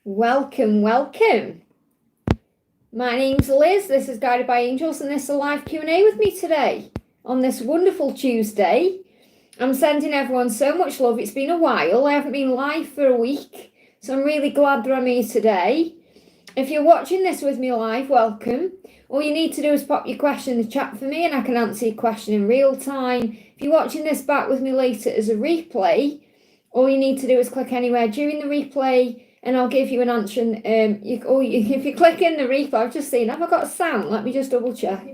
Welcome, welcome. My name's Liz, this is Guided by Angels, and this is a live Q&A with me today on this wonderful Tuesday. I'm sending everyone so much love. It's been a while. I haven't been live for a week, so I'm really glad that I'm here today. If you're watching this with me live, welcome. All you need to do is pop your question in the chat for me and I can answer your question in real time. If you're watching this back with me later as a replay, all you need to do is click anywhere during the replay and I'll give you an answer. If you click in the replay, I've just seen, have I got a sound? Let me just double check.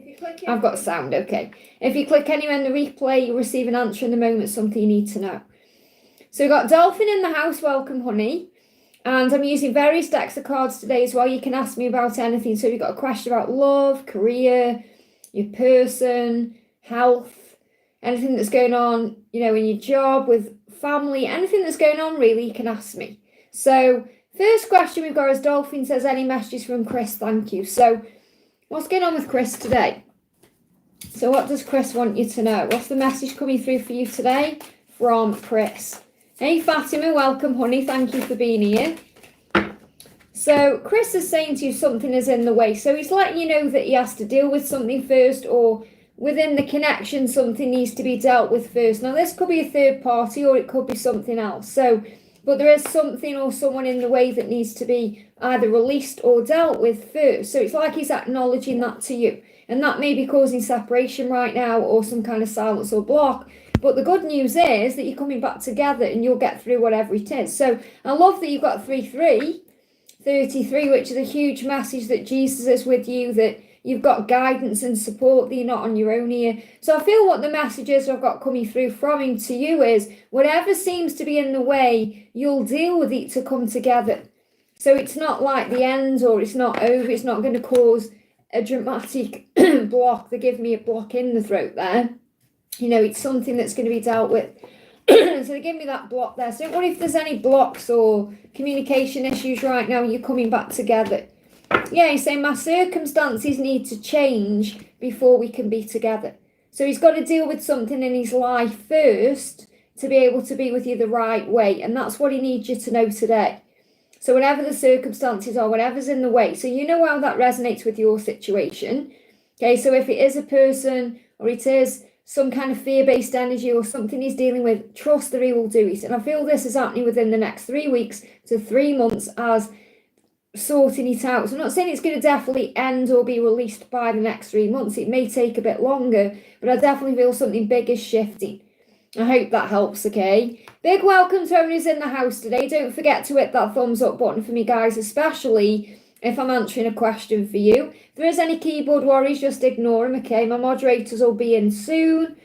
I've got sound, okay. If you click anywhere in the replay, you'll receive an answer in the moment, something you need to know. So we've got Dolphin in the house, welcome honey. And I'm using various decks of cards today as well. You can ask me about anything. So if you've got a question about love, career, your person, health, anything that's going on, in your job, with family, anything that's going on really, you can ask me. So first question we've got is Dolphin says, any messages from Chris? Thank you. So what's going on with Chris today? So what does Chris want you to know? What's the message coming through for you today from Chris? Hey Fatima, welcome honey, thank you for being here. So Chris is saying to you something is in the way. So he's letting you know that he has to deal with something first, or within the connection something needs to be dealt with first. Now this could be a third party or it could be something else. But there is something or someone in the way that needs to be either released or dealt with first. So it's like he's acknowledging that to you. And that may be causing separation right now or some kind of silence or block. But the good news is that you're coming back together and you'll get through whatever it is. So I love that you've got 33, which is a huge message that Jesus is with you, that you've got guidance and support, that you're not on your own here. So I feel what the messages I've got coming through from him to you is, whatever seems to be in the way, you'll deal with it to come together. So it's not like the end, or it's not over, it's not going to cause a dramatic block. They give me a block in the throat there. It's something that's going to be dealt with. So they give me that block there. So don't worry if there's any blocks or communication issues right now. You're coming back together. Yeah, he's saying my circumstances need to change before we can be together. So he's got to deal with something in his life first to be able to be with you the right way. And that's what he needs you to know today. So whatever the circumstances are, whatever's in the way. So you know how that resonates with your situation. Okay, so if it is a person or it is some kind of fear-based energy or something he's dealing with, trust that he will do it. And I feel this is happening within the next 3 weeks to 3 months as sorting it out. So I'm not saying it's going to definitely end or be released by the next 3 months. It may take a bit longer, but I definitely feel something big is shifting. I hope that helps, okay? Big welcome to everyone who's in the house today. Don't forget to hit that thumbs up button for me, guys, especially if I'm answering a question for you. If there is any keyboard worries, just ignore them, okay? My moderators will be in soon.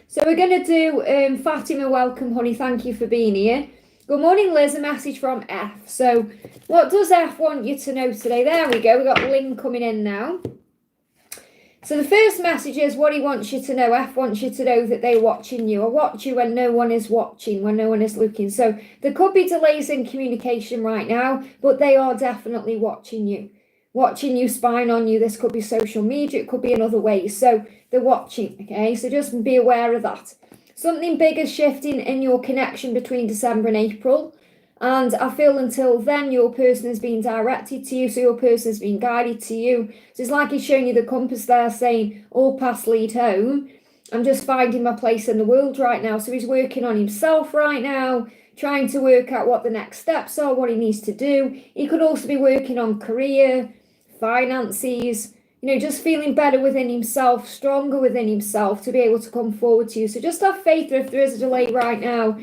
So we're going to do Fatima, welcome, honey. Thank you for being here. Good morning, Liz. A message from F. So what does F want you to know today? There we go. We've got Lynn coming in now. So the first message is what he wants you to know. F wants you to know that they're watching you. I watch you when no one is watching, when no one is looking. So there could be delays in communication right now, but they are definitely watching you. Watching you, spying on you. This could be social media. It could be in other ways. So they're watching, okay? So just be aware of that. Something big is shifting in your connection between December and April. And I feel until then, your person is being directed to you. So your person is being guided to you. So it's like he's showing you the compass there, saying, all paths lead home. I'm just finding my place in the world right now. So he's working on himself right now, trying to work out what the next steps are, what he needs to do. He could also be working on career, finances, just feeling better within himself, stronger within himself to be able to come forward to you. So just have faith that if there is a delay right now,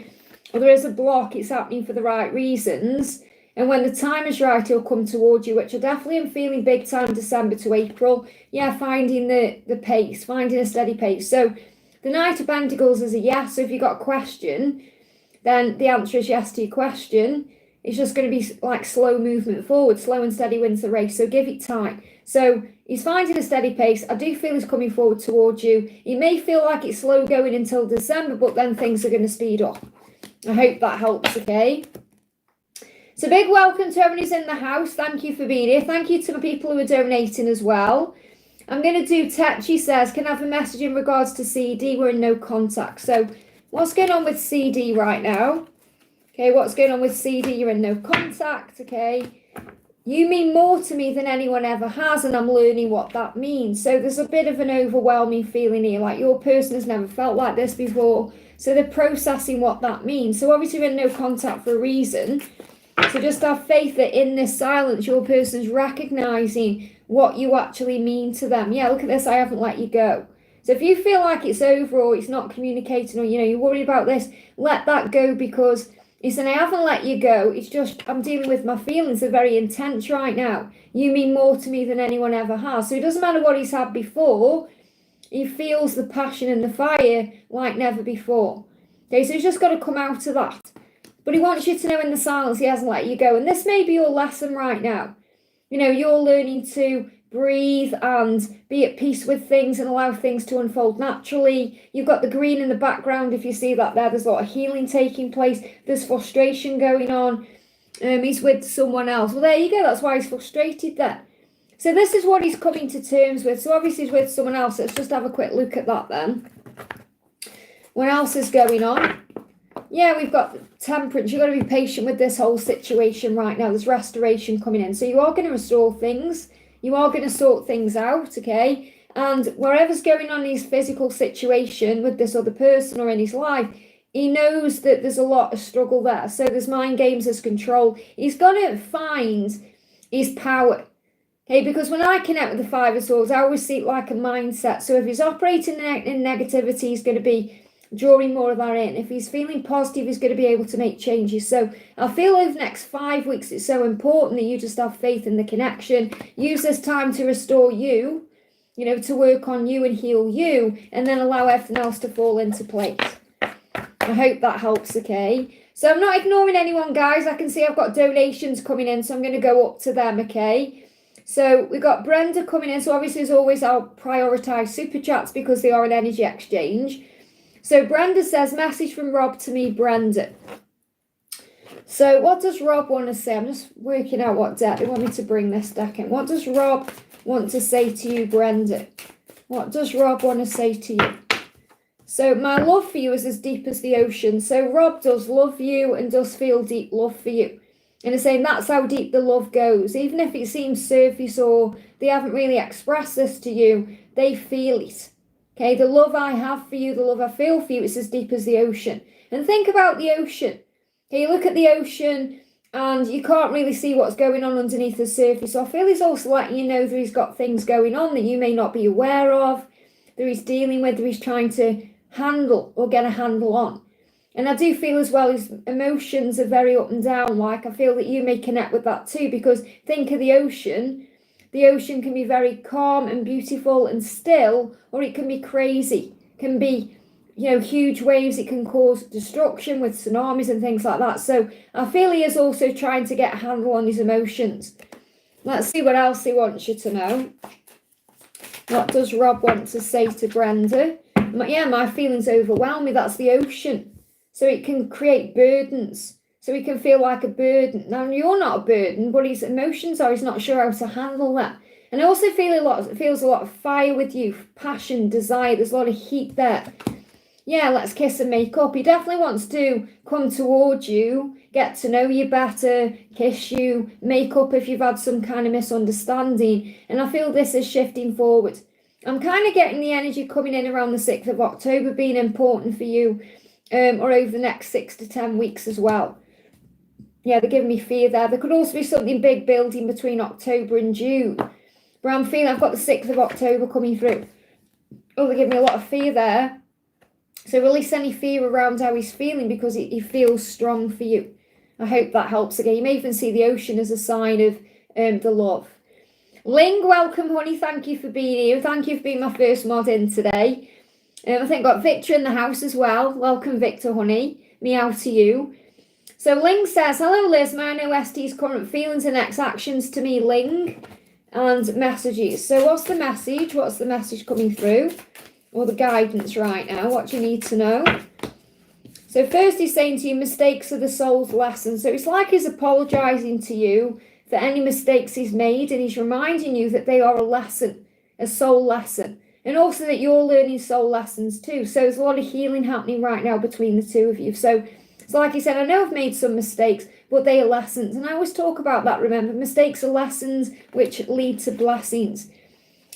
or there is a block, it's happening for the right reasons. And when the time is right, he'll come towards you, which I definitely am feeling big time December to April. Yeah, finding the pace, finding a steady pace. So the Knight of Pentacles is a yes. So if you've got a question, then the answer is yes to your question. It's just going to be like slow movement forward. Slow and steady wins the race. So give it time. So he's finding a steady pace. I do feel he's coming forward towards you. It may feel like it's slow going until December, but then things are going to speed up. I hope that helps, okay? So big welcome to everyone who's in the house. Thank you for being here. Thank you to the people who are donating as well. I'm going to do Tetchy says, can I have a message in regards to CD? We're in no contact. So what's going on with CD right now? Okay, what's going on with CD? You're in no contact, okay? You mean more to me than anyone ever has, and I'm learning what that means. So there's a bit of an overwhelming feeling here, like your person has never felt like this before. So they're processing what that means. So obviously you're in no contact for a reason. So just have faith that in this silence, your person's recognizing what you actually mean to them. Yeah, look at this, I haven't let you go. So if you feel like it's over or it's not communicating or, you're worried about this, let that go, because it's saying, I haven't let you go. It's just, I'm dealing with my feelings. They're very intense right now. You mean more to me than anyone ever has. So it doesn't matter what he's had before. He feels the passion and the fire like never before. Okay, so he's just got to come out of that. But he wants you to know in the silence he hasn't let you go. And this may be your lesson right now. You're learning to breathe and be at peace with things and allow things to unfold naturally. You've got the green in the background. If you see that there, there's a lot of healing taking place. There's frustration going on. He's with someone else. Well, there you go. That's why he's frustrated there. So this is what he's coming to terms with. So obviously he's with someone else. Let's just have a quick look at that then. What else is going on? Yeah, we've got temperance. You've got to be patient with this whole situation right now. There's restoration coming in. So you are going to restore things. You are going to sort things out, okay? And wherever's going on in his physical situation with this other person or in his life, he knows that there's a lot of struggle there. So there's mind games, there's control. He's got to find his power, okay? Because when I connect with the Five of Swords, I always see it like a mindset. So if he's operating in negativity, he's going to be drawing more of that in. If he's feeling positive, he's going to be able to make changes. So I feel over the next 5 weeks, it's so important that you just have faith in the connection. Use this time to restore you, to work on you and heal you, and then allow everything else to fall into place. I hope that helps, okay? So I'm not ignoring anyone, guys. I can see I've got donations coming in, so I'm going to go up to them, okay? So we've got Brenda coming in. So obviously, as always, I'll prioritise super chats because they are an energy exchange. So Brenda says, message from Rob to me, Brenda. So what does Rob want to say? I'm just working out what deck they want me to bring this deck in. What does Rob want to say to you, Brenda? What does Rob want to say to you? So my love for you is as deep as the ocean. So Rob does love you and does feel deep love for you. And it's saying that's how deep the love goes. Even if it seems surface or they haven't really expressed this to you, they feel it. Okay, the love I have for you, the love I feel for you, it's as deep as the ocean. And think about the ocean. Okay, you look at the ocean and you can't really see what's going on underneath the surface. So I feel he's also letting you know that he's got things going on that you may not be aware of, that he's dealing with, that he's trying to handle or get a handle on. And I do feel as well his emotions are very up and down. Like I feel that you may connect with that too, because think of the ocean. The ocean can be very calm and beautiful and still, or it can be crazy. It can be, huge waves. It can cause destruction with tsunamis and things like that. So I feel he is also trying to get a handle on his emotions. Let's see what else he wants you to know. What does Rob want to say to Brenda? Yeah, my feelings overwhelm me. That's the ocean. So it can create burdens. So he can feel like a burden. Now, you're not a burden, but his emotions are, he's not sure how to handle that. And I also feel feels a lot of fire with you, passion, desire. There's a lot of heat there. Yeah, let's kiss and make up. He definitely wants to come towards you, get to know you better, kiss you, make up if you've had some kind of misunderstanding. And I feel this is shifting forward. I'm kind of getting the energy coming in around the 6th of October being important for you, or over the next 6 to 10 weeks as well. Yeah, they're giving me fear there. There could also be something big building between October and June. But I'm feeling I've got the 6th of October coming through. Oh, they're giving me a lot of fear there. So release any fear around how he's feeling because he feels strong for you. I hope that helps again. You may even see the ocean as a sign of the love. Ling, welcome, honey. Thank you for being here. Thank you for being my first mod in today. I think I've got Victor in the house as well. Welcome, Victor, honey. Meow to you. So Ling says, hello Liz, may I know ST's current feelings and next actions to me, Ling, and messages. So what's the message? What's the message coming through? Or the guidance right now? What do you need to know? So first he's saying to you, mistakes are the soul's lesson. So it's like he's apologising to you for any mistakes he's made, and he's reminding you that they are a lesson, a soul lesson. And also that you're learning soul lessons too. So there's a lot of healing happening right now between the two of you. So So like he said, I know I've made some mistakes, but they are lessons. And I always talk about that, remember, mistakes are lessons which lead to blessings.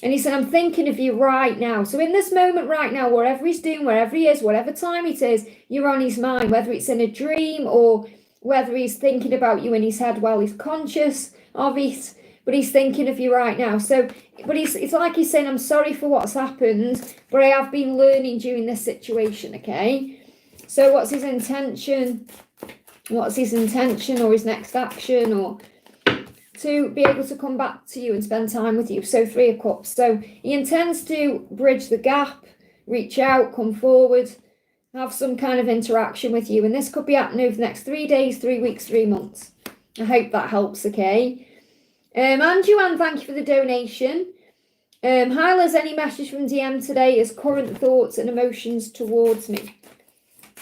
And he said, I'm thinking of you right now. So in this moment right now, wherever he's doing, wherever he is, whatever time it is, you're on his mind, whether it's in a dream or whether he's thinking about you in his head while he's conscious of it, but he's thinking of you right now. So, but it's like he's saying, I'm sorry for what's happened, but I have been learning during this situation, okay? So what's his intention? What's his intention or his next action, or to be able to come back to you and spend time with you? So 3 of Cups. So he intends to bridge the gap, reach out, come forward, have some kind of interaction with you. And this could be happening over the next 3 days, 3 weeks, 3 months. I hope that helps, okay? And Joanne, thank you for the donation. Hi Liz, any message from DM today is current thoughts and emotions towards me.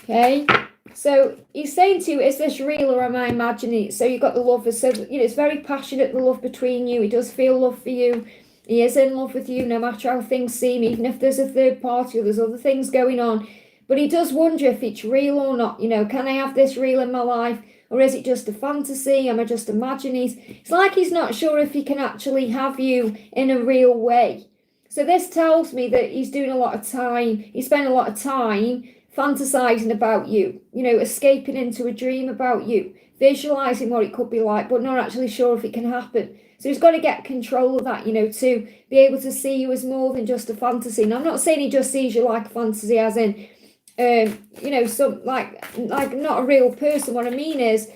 Okay, so he's saying to you, is this real or am I imagining it? So you've got the love, so it's very passionate, the love between you. He does feel love for you. He is in love with you, no matter how things seem, even if there's a third party or there's other things going on. But he does wonder if it's real or not. Can I have this real in my life? Or is it just a fantasy? Am I just imagining? It's like he's not sure if he can actually have you in a real way. So this tells me that he's doing a lot of time. He's spending a lot of time fantasizing about you, escaping into a dream about you, visualizing what it could be like, but not actually sure if it can happen. So he's got to get control of that, to be able to see you as more than just a fantasy. And I'm not saying he just sees you like a fantasy as in, some like not a real person. What I mean is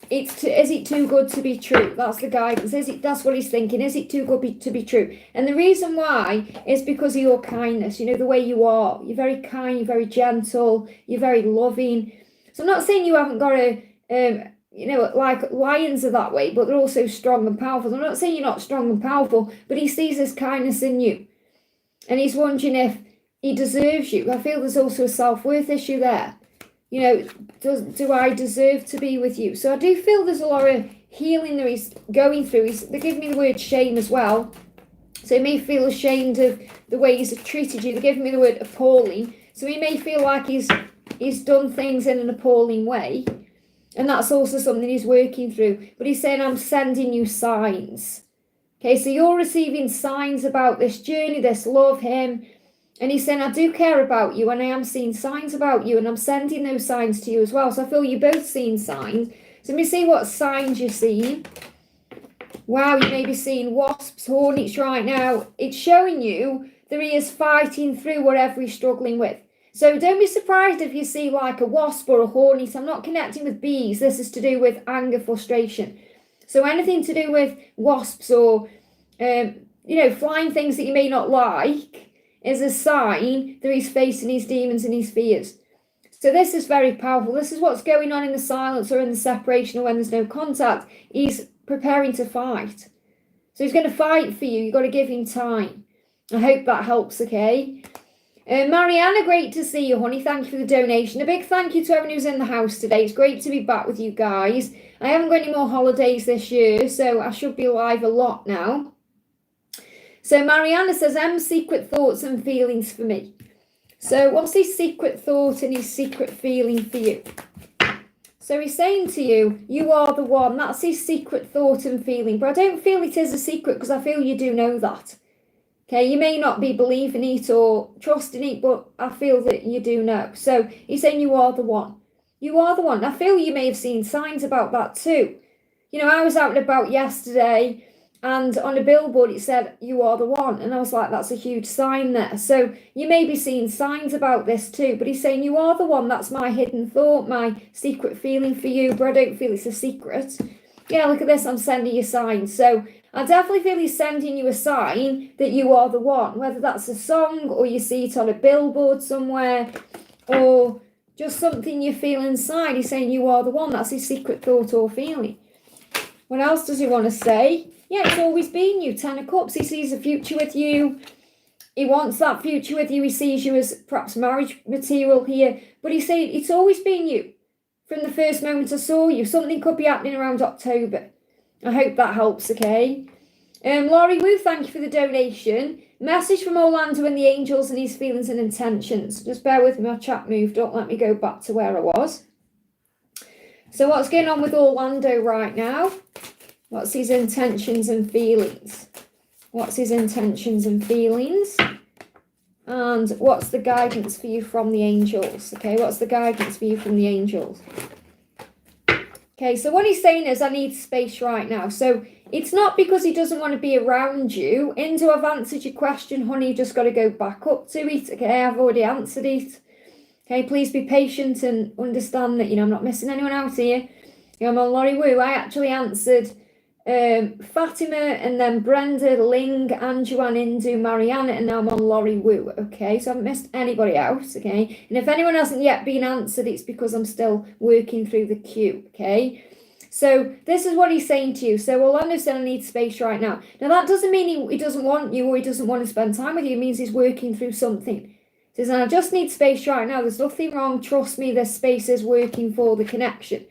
is it too good to be true? That's the guidance. That's what he's thinking. Is it too good to be true? And the reason why is because of your kindness, the way you are. You're very kind, you're very gentle, you're very loving. So I'm not saying you haven't got a, like lions are that way, but they're also strong and powerful. I'm not saying you're not strong and powerful, but he sees his kindness in you. And he's wondering if he deserves you. I feel there's also a self-worth issue there. Do I deserve to be with you? So I do feel there's a lot of healing that he's going through. They give me the word shame as well. So he may feel ashamed of the way he's treated you. They give me the word appalling. So he may feel like he's done things in an appalling way. And that's also something he's working through. But he's saying, I'm sending you signs. Okay, so you're receiving signs about this journey, this love, him. And he's saying, I do care about you, and I am seeing signs about you, and I'm sending those signs to you as well. So I feel you're both seeing signs. So let me see what signs you're seeing. Wow, you may be seeing wasps, hornets right now. It's showing you that he is fighting through whatever he's struggling with. So don't be surprised if you see like a wasp or a hornet. I'm not connecting with bees. This is to do with anger, frustration. So anything to do with wasps or, flying things that you may not like is a sign that he's facing his demons and his fears. So this is very powerful. This is what's going on in the silence or in the separation or when there's no contact. He's preparing to fight. So he's going to fight for you. You've got to give him time. I hope that helps, okay? Mariana, great to see you, honey. Thank you for the donation. A big thank you to everyone who's in the house today. It's great to be back with you guys. I haven't got any more holidays this year, so I should be live a lot now. So Mariana says, secret thoughts and feelings for me. So what's his secret thought and his secret feeling for you? So he's saying to you, you are the one. That's his secret thought and feeling. But I don't feel it is a secret because I feel you do know that. Okay, you may not be believing it or trusting it, but I feel that you do know. So he's saying you are the one. You are the one. I feel you may have seen signs about that too. I was out and about yesterday, and on a billboard it said, you are the one. And I was like, that's a huge sign there. So you may be seeing signs about this too. But he's saying, you are the one. That's my hidden thought, my secret feeling for you. But I don't feel it's a secret. Yeah, look at this. I'm sending you signs. So I definitely feel he's sending you a sign that you are the one. Whether that's a song or you see it on a billboard somewhere or just something you feel inside. He's saying you are the one. That's his secret thought or feeling. What else does he want to say? Yeah, it's always been you. 10 of Cups. He sees a future with you. He wants that future with you. He sees you as perhaps marriage material here. But he's saying it's always been you. From the first moment I saw you. Something could be happening around October. I hope that helps, okay? Laurie Wu, thank you for the donation. Message from Orlando and the angels and his feelings and intentions. Just bear with me, my chat moved. Don't let me go back to where I was. So what's going on with Orlando right now? What's his intentions and feelings? What's his intentions and feelings? And what's the guidance for you from the angels? Okay, what's the guidance for you from the angels? Okay, so what he's saying is, I need space right now. So it's not because he doesn't want to be around you. Into, I've answered your question, honey. You just got to go back up to it. Okay, I've already answered it. Okay, please be patient and understand that, I'm not missing anyone out here. I'm on Laurie Woo. I actually answered Fatima and then Brenda, Ling, Anjuan, Indu, Mariana, and now I'm on Laurie Woo. Okay, so I haven't missed anybody else. Okay, and if anyone hasn't yet been answered, it's because I'm still working through the queue. Okay, so this is what he's saying to you. So Orlando said, I need space right now. Now that doesn't mean he doesn't want you or he doesn't want to spend time with you. It means he's working through something. He says, I just need space right now. There's nothing wrong. Trust me, this space is working for the connection.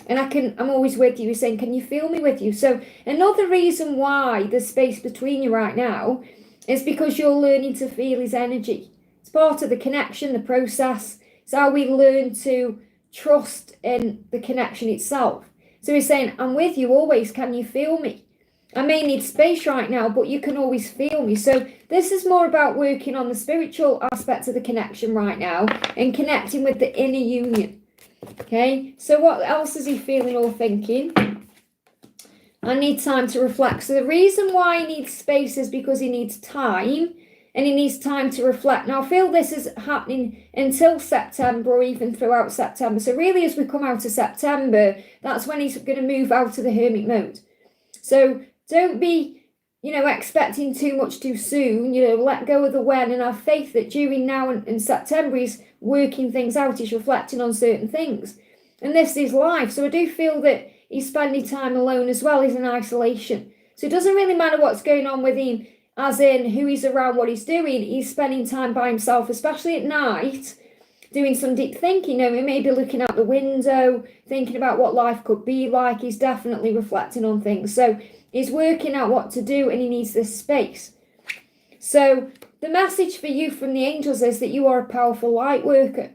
And I'm always with you. He's saying, can you feel me with you? So another reason why there's space between you right now is because you're learning to feel his energy. It's part of the connection, the process. It's how we learn to trust in the connection itself. So he's saying, I'm with you always. Can you feel me? I may need space right now, but you can always feel me. So this is more about working on the spiritual aspect of the connection right now and connecting with the inner union. Okay, so what else is he feeling or thinking? I need time to reflect. So the reason why he needs space is because he needs time, and he needs time to reflect. Now I feel this is happening until September or even throughout September. So really as we come out of September, that's when he's going to move out of the hermit mode. So don't be, expecting too much too soon. Let go of the when and have faith that during now and September he's working things out. He's reflecting on certain things. And this is life. So I do feel that he's spending time alone as well. He's in isolation. So it doesn't really matter what's going on with him, as in who he's around, what he's doing. He's spending time by himself, especially at night, doing some deep thinking. He may be looking out the window, thinking about what life could be like. He's definitely reflecting on things. So he's working out what to do and he needs this space. So the message for you from the angels is that you are a powerful light worker.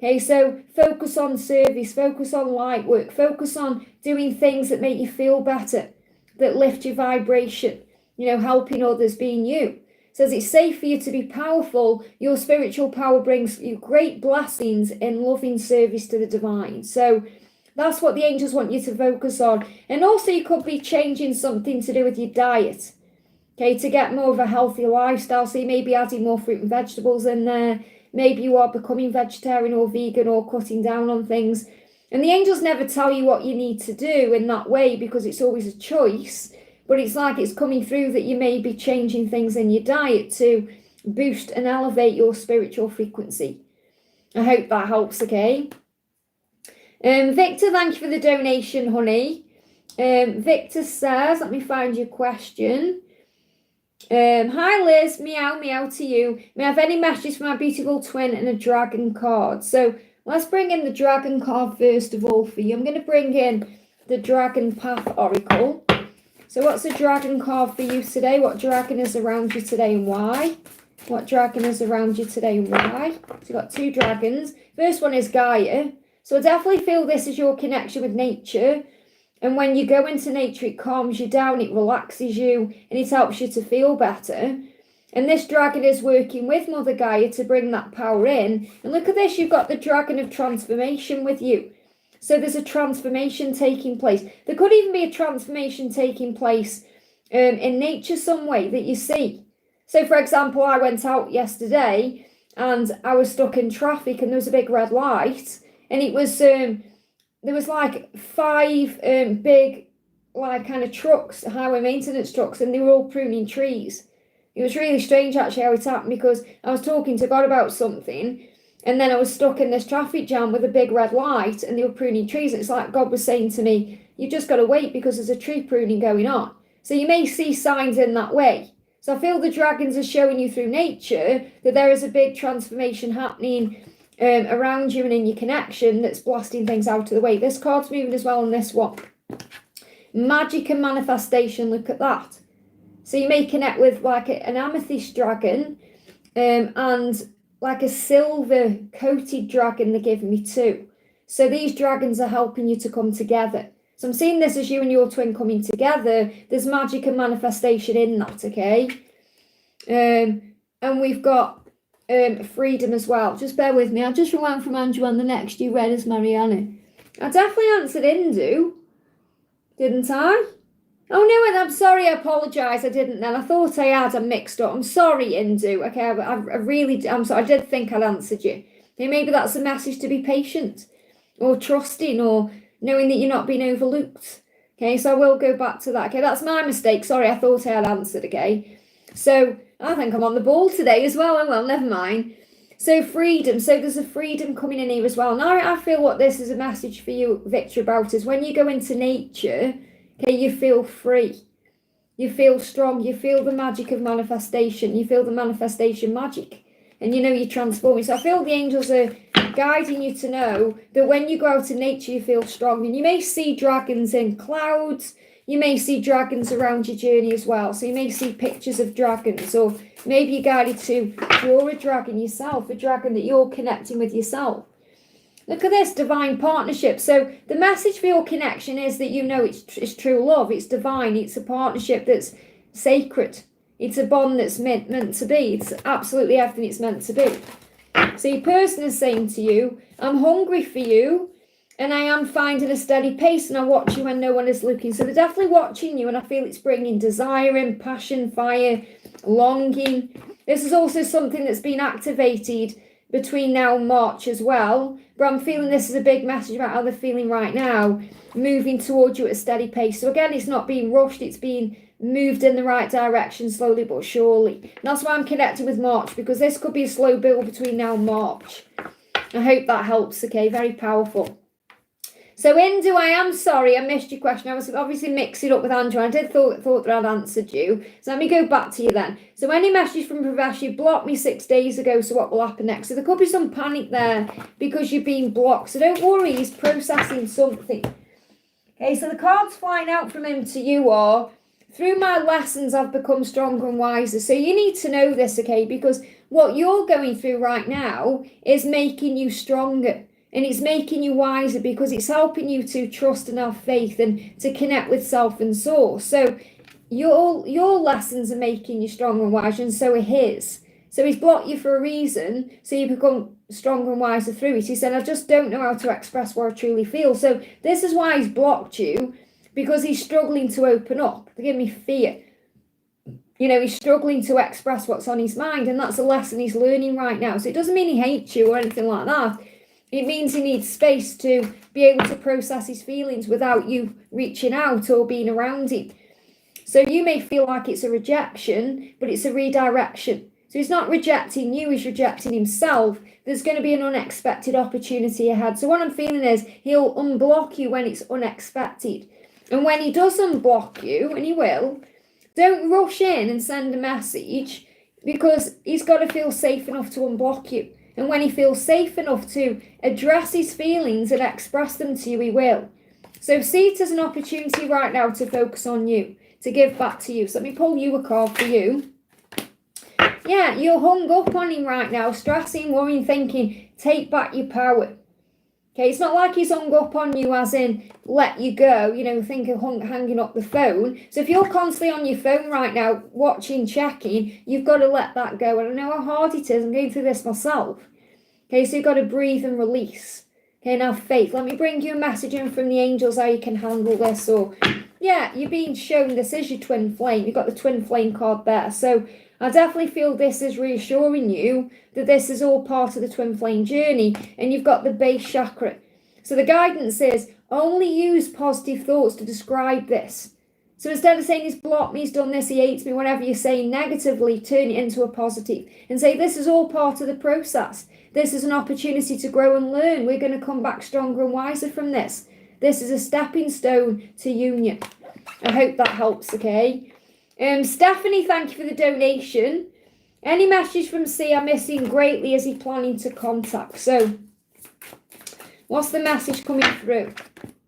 Okay, so focus on service, focus on light work, focus on doing things that make you feel better, that lift your vibration, helping others, being you. It says it's safe for you to be powerful. Your spiritual power brings you great blessings in loving service to the divine. So that's what the angels want you to focus on. And also you could be changing something to do with your diet. Okay, to get more of a healthy lifestyle. So you may be adding more fruit and vegetables in there. Maybe you are becoming vegetarian or vegan or cutting down on things. And the angels never tell you what you need to do in that way because it's always a choice. But it's like it's coming through that you may be changing things in your diet to boost and elevate your spiritual frequency. I hope that helps, okay? Victor, thank you for the donation, honey. Victor says, let me find your question. Hi Liz, meow meow to you. May I have any messages for my beautiful twin and a dragon card? So let's bring in the dragon card first of all for you. I'm going to bring in the Dragon Path Oracle. So what's the dragon card for you today? What dragon is around you today and why? What dragon is around you today and why? So you've got two dragons. First one is Gaia. So I definitely feel this is your connection with nature. And when you go into nature, it calms you down, it relaxes you, and it helps you to feel better. And this dragon is working with Mother Gaia to bring that power in. And look at this, you've got the dragon of transformation with you. So there's a transformation taking place. There could even be a transformation taking place in nature some way that you see. So for example, I went out yesterday and I was stuck in traffic and there was a big red light. And it was... there was like 5 big, like kind of trucks, highway maintenance trucks, and they were all pruning trees. It was really strange actually how it happened because I was talking to God about something and then I was stuck in this traffic jam with a big red light and they were pruning trees. And it's like God was saying to me, you've just got to wait because there's a tree pruning going on. So you may see signs in that way. So I feel the dragons are showing you through nature that there is a big transformation happening around you and in your connection that's blasting things out of the way. This card's moving as well on this one. Magic and manifestation, look at that. So you may connect with like an amethyst dragon and like a silver coated dragon, they're giving me 2. So these dragons are helping you to come together. So I'm seeing this as you and your twin coming together. There's magic and manifestation in that, okay? And we've got freedom as well. Just bear with me. I just rewound from Andrew and the next you read as Mariana. I definitely answered Hindu, didn't I? Oh no, I'm sorry, I apologise, I didn't then. I thought I had, I'm mixed up. I'm sorry, Hindu. Okay, I'm sorry, I did think I'd answered you. Okay, maybe that's a message to be patient or trusting or knowing that you're not being overlooked. Okay, so I will go back to that. Okay, that's my mistake. Sorry, I thought I had answered, okay? So I think I'm on the ball today as well. Oh well, never mind. So freedom. So there's a freedom coming in here as well. Now I feel what this is a message for you, Victor, about is when you go into nature, okay, you feel free. You feel strong. You feel the magic of manifestation. You feel the manifestation magic. And you know you're transforming. So I feel the angels are guiding you to know that when you go out in nature, you feel strong. And you may see dragons in clouds. You may see dragons around your journey as well. So you may see pictures of dragons, or maybe you're guided to draw a dragon yourself, a dragon that you're connecting with yourself. Look at this, divine partnership. So the message for your connection is that you know it's true love, it's divine, it's a partnership that's sacred. It's a bond that's meant to be. It's absolutely everything it's meant to be. So your person is saying to you, I'm hungry for you, and I am finding a steady pace, and I watch you when no one is looking. So they're definitely watching you, and I feel it's bringing desire in, passion, fire, longing. This is also something that's been activated between now and March as well. But I'm feeling this is a big message about how they're feeling right now, moving towards you at a steady pace. So again, it's not being rushed, it's being moved in the right direction slowly but surely. And that's why I'm connected with March, because this could be a slow build between now and March. I hope that helps, okay? Very powerful. So Indu, I am sorry, I missed your question. I was obviously mixing it up with Andrew. I did thought that I'd answered you. So let me go back to you then. So any message from Prash, you blocked me 6 days ago, so what will happen next? So there could be some panic there because you've been blocked. So don't worry, he's processing something. Okay, so the cards flying out from him to you are, through my lessons, I've become stronger and wiser. So you need to know this, okay? Because what you're going through right now is making you stronger. And it's making you wiser because it's helping you to trust and have faith and to connect with self and source. So your lessons are making you stronger and wiser, and so are his. So he's blocked you for a reason, so you become stronger and wiser through it. He said, I just don't know how to express what I truly feel. So this is why he's blocked you, because he's struggling to open up. They give me fear. You know, he's struggling to express what's on his mind, and that's a lesson he's learning right now. So it doesn't mean he hates you or anything like that. It means he needs space to be able to process his feelings without you reaching out or being around him. So you may feel like it's a rejection, but it's a redirection. So he's not rejecting you, he's rejecting himself. There's going to be an unexpected opportunity ahead. So what I'm feeling is he'll unblock you when it's unexpected. And when he does unblock you, and he will, don't rush in and send a message, because he's got to feel safe enough to unblock you. And when he feels safe enough to address his feelings and express them to you, he will. So see it as an opportunity right now to focus on you, to give back to you. So let me pull you a card for you. Yeah, you're hung up on him right now, stressing, worrying, thinking, take back your power. Okay, it's not like he's hung up on you as in let you go, you know, think of hanging up the phone. So if you're constantly on your phone right now, watching, checking, you've got to let that go. And I know how hard it is. I'm going through this myself. Okay, so you've got to breathe and release. Okay, and have faith. Let me bring you a message in from the angels how you can handle this. Or, yeah, you're being shown this is your twin flame. You've got the twin flame card there. So I definitely feel this is reassuring you that this is all part of the twin flame journey, and you've got the base chakra. So the guidance is only use positive thoughts to describe this. So instead of saying he's blocked me, he's done this, he hates me, whatever you're saying negatively, turn it into a positive and say this is all part of the process. This is an opportunity to grow and learn. We're going to come back stronger and wiser from this. This is a stepping stone to union. I hope that helps, okay? Stephanie, thank you for the donation. Any message from C I'm missing greatly? Is he planning to contact? So, what's the message coming through?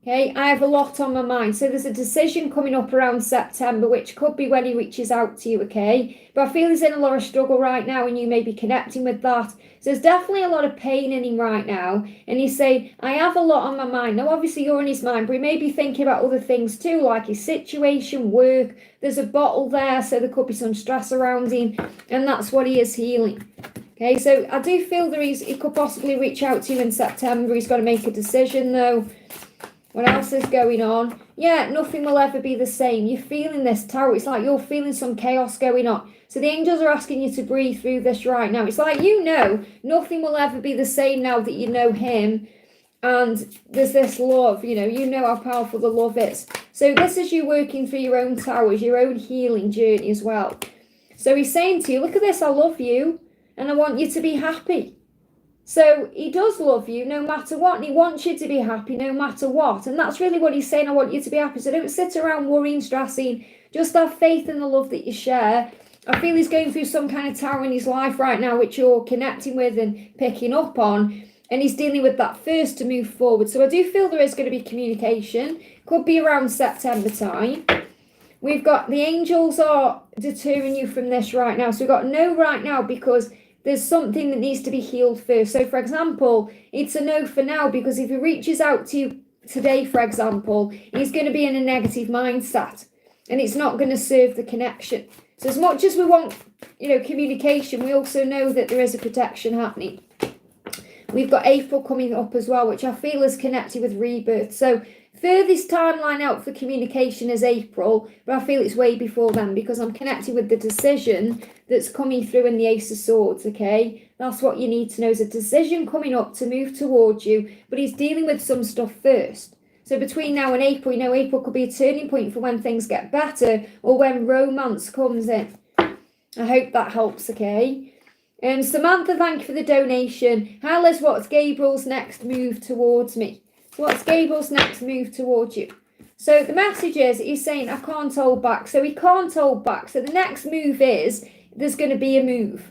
Okay, I have a lot on my mind. So there's a decision coming up around September, which could be when he reaches out to you, okay? But I feel he's in a lot of struggle right now and you may be connecting with that. So there's definitely a lot of pain in him right now. And he's saying, I have a lot on my mind. Now, obviously, you're in his mind, but he may be thinking about other things too, like his situation, work. There's a bottle there, so there could be some stress around him. And that's what he is healing. Okay, so I do feel that he could possibly reach out to you in September. He's got to make a decision, though. What else is going on? Yeah, nothing will ever be the same. You're feeling this, Tarot. It's like you're feeling some chaos going on. So the angels are asking you to breathe through this right now. It's like nothing will ever be the same now that you know him. And there's this love, you know how powerful the love is. So this is you working through your own towers, your own healing journey as well. So he's saying to you, look at this, I love you. And I want you to be happy. So he does love you no matter what, and he wants you to be happy no matter what. And that's really what he's saying, I want you to be happy. So don't sit around worrying, stressing, just have faith in the love that you share. I feel he's going through some kind of tower in his life right now, which you're connecting with and picking up on. And he's dealing with that first to move forward. So I do feel there is going to be communication. Could be around September time. We've got the angels are deterring you from this right now. So we've got no right now because there's something that needs to be healed first. So, for example, it's a no for now because if he reaches out to you today, for example, he's going to be in a negative mindset and it's not going to serve the connection. So as much as we want, communication, we also know that there is a protection happening. We've got April coming up as well, which I feel is connected with rebirth. So furthest timeline out for communication is April, but I feel it's way before then because I'm connected with the decision that's coming through in the Ace of Swords, okay? That's what you need to know is a decision coming up to move towards you, but he's dealing with some stuff first. So between now and April, April could be a turning point for when things get better or when romance comes in. I hope that helps, okay? Samantha, thank you for the donation. Hi Liz, what's Gabriel's next move towards me? So what's Gabriel's next move towards you? So the message is, he's saying, I can't hold back. So he can't hold back. So the next move is, there's going to be a move.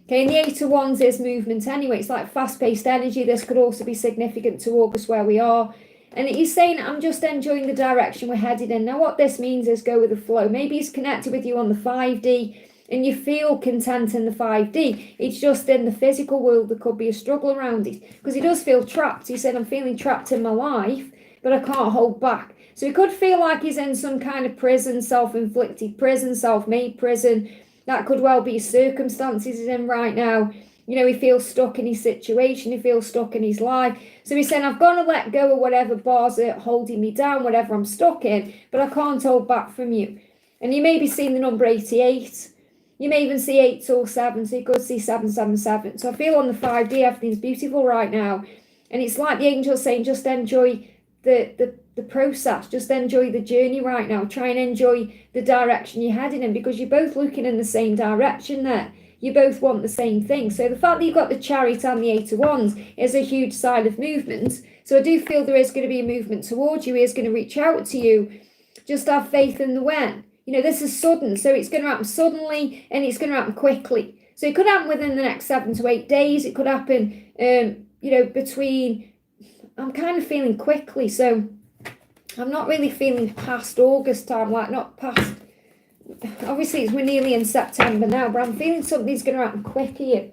Okay, and the Eight of Wands is movement anyway. It's like fast-paced energy. This could also be significant to August where we are. And he's saying, I'm just enjoying the direction we're headed in. Now what this means is go with the flow. Maybe he's connected with you on the 5D and you feel content in the 5D. It's just in the physical world there could be a struggle around it. Because he does feel trapped. He said, I'm feeling trapped in my life, but I can't hold back. So he could feel like he's in some kind of prison, self-inflicted prison, self-made prison. That could well be circumstances he's in right now. He feels stuck in his situation. He feels stuck in his life. So he's saying, I've got to let go of whatever bars are holding me down, whatever I'm stuck in, but I can't hold back from you. And you may be seeing the number 88. You may even see 8 or 7, so you could see 777. So I feel on the 5D, everything's beautiful right now. And it's like the angel saying, just enjoy the process. Just enjoy the journey right now. Try and enjoy the direction you're heading in because you're both looking in the same direction there. You both want the same thing. So the fact that you've got the Chariot and the Eight of Wands is a huge sign of movement. So I do feel there is going to be a movement towards you. He is going to reach out to you. Just have faith in the when. This is sudden. So it's going to happen suddenly and it's going to happen quickly. So it could happen within the next 7 to 8 days. It could happen, between... I'm kind of feeling quickly. So I'm not really feeling past August time, like not past... Obviously, we're nearly in September now, but I'm feeling something's going to happen quick here.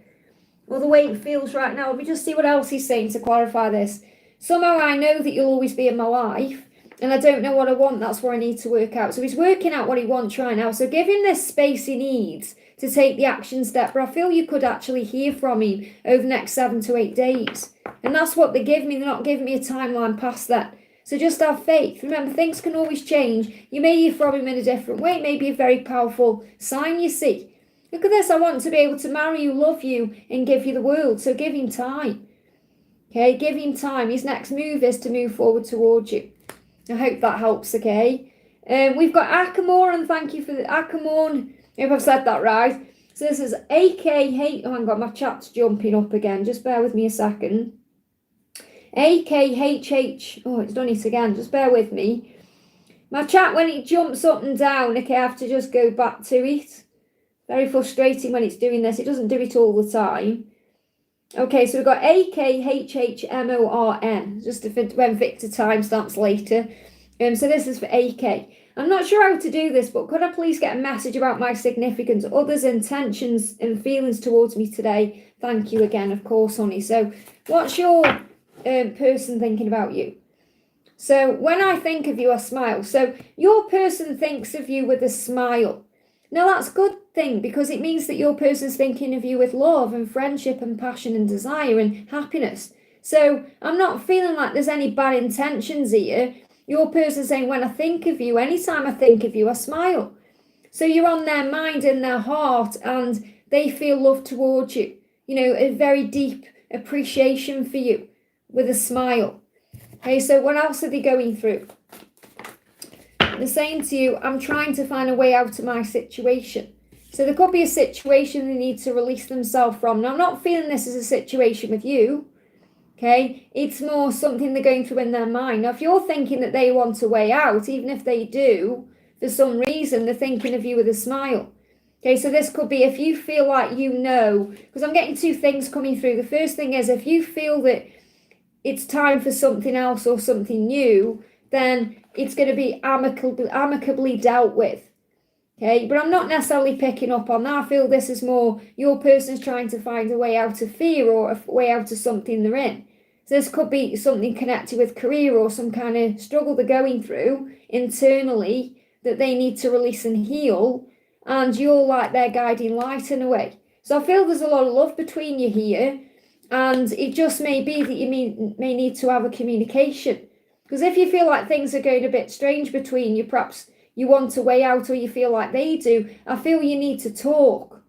Well, the way it feels right now, let me just see what else he's saying to clarify this. Somehow I know that you'll always be in my life, and I don't know what I want. That's what I need to work out. So he's working out what he wants right now. So give him this space he needs to take the action step. But I feel you could actually hear from him over the next 7 to 8 days. And that's what they give me. They're not giving me a timeline past that. So just have faith. Remember, things can always change. You may hear from him in a different way. It may be a very powerful sign, you see. Look at this. I want to be able to marry you, love you, and give you the world. So give him time. Okay, give him time. His next move is to move forward towards you. I hope that helps, okay? We've got Akamor, and thank you for the Akamor. I hope I've said that right. So this is AKH. Oh, hang on, my chat's jumping up again. Just bear with me a second. AKHH. Oh, it's done it again. Just bear with me. My chat, when it jumps up and down, okay, I have to just go back to it. Very frustrating when it's doing this. It doesn't do it all the time. Okay, so we've got AKHHMORN, just when Victor timestamps later. So this is for AK. I'm not sure how to do this, but could I please get a message about my significant other's intentions and feelings towards me today? Thank you again, of course, honey. So what's your person thinking about you? So when I think of you, I smile. So your person thinks of you with a smile. Now that's a good thing, because it means that your person's thinking of you with love and friendship and passion and desire and happiness. So I'm not feeling like there's any bad intentions here. Your person's saying, when I think of you, anytime I think of you, I smile. So you're on their mind and their heart, and they feel love towards you. You know, a very deep appreciation for you with a smile. Okay, so what else are they going through? They're saying to you, I'm trying to find a way out of my situation. So there could be a situation they need to release themselves from. Now, I'm not feeling this as a situation with you. Okay, it's more something they're going through in their mind. Now, if you're thinking that they want a way out, even if they do, for some reason, they're thinking of you with a smile. Okay, so this could be if you feel like you know, because I'm getting two things coming through. The first thing is if you feel that it's time for something else or something new, then it's going to be amicably dealt with. Okay, but I'm not necessarily picking up on that. I feel this is more your person's trying to find a way out of fear or a way out of something they're in. So this could be something connected with career or some kind of struggle they're going through internally that they need to release and heal, and you're like their guiding light in a way. So I feel there's a lot of love between you here, and it just may be that you may need to have a communication. Because if you feel like things are going a bit strange between you, perhaps you want a way out or you feel like they do, I feel you need to talk.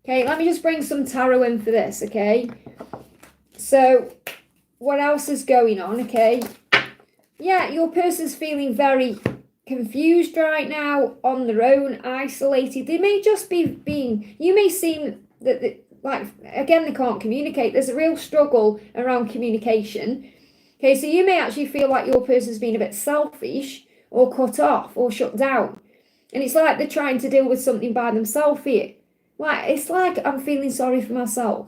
Okay, let me just bring some tarot in for this, okay? So, what else is going on, okay? Yeah, your person's feeling very confused right now, on their own, isolated. They may just be you may seem that, like, again, they can't communicate. There's a real struggle around communication. Okay, so you may actually feel like your person's been a bit selfish or cut off or shut down. And it's like they're trying to deal with something by themselves here. Like, it's like, I'm feeling sorry for myself.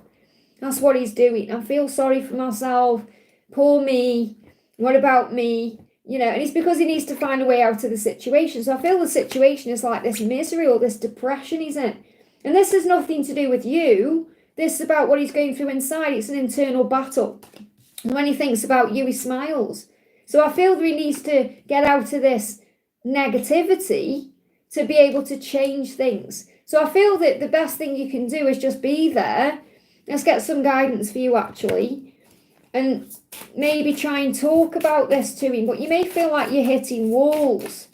That's what he's doing. I feel sorry for myself. Poor me. What about me? You know, and it's because he needs to find a way out of the situation. So I feel the situation is like this misery or this depression he's in. And this has nothing to do with you. This is about what he's going through inside. It's an internal battle. And when he thinks about you, he smiles. So I feel that he needs to get out of this negativity to be able to change things. So I feel that the best thing you can do is just be there. Let's get some guidance for you, actually. And maybe try and talk about this to him. But you may feel like you're hitting walls.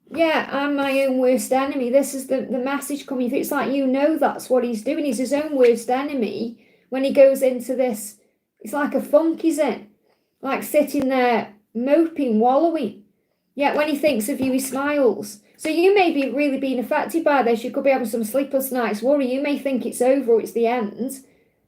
Yeah, I'm my own worst enemy. This is the message coming through. It's like, you know, that's what he's doing. He's his own worst enemy when he goes into this. It's like a funk he's in. Like sitting there, moping, wallowing. Yet when he thinks of you, he smiles. So you may be really being affected by this. You could be having some sleepless nights, worry. You may think it's over or it's the end.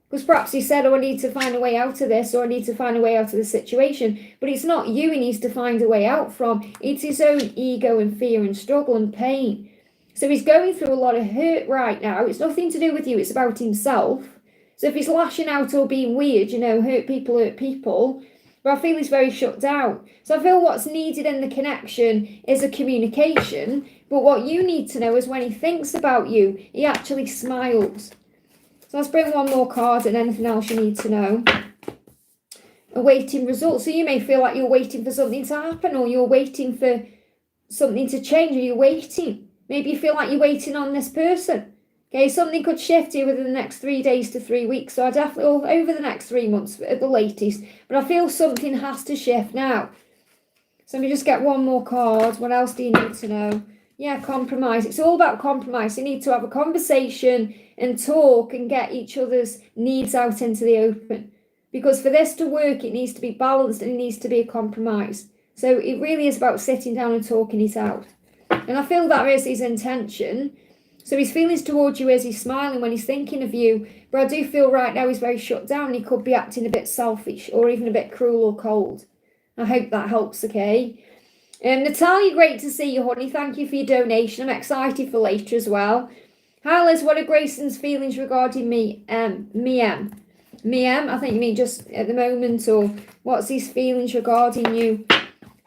Because perhaps he said, oh, I need to find a way out of this, or I need to find a way out of the situation. But it's not you he needs to find a way out from. It's his own ego and fear and struggle and pain. So he's going through a lot of hurt right now. It's nothing to do with you. It's about himself. So if he's lashing out or being weird, you know, hurt people. But I feel he's very shut down. So I feel what's needed in the connection is a communication. But what you need to know is when he thinks about you, he actually smiles. So let's bring one more card and anything else you need to know. Awaiting results. So you may feel like you're waiting for something to happen, or you're waiting for something to change, or you're waiting. Maybe you feel like you're waiting on this person. Okay, something could shift here within the next 3 days to 3 weeks. So I definitely, over the next 3 months at the latest. But I feel something has to shift now. So let me just get one more card. What else do you need to know? Yeah, compromise. It's all about compromise. You need to have a conversation and talk and get each other's needs out into the open. Because for this to work, it needs to be balanced and it needs to be a compromise. So it really is about sitting down and talking it out. And I feel that is his intention. So his feelings towards you is he's smiling when he's thinking of you. But I do feel right now he's very shut down. He could be acting a bit selfish or even a bit cruel or cold. I hope that helps, okay? Natalia, great to see you, honey. Thank you for your donation. I'm excited for later as well. Hi, Liz. What are Grayson's feelings regarding me? I think you mean just at the moment, or what's his feelings regarding you?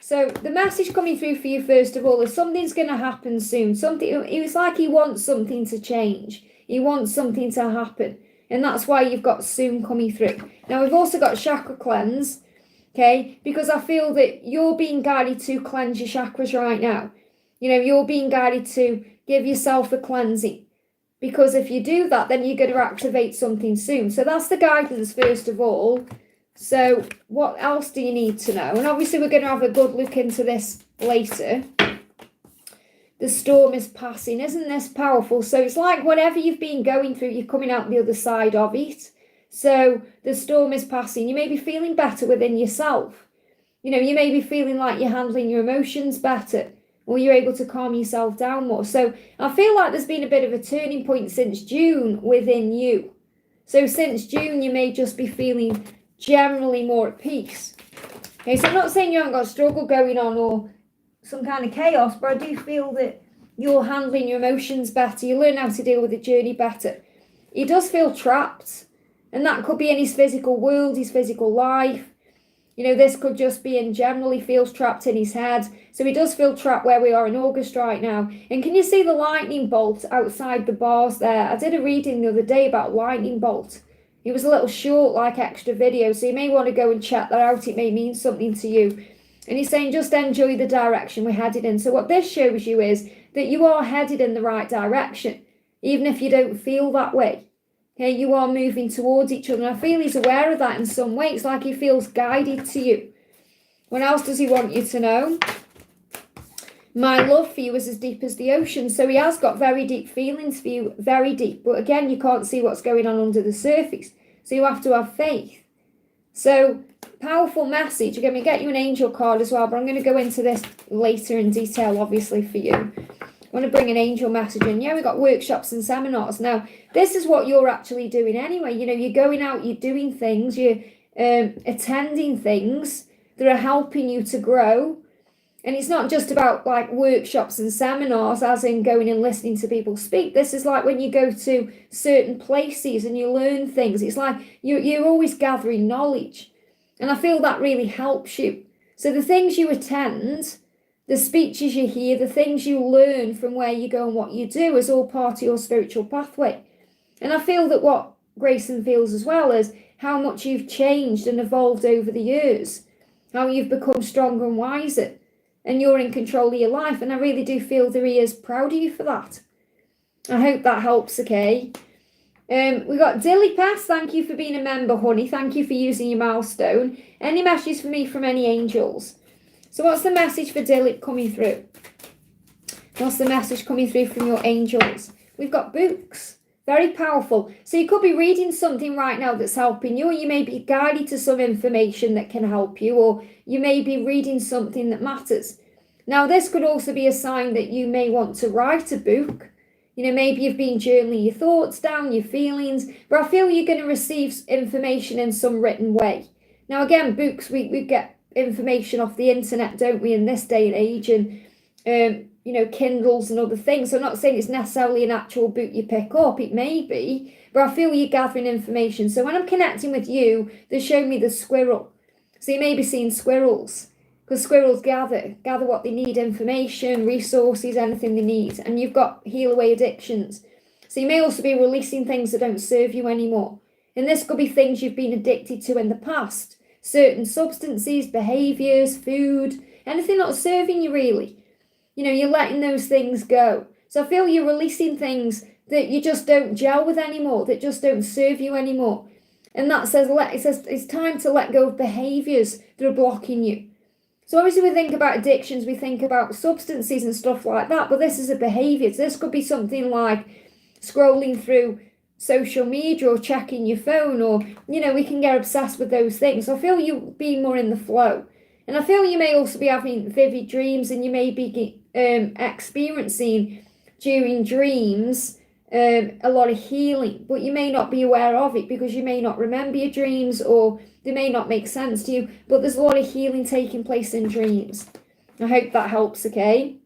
So the message coming through for you, first of all, is something's going to happen soon. It was like he wants something to change. He wants something to happen. And that's why you've got soon coming through. Now, we've also got chakra cleanse, okay? Because I feel that you're being guided to cleanse your chakras right now. You're being guided to give yourself a cleansing. Because if you do that, then you're going to activate something soon. So that's the guidance, first of all. So what else do you need to know? And obviously we're going to have a good look into this later. The storm is passing. Isn't this powerful? So it's like whatever you've been going through, you're coming out the other side of it. So the storm is passing. You may be feeling better within yourself. You may be feeling like you're handling your emotions better, or you're able to calm yourself down more. So I feel like there's been a bit of a turning point since June within you. So since June, you may just be feeling generally more at peace. Okay, so I'm not saying you haven't got a struggle going on or some kind of chaos, but I do feel that you're handling your emotions better. You learn how to deal with the journey better. He does feel trapped, and that could be in his physical world, his physical life. This could just be in general, he feels trapped in his head. So he does feel trapped where we are in August right now. And can you see the lightning bolt outside the bars there? I did a reading the other day about lightning bolt. It was a little short, like extra video, so you may want to go and check that out. It may mean something to you. And he's saying just enjoy the direction we're headed in. So what this shows you is that you are headed in the right direction, even if you don't feel that way. Okay, you are moving towards each other. And I feel he's aware of that in some way. It's like he feels guided to you. What else does he want you to know? My love for you is as deep as the ocean. So he has got very deep feelings for you, very deep. But again, you can't see what's going on under the surface. So you have to have faith. So, powerful message. I'm going to get you an angel card as well, but I'm going to go into this later in detail, obviously, for you. I want to bring an angel message in. Yeah, we've got workshops and seminars. Now, this is what you're actually doing anyway. You're going out, you're doing things, you're attending things that are helping you to grow. And it's not just about like workshops and seminars, as in going and listening to people speak. This is like when you go to certain places and you learn things. It's like you're always gathering knowledge. And I feel that really helps you. So the things you attend, the speeches you hear, the things you learn from where you go and what you do is all part of your spiritual pathway. And I feel that what Grayson feels as well is how much you've changed and evolved over the years, how you've become stronger and wiser. And you're in control of your life. And I really do feel that he is proud of you for that. I hope that helps, okay? We got Dillip. Thank you for being a member, honey. Thank you for using your milestone. Any messages for me from any angels? So what's the message for Dillip coming through? What's the message coming through from your angels? We've got books. Very powerful. So you could be reading something right now that's helping you, or you may be guided to some information that can help you, or you may be reading something that matters. Now, this could also be a sign that you may want to write a book. Maybe you've been journaling your thoughts down, your feelings, but I feel you're going to receive information in some written way. Now, again, books, we get information off the internet, don't we, in this day and age, and Kindles and other things. So I'm not saying it's necessarily an actual book you pick up. It may be, but I feel you're gathering information. So when I'm connecting with you, they show me the squirrel. So you may be seeing squirrels, because squirrels gather what they need, information, resources, anything they need. And you've got heal away addictions. So you may also be releasing things that don't serve you anymore. And this could be things you've been addicted to in the past. Certain substances, behaviours, food, anything not serving you really. You're letting those things go. So I feel you're releasing things that you just don't gel with anymore, that just don't serve you anymore. And that says it's time to let go of behaviours that are blocking you. So obviously we think about addictions, we think about substances and stuff like that, but this is a behaviour. So this could be something like scrolling through social media or checking your phone, or, we can get obsessed with those things. So I feel you being more in the flow. And I feel you may also be having vivid dreams, and you may be experiencing during dreams a lot of healing, but you may not be aware of it because you may not remember your dreams, or they may not make sense to you, but there's a lot of healing taking place in dreams. I hope that helps, okay?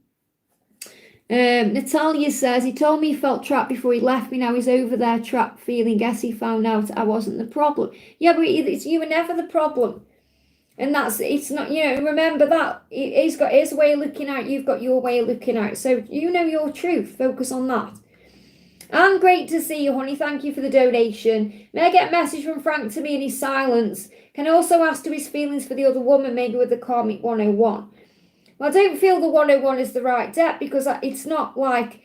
Natalia says, he told me he felt trapped before he left me. Now he's over there trapped feeling. Guess he found out I wasn't the problem. Yeah, but you were never the problem. And it's not, remember that. He's got his way of looking at it, you've got your way of looking at it. So you know your truth. Focus on that. And great to see you, honey. Thank you for the donation. May I get a message from Frank to me in his silence? Can I also ask to his feelings for the other woman, maybe with the karmic 101? Well, I don't feel the 101 is the right depth because it's not like,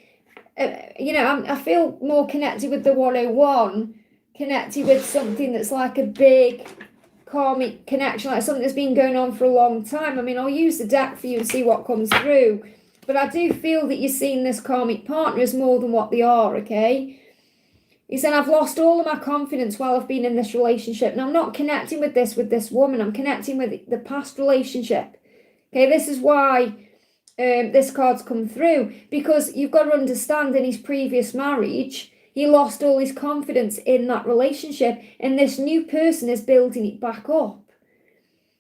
I feel more connected with the 101, connected with something that's like a big karmic connection, like something that's been going on for a long time. I mean, I'll use the deck for you and see what comes through. But I do feel that you're seeing this karmic partner as more than what they are, okay? He said, I've lost all of my confidence while I've been in this relationship. Now, I'm not connecting with this woman. I'm connecting with the past relationship. Okay, this is why this card's come through. Because you've got to understand, in his previous marriage, he lost all his confidence in that relationship. And this new person is building it back up.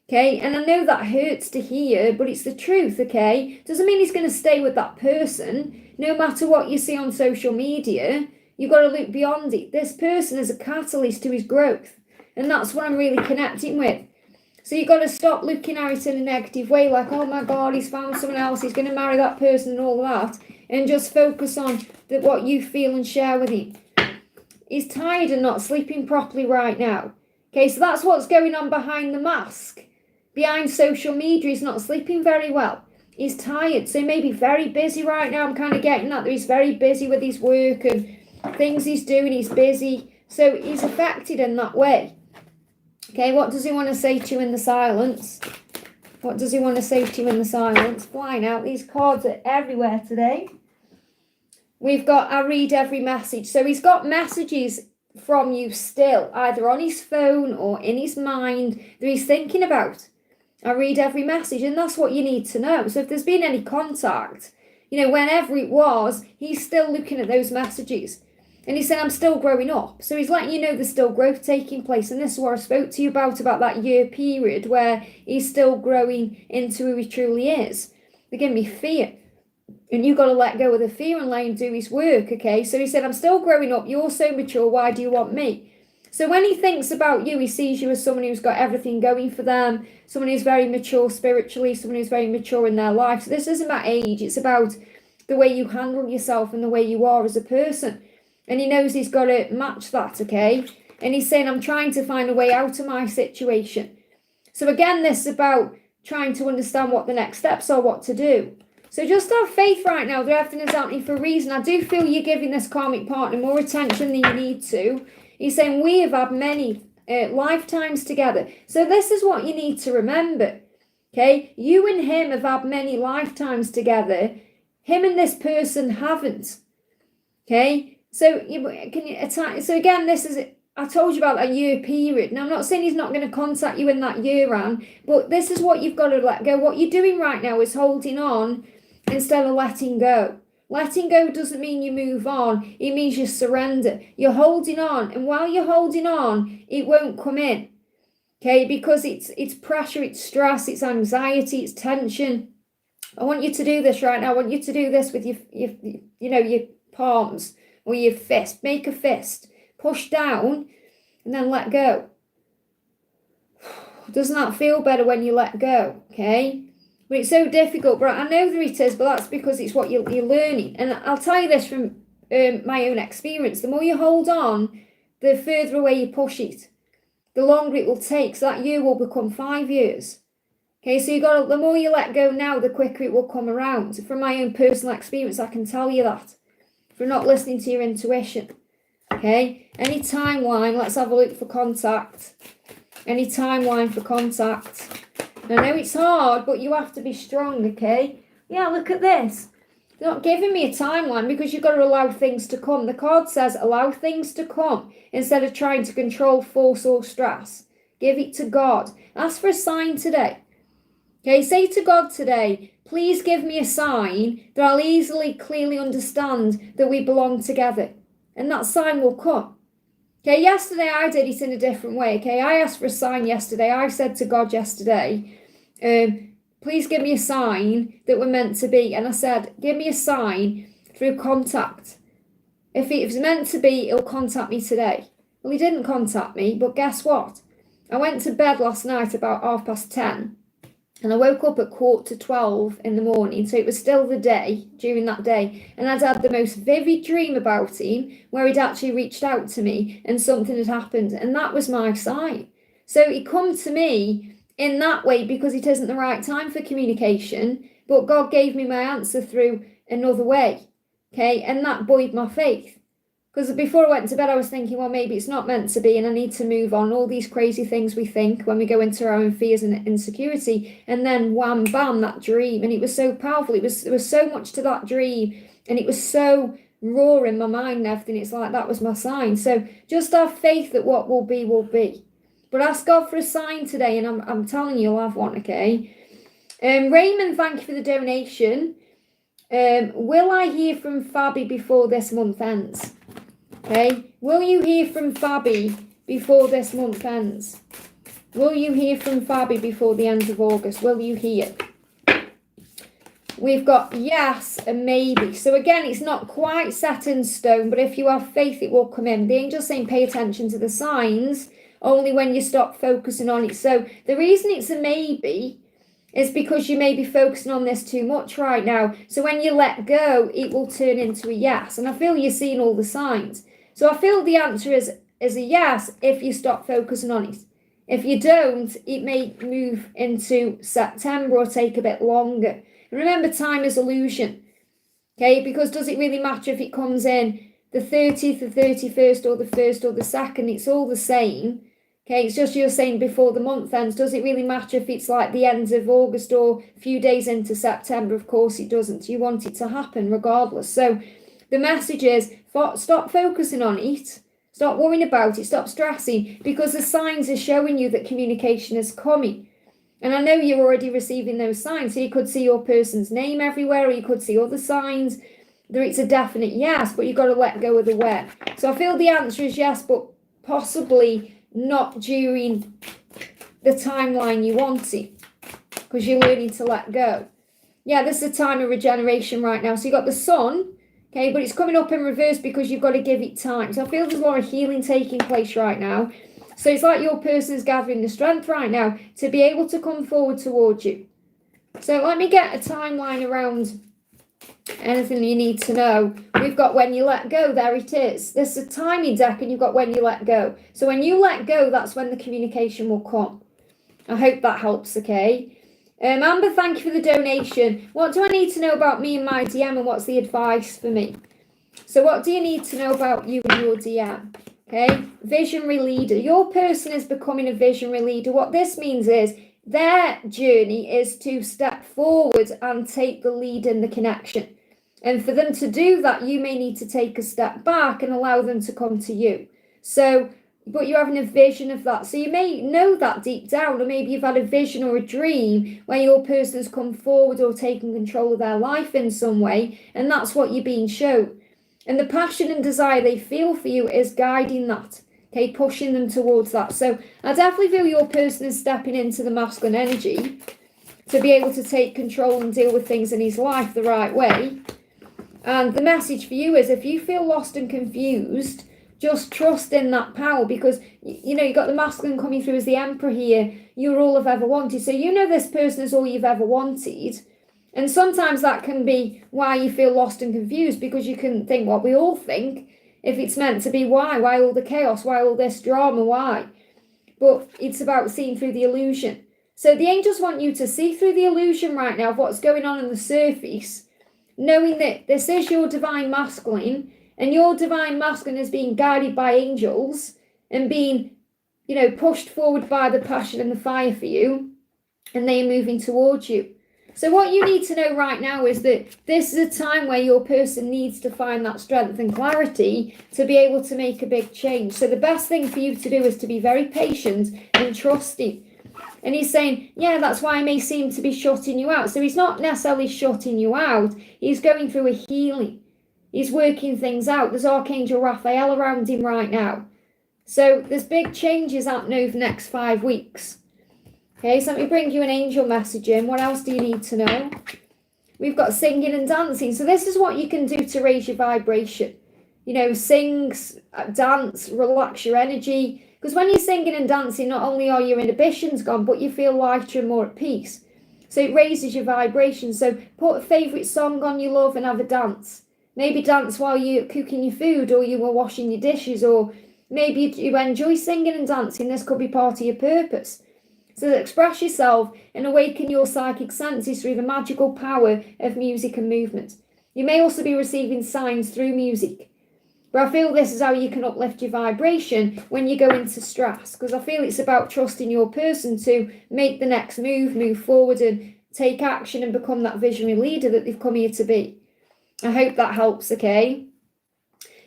Okay, and I know that hurts to hear, but it's the truth, okay? Doesn't mean he's going to stay with that person. No matter what you see on social media, you've got to look beyond it. This person is a catalyst to his growth. And that's what I'm really connecting with. So you've got to stop looking at it in a negative way, like, oh my God, he's found someone else, he's going to marry that person and all that. And just focus on what you feel and share with him. He's tired and not sleeping properly right now. Okay, so that's what's going on behind the mask. Behind social media, he's not sleeping very well. He's tired, so he may be very busy right now. I'm kind of getting that he's very busy with his work and things he's doing. He's busy, so he's affected in that way. Okay, what does he want to say to you in the silence? What does he want to say to you in the silence? Flying out, these cards are everywhere today. We've got, I read every message. So he's got messages from you still, either on his phone or in his mind that he's thinking about. I read every message, and that's what you need to know. So if there's been any contact, whenever it was, he's still looking at those messages. And he said, I'm still growing up. So he's letting you know there's still growth taking place. And this is what I spoke to you about that year period where he's still growing into who he truly is. They're giving me fear. And you've got to let go of the fear and let him do his work, okay? So he said, I'm still growing up. You're so mature. Why do you want me? So when he thinks about you, he sees you as someone who's got everything going for them, someone who's very mature spiritually, someone who's very mature in their life. So this isn't about age. It's about the way you handle yourself and the way you are as a person. And he knows he's got to match that, okay? And he's saying, I'm trying to find a way out of my situation. So again, this is about trying to understand what the next steps are, what to do. So just have faith right now that everything is happening for a reason. I do feel you're giving this karmic partner more attention than you need to. He's saying we have had many lifetimes together. So this is what you need to remember, okay? You and him have had many lifetimes together. Him and this person haven't, okay? So so again, this is, I told you about that year period. Now, I'm not saying he's not going to contact you in that year, Anne, but this is what you've got to let go. What you're doing right now is holding on instead of letting go. Letting go doesn't mean you move on. It means you surrender. You're holding on. And while you're holding on, it won't come in. Okay? Because it's pressure, it's stress, it's anxiety, it's tension. I want you to do this right now. I want you to do this with your palms or your fist. Make a fist. Push down and then let go. Doesn't that feel better when you let go? Okay? But it's so difficult, but I know that it is, but that's because it's what you're learning. And I'll tell you this from my own experience. The more you hold on, the further away you push it. The longer it will take. So that year will become 5 years. Okay, so the more you let go now, the quicker it will come around. From my own personal experience, I can tell you that. From not listening to your intuition. Okay, any timeline, let's have a look for contact. Any timeline for contact. I know it's hard, but you have to be strong, okay? Yeah, look at this. They're not giving me a timeline because you've got to allow things to come. The card says allow things to come instead of trying to control, force or stress. Give it to God. Ask for a sign today. Okay, say to God today, please give me a sign that I'll easily, clearly understand that we belong together. And that sign will come. Okay, yesterday I did it in a different way. Okay, I asked for a sign yesterday. I said to God yesterday, please give me a sign that we're meant to be. And I said, give me a sign through contact. If it's meant to be, he'll contact me today. Well, he didn't contact me, but guess what? I went to bed last night about 10:30, and I woke up at 11:45 in the morning, so it was still the day, during that day, and I'd had the most vivid dream about him, where he'd actually reached out to me, and something had happened, and that was my sign. So he come to me in that way because it isn't the right time for communication, but God gave me my answer through another way, okay, and that buoyed my faith. Because before I went to bed, I was thinking, well, maybe it's not meant to be and I need to move on. All these crazy things we think when we go into our own fears and insecurity. And then wham, bam, that dream. And it was so powerful. There was so much to that dream. And it was so raw in my mind and everything. It's like that was my sign. So just have faith that what will be, will be. But ask God for a sign today. And I'm telling you, you'll have one, okay? Raymond, thank you for the donation. Will I hear from Fabby before this month ends? Okay, will you hear from Fabby before this month ends? Will you hear from Fabby before the end of August? Will you hear? We've got yes and maybe. So again, it's not quite set in stone, but if you have faith, it will come in. The angel's saying pay attention to the signs only when you stop focusing on it. So the reason it's a maybe is because you may be focusing on this too much right now. So when you let go, it will turn into a yes. And I feel you're seeing all the signs. So I feel the answer is a yes if you stop focusing on it. If you don't, it may move into September or take a bit longer. And remember, time is illusion. Okay, because does it really matter if it comes in the 30th, the 31st, or the 1st, or the 2nd? It's all the same. Okay, it's just you're saying before the month ends. Does it really matter if it's like the end of August or a few days into September? Of course it doesn't. You want it to happen regardless. So the message is stop focusing on it. Stop worrying about it. Stop stressing, because the signs are showing you that communication is coming. And I know you're already receiving those signs. So you could see your person's name everywhere, or you could see other signs. It's a definite yes, but you've got to let go of the when. So I feel the answer is yes, but possibly not during the timeline you want it, because you're learning to let go. Yeah, this is a time of regeneration right now. So you've got the sun, okay, but it's coming up in reverse because you've got to give it time. So I feel there's a lot of healing taking place right now. So it's like your person is gathering the strength right now to be able to come forward towards you. So let me get a timeline around anything you need to know. We've got when you let go. There it is. This is a timing deck, and you've got when you let go. So when you let go, that's when the communication will come. I hope that helps, okay? Amber, thank you for the donation. What do I need to know about me and my DM, and what's the advice for me? So what do you need to know about you and your DM? Okay, visionary leader. Your person is becoming a visionary leader. What this means is their journey is to step forward and take the lead in the connection. And for them to do that, you may need to take a step back and allow them to come to you. So, but you're having a vision of that. So you may know that deep down, or maybe you've had a vision or a dream where your person's come forward or taken control of their life in some way. And that's what you're being shown. And the passion and desire they feel for you is guiding that. Okay, pushing them towards that. So I definitely feel your person is stepping into the masculine energy to be able to take control and deal with things in his life the right way. And the message for you is, if you feel lost and confused, just trust in that power, because, you know, you've got the masculine coming through as the emperor here. You're all I've ever wanted. So you know this person is all you've ever wanted. And sometimes that can be why you feel lost and confused, because you can think what we all think. If it's meant to be, why? Why all the chaos? Why all this drama? Why? But it's about seeing through the illusion. So the angels want you to see through the illusion right now of what's going on the surface, knowing that this is your divine masculine, and your divine masculine is being guided by angels and being, you know, pushed forward by the passion and the fire for you, and they are moving towards you. So what you need to know right now is that this is a time where your person needs to find that strength and clarity to be able to make a big change. So the best thing for you to do is to be very patient and trusting. And he's saying, yeah, that's why I may seem to be shutting you out. So he's not necessarily shutting you out. He's going through a healing. He's working things out. There's Archangel Raphael around him right now. So there's big changes happening over the next 5 weeks. Okay, so let me bring you an angel message in. What else do you need to know? We've got singing and dancing. So this is what you can do to raise your vibration. You know, sing, dance, relax your energy. Because when you're singing and dancing, not only are your inhibitions gone, but you feel lighter and more at peace. So it raises your vibration. So put a favourite song on you love and have a dance. Maybe dance while you're cooking your food or you were washing your dishes, or maybe you enjoy singing and dancing. This could be part of your purpose. So express yourself and awaken your psychic senses through the magical power of music and movement. You may also be receiving signs through music. But I feel this is how you can uplift your vibration when you go into stress. Because I feel it's about trusting your person to make the next move forward and take action and become that visionary leader that they've come here to be. I hope that helps, okay?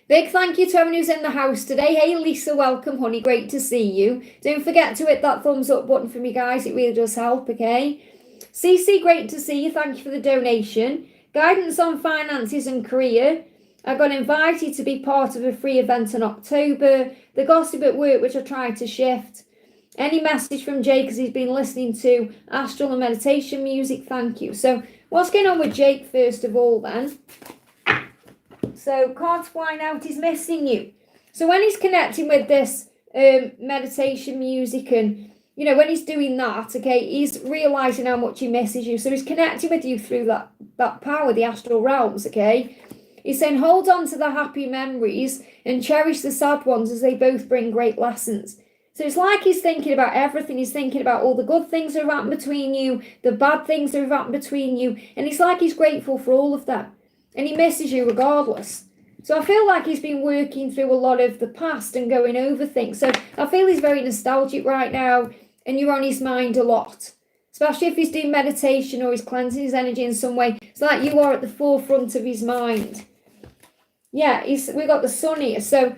Big thank you to everyone who's in the house today. Hey Lisa, welcome honey, great to see you. Don't forget to hit that thumbs up button for me guys, it really does help, okay? CC, great to see you, thank you for the donation. Guidance on finances and career. I got invited to be part of a free event in October. The gossip at work, which I tried to shift. Any message from Jake as he's been listening to astral and meditation music, thank you. So what's going on with Jake first of all then? So cards flying out, he's missing you. So when he's connecting with this meditation music and, you know, when he's doing that, okay, he's realising how much he misses you. So he's connecting with you through that power, the astral realms, okay? He's saying hold on to the happy memories and cherish the sad ones as they both bring great lessons. So it's like he's thinking about everything. He's thinking about all the good things that have happened between you, the bad things that have happened between you. And it's like he's grateful for all of that. And he misses you regardless. So I feel like he's been working through a lot of the past and going over things. So I feel he's very nostalgic right now and you're on his mind a lot. Especially if he's doing meditation or he's cleansing his energy in some way. It's like you are at the forefront of his mind. Yeah, we got the sun here. So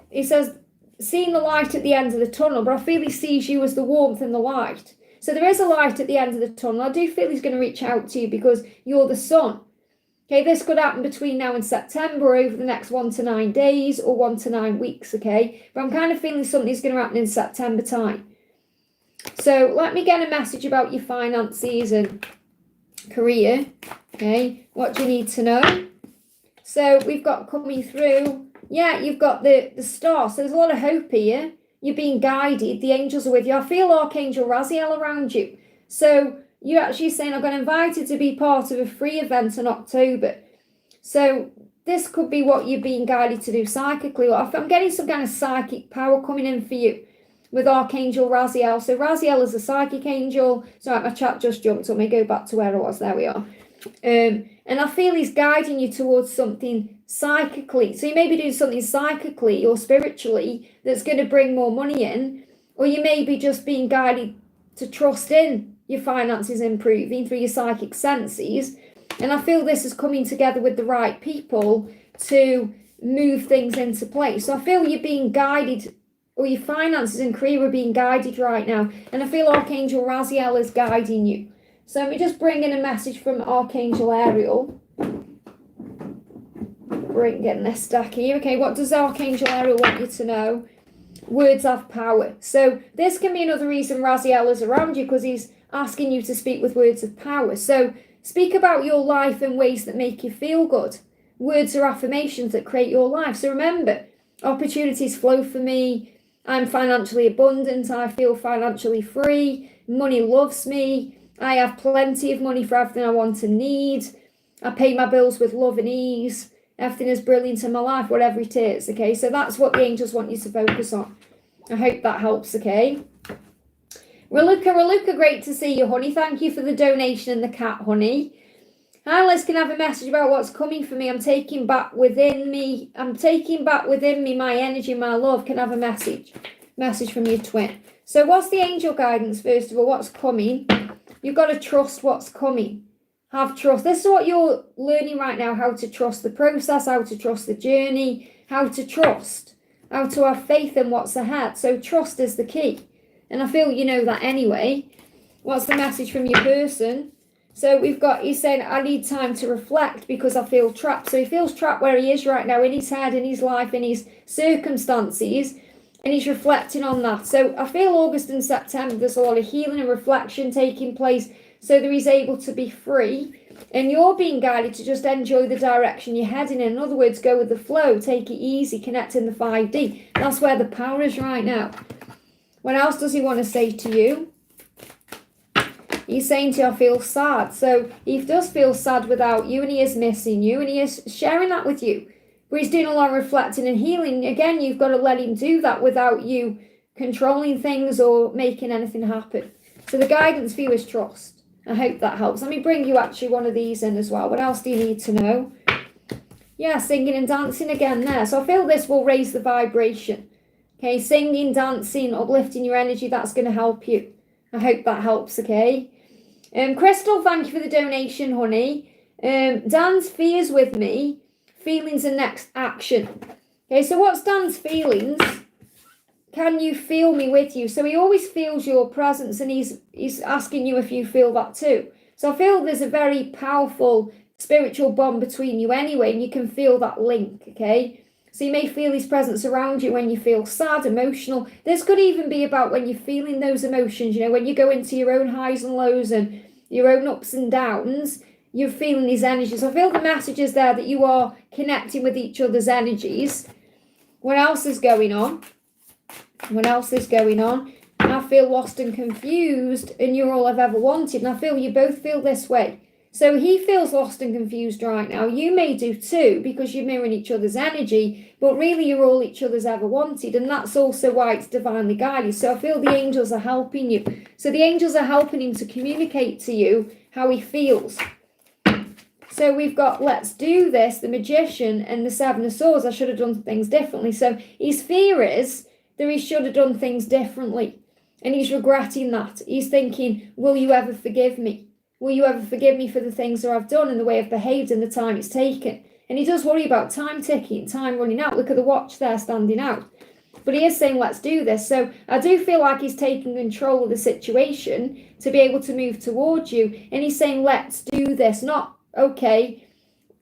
he says, seeing the light at the end of the tunnel, but I feel he sees you as the warmth and the light. So there is a light at the end of the tunnel. I do feel he's going to reach out to you because you're the sun. Okay, this could happen between now and September, over the next 1 to 9 days or 1 to 9 weeks, okay? But I'm kind of feeling something's going to happen in September time. So let me get a message about your finances and career, okay? What do you need to know? So we've got coming through, yeah, you've got the star. So there's a lot of hope here. You're being guided. The angels are with you. I feel Archangel Raziel around you. So you're actually saying, I've got invited to be part of a free event in October. So this could be what you're being guided to do psychically. I'm getting some kind of psychic power coming in for you with Archangel Raziel. So Raziel is a psychic angel. Sorry, my chat just jumped. Let me go back to where I was. There we are. And I feel he's guiding you towards something psychically. So you may be doing something psychically or spiritually that's going to bring more money in. Or you may be just being guided to trust in your finances improving through your psychic senses. And I feel this is coming together with the right people to move things into place. So I feel you're being guided, or your finances and career are being guided right now. And I feel Archangel Raziel is guiding you. So let me just bring in a message from Archangel Ariel. Getting this stack here. Okay, what does Archangel Ariel want you to know? Words have power. So this can be another reason Raziel is around you, because he's asking you to speak with words of power. So speak about your life in ways that make you feel good. Words are affirmations that create your life. So remember, opportunities flow for me. I'm financially abundant. I feel financially free. Money loves me. I have plenty of money for everything I want and need. I pay my bills with love and ease. Everything is brilliant in my life, whatever it is, okay? So that's what the angels want you to focus on. I hope that helps, okay? Ruka, great to see you, honey. Thank you for the donation and the cat, honey. Hi, Liz, can I have a message about what's coming for me? I'm taking back within me my energy, my love. Can I have a message? Message from your twin. So what's the angel guidance, first of all? What's coming? You've got to trust what's coming. Have trust. This is what you're learning right now, how to trust the process, how to trust the journey, how to trust, how to have faith in what's ahead. So trust is the key. And I feel you know that anyway. What's the message from your person? So we've got, he's saying, I need time to reflect because I feel trapped. So he feels trapped where he is right now, in his head, in his life, in his circumstances. And he's reflecting on that. So I feel August and September, there's a lot of healing and reflection taking place so that he's able to be free. And you're being guided to just enjoy the direction you're heading in. In other words, go with the flow, take it easy, connect in the 5D. That's where the power is right now. What else does he want to say to you? He's saying to you, I feel sad. So he does feel sad without you, and he is missing you, and he is sharing that with you. But he's doing a lot of reflecting and healing. Again, you've got to let him do that without you controlling things or making anything happen. So the guidance for you is trust. I hope that helps. Let me bring you actually one of these in as well. What else do you need to know? Yeah, singing and dancing again there. So I feel this will raise the vibration. Okay, singing, dancing, uplifting your energy, that's going to help you. I hope that helps, okay? Crystal, thank you for the donation, honey. Dan's fears with me. Feelings and next action. Okay, so what's Dan's feelings? Can you feel me with you? So he always feels your presence, and he's asking you if you feel that too. So I feel there's a very powerful spiritual bond between you anyway, and you can feel that link, okay? So you may feel his presence around you when you feel sad, emotional. This could even be about when you're feeling those emotions, you know, when you go into your own highs and lows and your own ups and downs. You're feeling these energies. I feel the messages there that you are connecting with each other's energies. What else is going on? What else is going on? I feel lost and confused, and you're all I've ever wanted. And I feel you both feel this way. So he feels lost and confused right now. You may do too, because you're mirroring each other's energy. But really, you're all each other's ever wanted. And that's also why it's divinely guided. So I feel the angels are helping you. So the angels are helping him to communicate to you how he feels. So we've got let's do this, the magician, and the Seven of Swords. I should have done things differently. So his fear is that he should have done things differently. And he's regretting that. He's thinking, will you ever forgive me? Will you ever forgive me for the things that I've done and the way I've behaved and the time it's taken? And he does worry about time ticking, time running out. Look at the watch there standing out. But he is saying, let's do this. So I do feel like he's taking control of the situation to be able to move towards you. And he's saying, let's do this, not okay,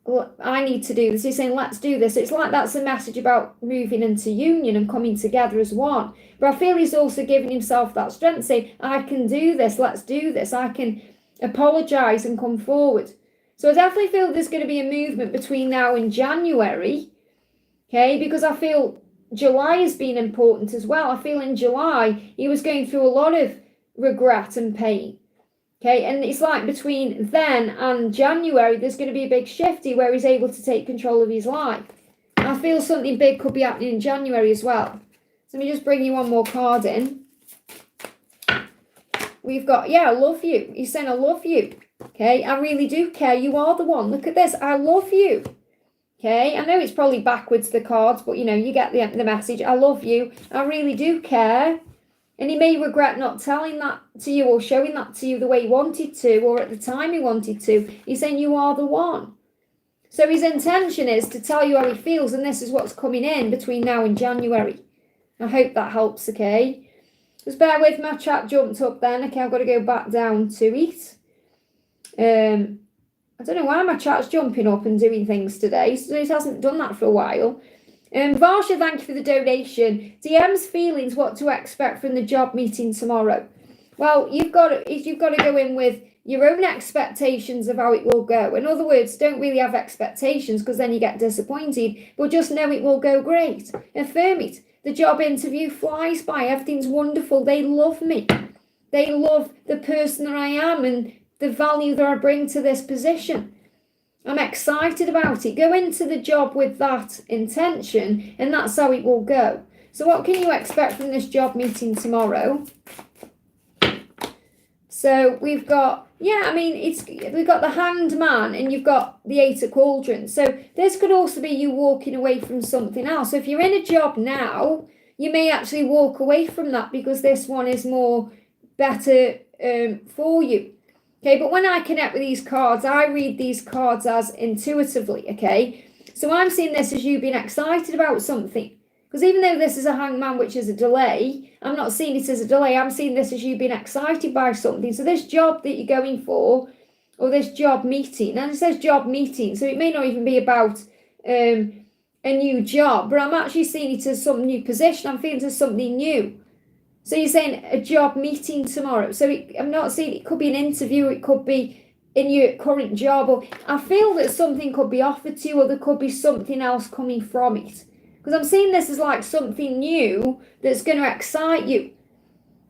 well, I need to do this. He's saying, let's do this. It's like that's a message about moving into union and coming together as one. But I feel he's also giving himself that strength, saying, I can do this. Let's do this. I can apologise and come forward. So I definitely feel there's going to be a movement between now and January. Okay, because I feel July has been important as well. I feel in July, he was going through a lot of regret and pain. Okay, and it's like between then and January, there's going to be a big shifty where he's able to take control of his life. I feel something big could be happening in January as well. So let me just bring you one more card in. We've got, yeah, I love you. He's saying, I love you. Okay, I really do care. You are the one. Look at this. I love you. Okay, I know it's probably backwards, the cards, but, you know, you get the message. I love you. I really do care. And he may regret not telling that to you or showing that to you the way he wanted to or at the time he wanted to. He's saying you are the one. So his intention is to tell you how he feels, and this is what's coming in between now and January. I hope that helps, okay? Just bear with my chat jumped up then. Okay, I've got to go back down to it. I don't know why my chat's jumping up and doing things today. So it hasn't done that for a while. Vasha, thank you for the donation. DM's feelings, what to expect from the job meeting tomorrow. Well, you've got to go in with your own expectations of how it will go. In other words, don't really have expectations because then you get disappointed, but just know it will go great. Affirm it. The job interview flies by. Everything's wonderful. They love me. They love the person that I am and the value that I bring to this position. I'm excited about it. Go into the job with that intention, and that's how it will go. So what can you expect from this job meeting tomorrow? So we've got, we've got the Hanged Man, and you've got the Eight of Cauldrons. So this could also be you walking away from something else. So if you're in a job now, you may actually walk away from that because this one is more better for you. Okay, but when I connect with these cards, I read these cards as intuitively, okay? So I'm seeing this as you being excited about something. Because even though this is a hangman, which is a delay, I'm not seeing it as a delay. I'm seeing this as you being excited by something. So this job that you're going for, or this job meeting, and it says job meeting, so it may not even be about a a new job, but I'm actually seeing it as some new position. I'm feeling it as something new. So you're saying a job meeting tomorrow. So I'm not saying it could be an interview, it could be in your current job, or I feel that something could be offered to you, or there could be something else coming from it. Because I'm seeing this as like something new that's going to excite you.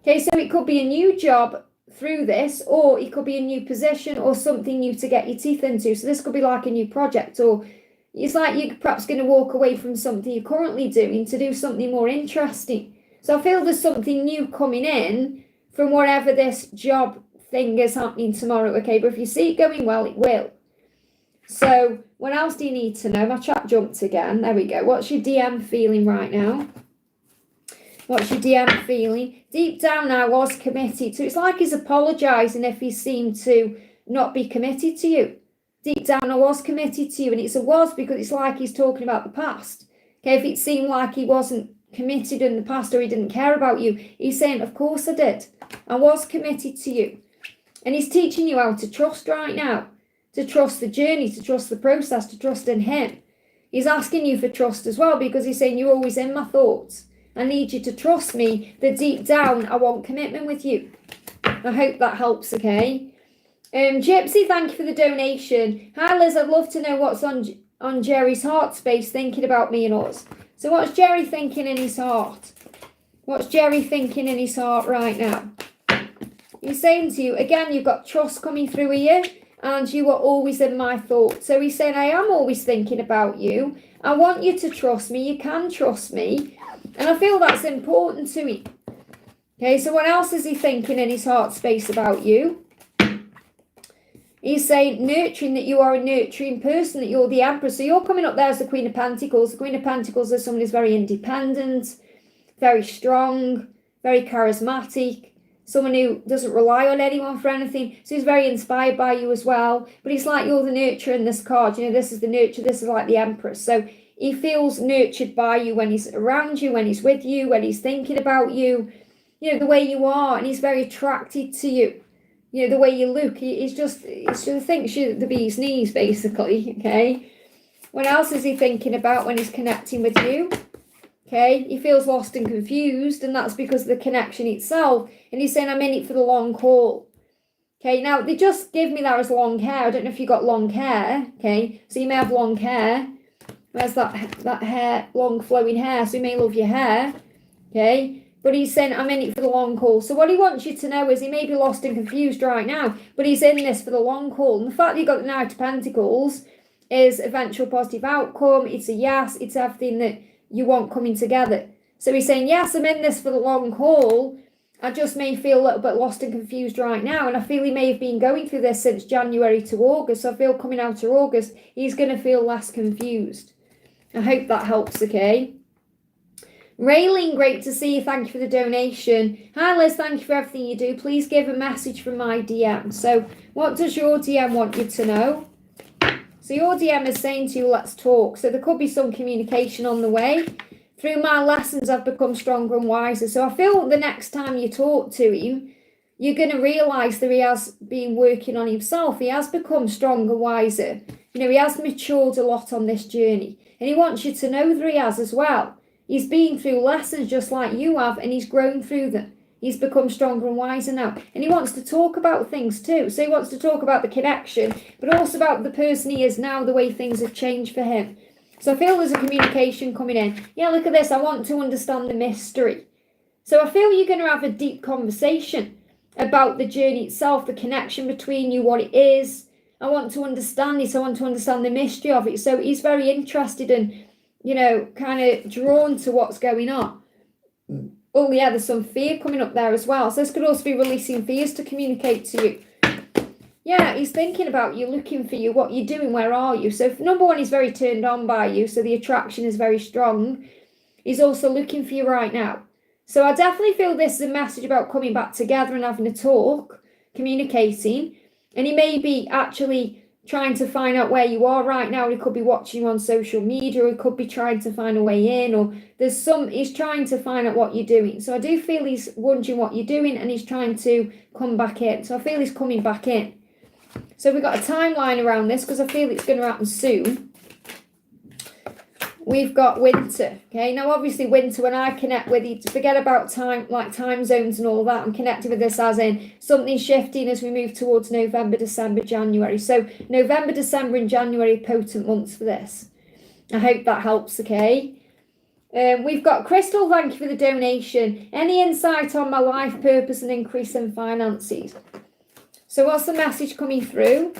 Okay, so it could be a new job through this, or it could be a new position or something new to get your teeth into. So this could be like a new project, or it's like you're perhaps going to walk away from something you're currently doing to do something more interesting. So I feel there's something new coming in from whatever this job thing is happening tomorrow, okay? But if you see it going well, it will. So what else do you need to know? My chat jumped again. There we go. What's your DM feeling right now? What's your DM feeling? Deep down I was committed. So it's like he's apologising if he seemed to not be committed to you. Deep down I was committed to you, and it's a was because it's like he's talking about the past. Okay, if it seemed like he wasn't committed in the past or he didn't care about you, he's saying, of course I did. I was committed to you. And he's teaching you how to trust right now, to trust the journey, to trust the process, to trust in him. He's asking you for trust as well, because he's saying, you're always in my thoughts. I need you to trust me that deep down I want commitment with you. I hope that helps, okay? Gypsy, thank you for the donation. Hi Liz, I'd love to know what's on Jerry's heart space thinking about me and us. So what's Jerry thinking in his heart? What's Jerry thinking in his heart right now? He's saying to you, again, you've got trust coming through here, and you are always in my thoughts. So he's saying, I am always thinking about you. I want you to trust me. You can trust me. And I feel that's important to him. Okay, so what else is he thinking in his heart space about you? He's saying nurturing, that you are a nurturing person, that you're the Empress. So you're coming up there as the Queen of Pentacles. The Queen of Pentacles is someone who's very independent, very strong, very charismatic. Someone who doesn't rely on anyone for anything. So he's very inspired by you as well. But it's like you're the nurturer in this card. You know, this is the nurture. This is like the Empress. So he feels nurtured by you when he's around you, when he's with you, when he's thinking about you. You know, the way you are. And he's very attracted to you. You know, the way you look. He thinks you're the bee's knees, basically. Okay. What else is he thinking about when he's connecting with you? Okay, he feels lost and confused, and that's because of the connection itself. And he's saying, I'm in it for the long haul. Okay, now they just give me that as long hair. I don't know if you got long hair. Okay, so you may have long hair. Where's that hair, long flowing hair? So you may love your hair. Okay, but he's saying, I'm in it for the long haul. So what he wants you to know is he may be lost and confused right now, but he's in this for the long haul. And the fact that you got the Knight of Pentacles is eventual positive outcome. It's a yes. It's everything that you want coming together. So he's saying, yes, I'm in this for the long haul. I just may feel a little bit lost and confused right now. And I feel he may have been going through this since January to August. So I feel coming out of August, he's going to feel less confused. I hope that helps, okay? Raylene, great to see you. Thank you for the donation. Hi, Liz. Thank you for everything you do. Please give a message from my DM. So what does your DM want you to know? So your DM is saying to you, let's talk. So there could be some communication on the way. Through my lessons, I've become stronger and wiser. So I feel the next time you talk to him, you're going to realise that he has been working on himself. He has become stronger, wiser. You know, he has matured a lot on this journey. And he wants you to know that he has as well. He's been through lessons just like you have, and he's grown through them. He's become stronger and wiser now. And he wants to talk about things too. So he wants to talk about the connection, but also about the person he is now, the way things have changed for him. So I feel there's a communication coming in. Yeah, look at this. I want to understand the mystery. So I feel you're going to have a deep conversation about the journey itself, the connection between you, what it is. I want to understand it. I want to understand the mystery of it. So he's very interested and, you know, kind of drawn to what's going on. Oh, yeah, there's some fear coming up there as well. So this could also be releasing fears to communicate to you. Yeah, he's thinking about you, looking for you, what you're doing, where are you? So number one, he's very turned on by you, so the attraction is very strong. He's also looking for you right now. So I definitely feel this is a message about coming back together and having a talk, communicating. And he may be actually trying to find out where you are right now. He could be watching you on social media, or he could be trying to find a way in, or he's trying to find out what you're doing. So I do feel he's wondering what you're doing, and he's trying to come back in. So I feel he's coming back in. So we've got a timeline around this because I feel it's going to happen soon. we've got winter. Okay, now obviously winter, when I connect with you, forget about time, like time zones and all that. I'm connected with this as in something shifting as we move towards November, December, January. So November, December and January are potent months for this. I hope that helps, okay? We've got Crystal, thank you for the donation. Any insight on my life purpose and increase in finances? So what's the message coming through?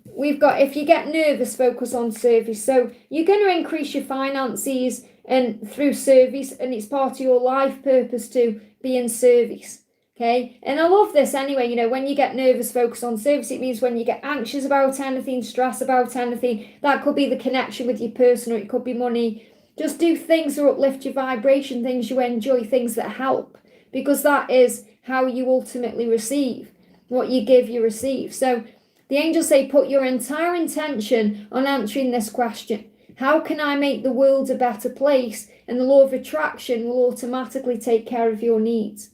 We've got, if you get nervous, focus on service. So you're going to increase your finances and through service, and it's part of your life purpose to be in service. Okay, and I love this anyway. You know, when you get nervous, focus on service. It means when you get anxious about anything, stress about anything, that could be the connection with your person, or it could be money. Just do things that uplift your vibration, things you enjoy, things that help, because that is how you ultimately receive. What you give, you receive. So the angels say, put your entire intention on answering this question. How can I make the world a better place? And the law of attraction will automatically take care of your needs.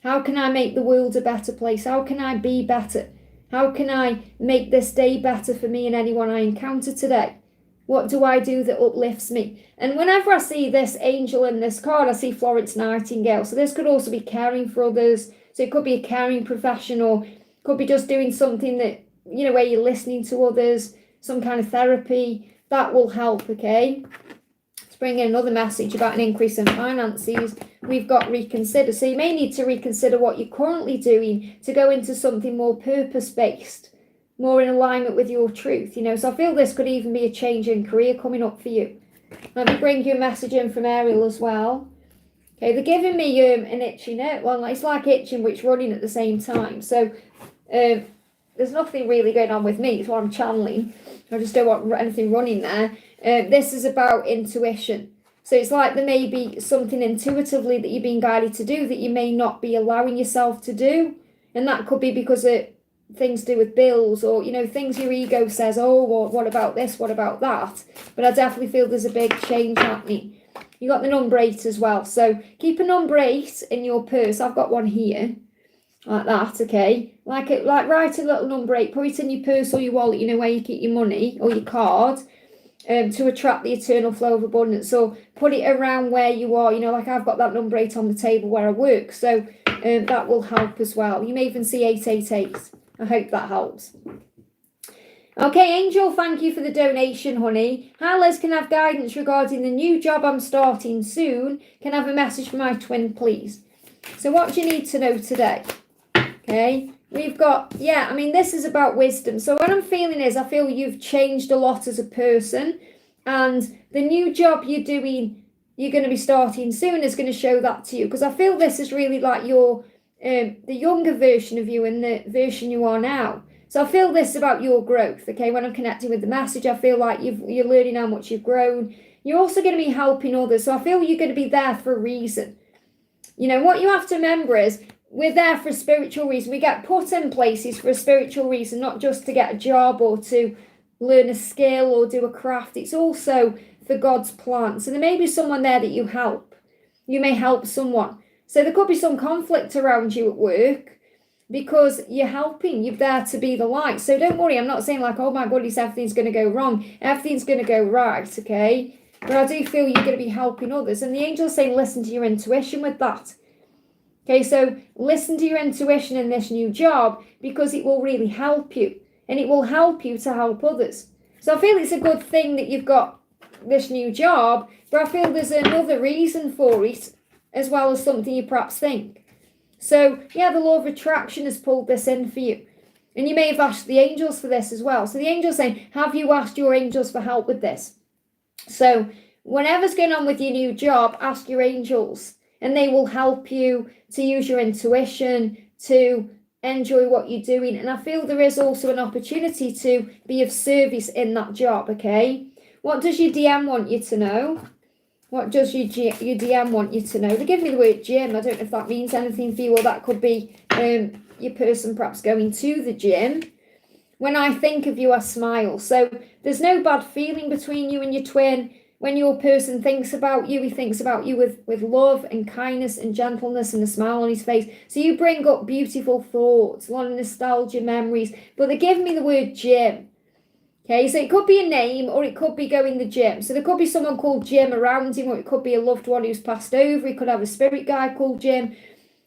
How can I make the world a better place? How can I be better? How can I make this day better for me and anyone I encounter today? What do I do that uplifts me? And whenever I see this angel in this card, I see Florence Nightingale. So this could also be caring for others. So it could be a caring profession, or could be just doing something that, you know, where you're listening to others, some kind of therapy. That will help, okay? Let's bring in another message about an increase in finances. We've got reconsider. So you may need to reconsider what you're currently doing to go into something more purpose-based, more in alignment with your truth, you know. So I feel this could even be a change in career coming up for you. Let me bring you a message in from Ariel as well. Okay, they're giving me an itchy note. Well, it's like itching which running at the same time. So there's nothing really going on with me. It's what I'm channeling. I just don't want anything running there. This is about intuition. So it's like there may be something intuitively that you're being guided to do that you may not be allowing yourself to do. And that could be because it things to do with bills, or, you know, things your ego says, oh, well, what about this? What about that? But I definitely feel there's a big change happening. You got the number 8 as well. So keep a number 8 in your purse. I've got one here. Like that, okay? Like write a little number 8, put it in your purse or your wallet, you know, where you keep your money, or your card, to attract the eternal flow of abundance. So put it around where you are, you know, like I've got that number 8 on the table where I work. So that will help as well. You may even see 888. I hope that helps. Okay, Angel, thank you for the donation, honey. Hi, Liz, can I have guidance regarding the new job I'm starting soon? Can I have a message for my twin, please? So what do you need to know today? Okay, we've got, I mean, this is about wisdom. So what I'm feeling is, I feel you've changed a lot as a person, and the new job you're doing, you're going to be starting soon, is going to show that to you. Because I feel this is really like your, the younger version of you and the version you are now. So I feel this about your growth, okay? When I'm connecting with the message, I feel like you're learning how much you've grown. You're also going to be helping others. So I feel you're going to be there for a reason. You know, what you have to remember is, we're there for a spiritual reason. We get put in places for a spiritual reason, not just to get a job or to learn a skill or do a craft. It's also for God's plan. So there may be someone there that you help. You may help someone. So there could be some conflict around you at work because you're helping. You're there to be the light. So don't worry. I'm not saying like, oh my goodness, everything's going to go wrong. Everything's going to go right, okay? But I do feel you're going to be helping others. And the angel's saying listen to your intuition with that. Okay, so listen to your intuition in this new job, because it will really help you, and it will help you to help others. So I feel it's a good thing that you've got this new job, but I feel there's another reason for it, as well as something you perhaps think. So yeah, the law of attraction has pulled this in for you. And you may have asked the angels for this as well. So the angel's saying, have you asked your angels for help with this? So whatever's going on with your new job, ask your angels, and they will help you to use your intuition, to enjoy what you're doing. And I feel there is also an opportunity to be of service in that job, okay? What does your DM want you to know? What does your DM want you to know? They give me the word gym. I don't know if that means anything for you, or that could be your person perhaps going to the gym. When I think of you, I smile. So there's no bad feeling between you and your twin. When your person thinks about you, he thinks about you with love and kindness and gentleness and a smile on his face. So you bring up beautiful thoughts, a lot of nostalgia, memories. But they give me the word gym. Okay, so it could be a name or it could be going the gym. So there could be someone called Jim around him, or it could be a loved one who's passed over. He could have a spirit guide called Jim,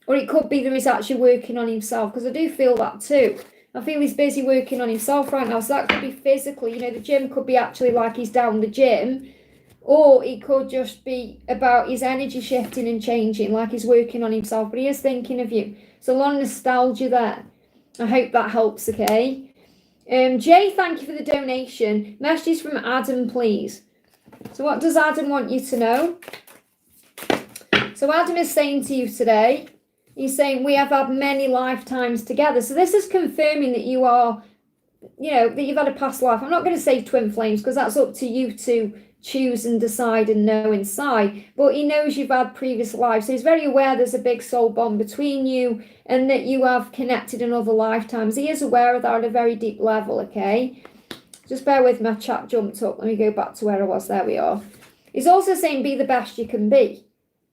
or it could be that he's actually working on himself, because I do feel that too. I feel he's busy working on himself right now. So that could be physically, the gym could be actually like he's down the gym, or it could just be about his energy shifting and changing, like he's working on himself, but he is thinking of you. So a lot of nostalgia there. I hope that helps, okay? Jay, thank you for the donation. Messages from Adam, please. So what does Adam want you to know? So Adam is saying to you today, he's saying we have had many lifetimes together. So this is confirming that you are, that you've had a past life. I'm not going to say twin flames, because that's up to you to choose and decide and know inside. But he knows you've had previous lives. So he's very aware there's a big soul bond between you and that you have connected in other lifetimes. He is aware of that at a very deep level, okay? Just bear with me, my chat jumped up. Let me go back to where I was. There we are. He's also saying be the best you can be.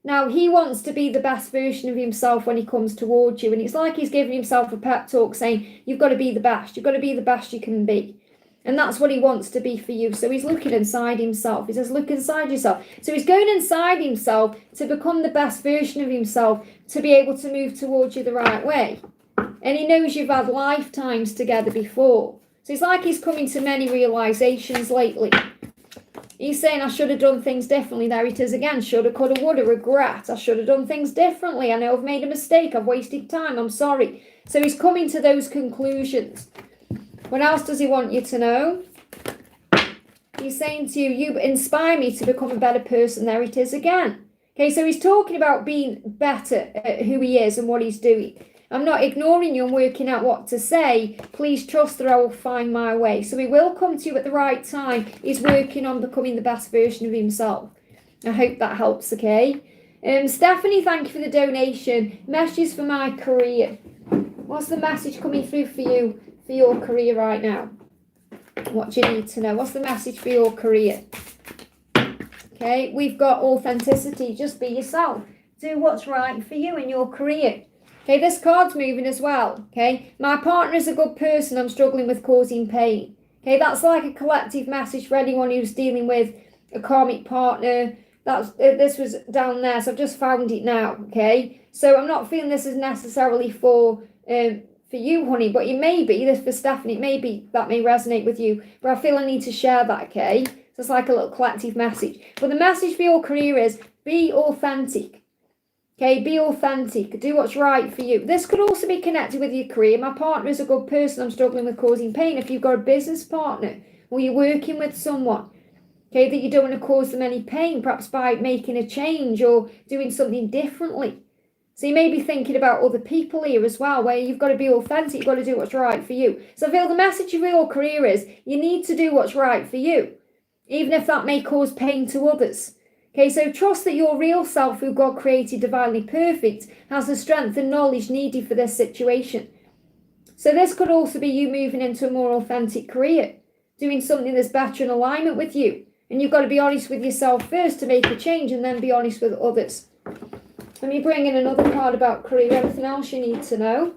Now, he wants to be the best version of himself when he comes towards you. And it's like he's giving himself a pep talk saying, you've got to be the best. You've got to be the best you can be. And that's what he wants to be for you. So he's looking inside himself. He says, look inside yourself. So he's going inside himself to become the best version of himself, to be able to move towards you the right way. And he knows you've had lifetimes together before. So it's like he's coming to many realizations lately. He's saying, I should have done things differently. There it is again. Shoulda, coulda, woulda, regret. I should have done things differently. I know I've made a mistake. I've wasted time. I'm sorry. So he's coming to those conclusions. What else does he want you to know? He's saying to you, you inspire me to become a better person. There it is again. Okay, so he's talking about being better at who he is and what he's doing. I'm not ignoring you and working out what to say. Please trust that I will find my way. So he will come to you at the right time. He's working on becoming the best version of himself. I hope that helps, okay? Stephanie, thank you for the donation. Messages for my career. What's the message coming through for you? For your career right now? What do you need to know? What's the message for your career? Okay, we've got authenticity. Just be yourself. Do what's right for you in your career. Okay, this card's moving as well. Okay, my partner is a good person. I'm struggling with causing pain. Okay, that's like a collective message for anyone who's dealing with a karmic partner. This was down there, so I've just found it now. Okay, so I'm not feeling this is necessarily for you, honey, but it may be, this for Stephanie, it may be that may resonate with you, but I feel I need to share that, okay? So it's like a little collective message. But the message for your career is be authentic, okay? Be authentic. Do what's right for you. This could also be connected with your career. My partner is a good person. I'm struggling with causing pain. If you've got a business partner or you're working with someone, okay, that you don't want to cause them any pain, perhaps by making a change or doing something differently. So you may be thinking about other people here as well, where you've got to be authentic, you've got to do what's right for you. So I feel the message of your career is you need to do what's right for you, even if that may cause pain to others. Okay, so trust that your real self, who God created divinely perfect, has the strength and knowledge needed for this situation. So this could also be you moving into a more authentic career, doing something that's better in alignment with you. And you've got to be honest with yourself first to make a change, and then be honest with others. Let me bring in another card about career. Anything else you need to know?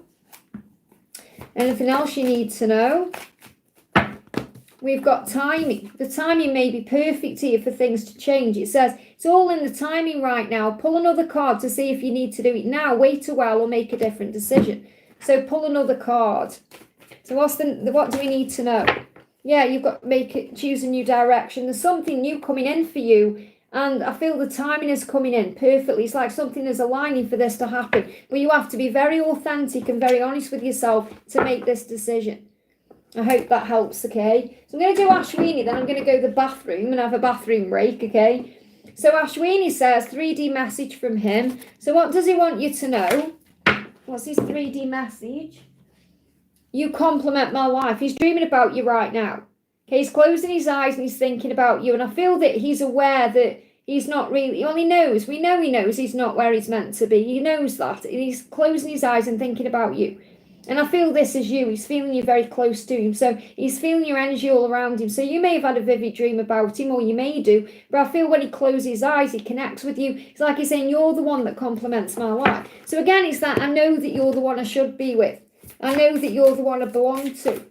Anything else you need to know? We've got timing. The timing may be perfect here for things to change. It says it's all in the timing right now. Pull another card to see if you need to do it now, wait a while, or make a different decision. So pull another card. So what do we need to know? Yeah, you've got to choose a new direction. There's something new coming in for you. And I feel the timing is coming in perfectly. It's like something is aligning for this to happen. But you have to be very authentic and very honest with yourself to make this decision. I hope that helps, okay? So I'm going to do Ashweeni, then I'm going to go to the bathroom and have a bathroom break, okay? So Ashweeni says, 3D message from him. So what does he want you to know? What's his 3D message? You complement my life. He's dreaming about you right now. Okay, he's closing his eyes and he's thinking about you. And I feel that he's aware that he's not really, well, he knows. We know he knows he's not where he's meant to be. He knows that. And he's closing his eyes and thinking about you. And I feel this is you. He's feeling you very close to him. So he's feeling your energy all around him. So you may have had a vivid dream about him, or you may do. But I feel when he closes his eyes, he connects with you. It's like he's saying, you're the one that complements my life. So again, it's that I know that you're the one I should be with. I know that you're the one I belong to.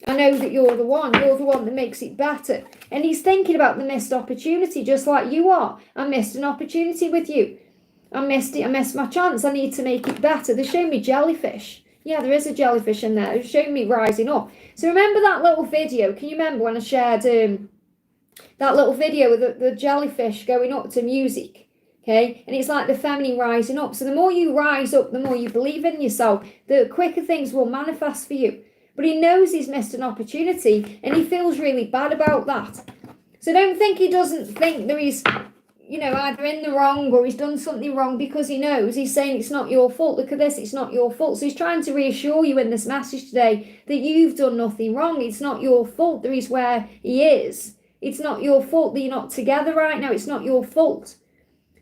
I know that you're the one that makes it better. And he's thinking about the missed opportunity, just like you are. I missed an opportunity with you. I missed it. I missed my chance. I need to make it better. They're showing me jellyfish. Yeah, there is a jellyfish in there. They're showing me rising up. So remember that little video? Can you remember when I shared that little video with the jellyfish going up to music? Okay, and it's like the feminine rising up. So the more you rise up, the more you believe in yourself, the quicker things will manifest for you. But he knows he's missed an opportunity and he feels really bad about that. So don't think he doesn't think that he's, either in the wrong or he's done something wrong, because he knows. He's saying it's not your fault. Look at this, it's not your fault. So he's trying to reassure you in this message today that you've done nothing wrong. It's not your fault that he's where he is. It's not your fault that you're not together right now. It's not your fault.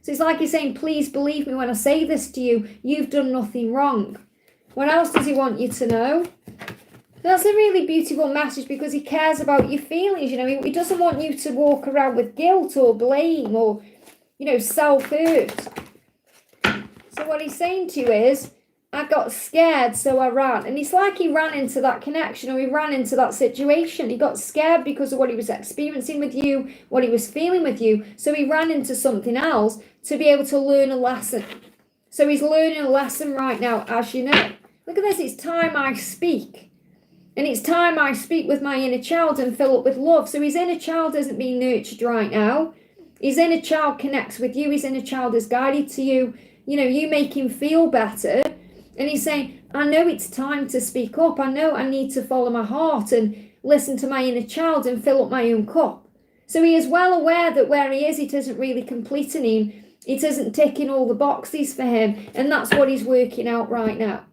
So it's like he's saying, please believe me when I say this to you. You've done nothing wrong. What else does he want you to know? That's a really beautiful message, because he cares about your feelings. He doesn't want you to walk around with guilt or blame or, self-hurt. So what he's saying to you is, I got scared, so I ran. And it's like he ran into that connection, or he ran into that situation. He got scared because of what he was experiencing with you, what he was feeling with you. So he ran into something else to be able to learn a lesson. So he's learning a lesson right now, as you know. Look at this, it's time I speak. And it's time I speak with my inner child and fill up with love. So his inner child isn't being nurtured right now. His inner child connects with you. His inner child is guided to you. You make him feel better. And he's saying, I know it's time to speak up. I know I need to follow my heart and listen to my inner child and fill up my own cup. So he is well aware that where he is, it isn't really completing him. It isn't ticking all the boxes for him. And that's what he's working out right now.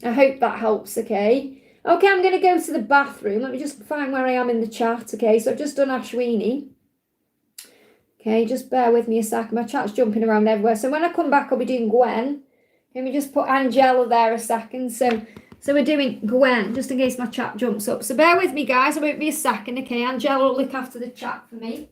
I hope that helps, okay? Okay, I'm going to go to the bathroom. Let me just find where I am in the chat, okay? So I've just done Ashweeni. Okay, just bear with me a second. My chat's jumping around everywhere. So when I come back, I'll be doing Gwen. Let me just put Angela there a second. So we're doing Gwen, just in case my chat jumps up. So bear with me, guys. I won't be a second, okay? Angela will look after the chat for me.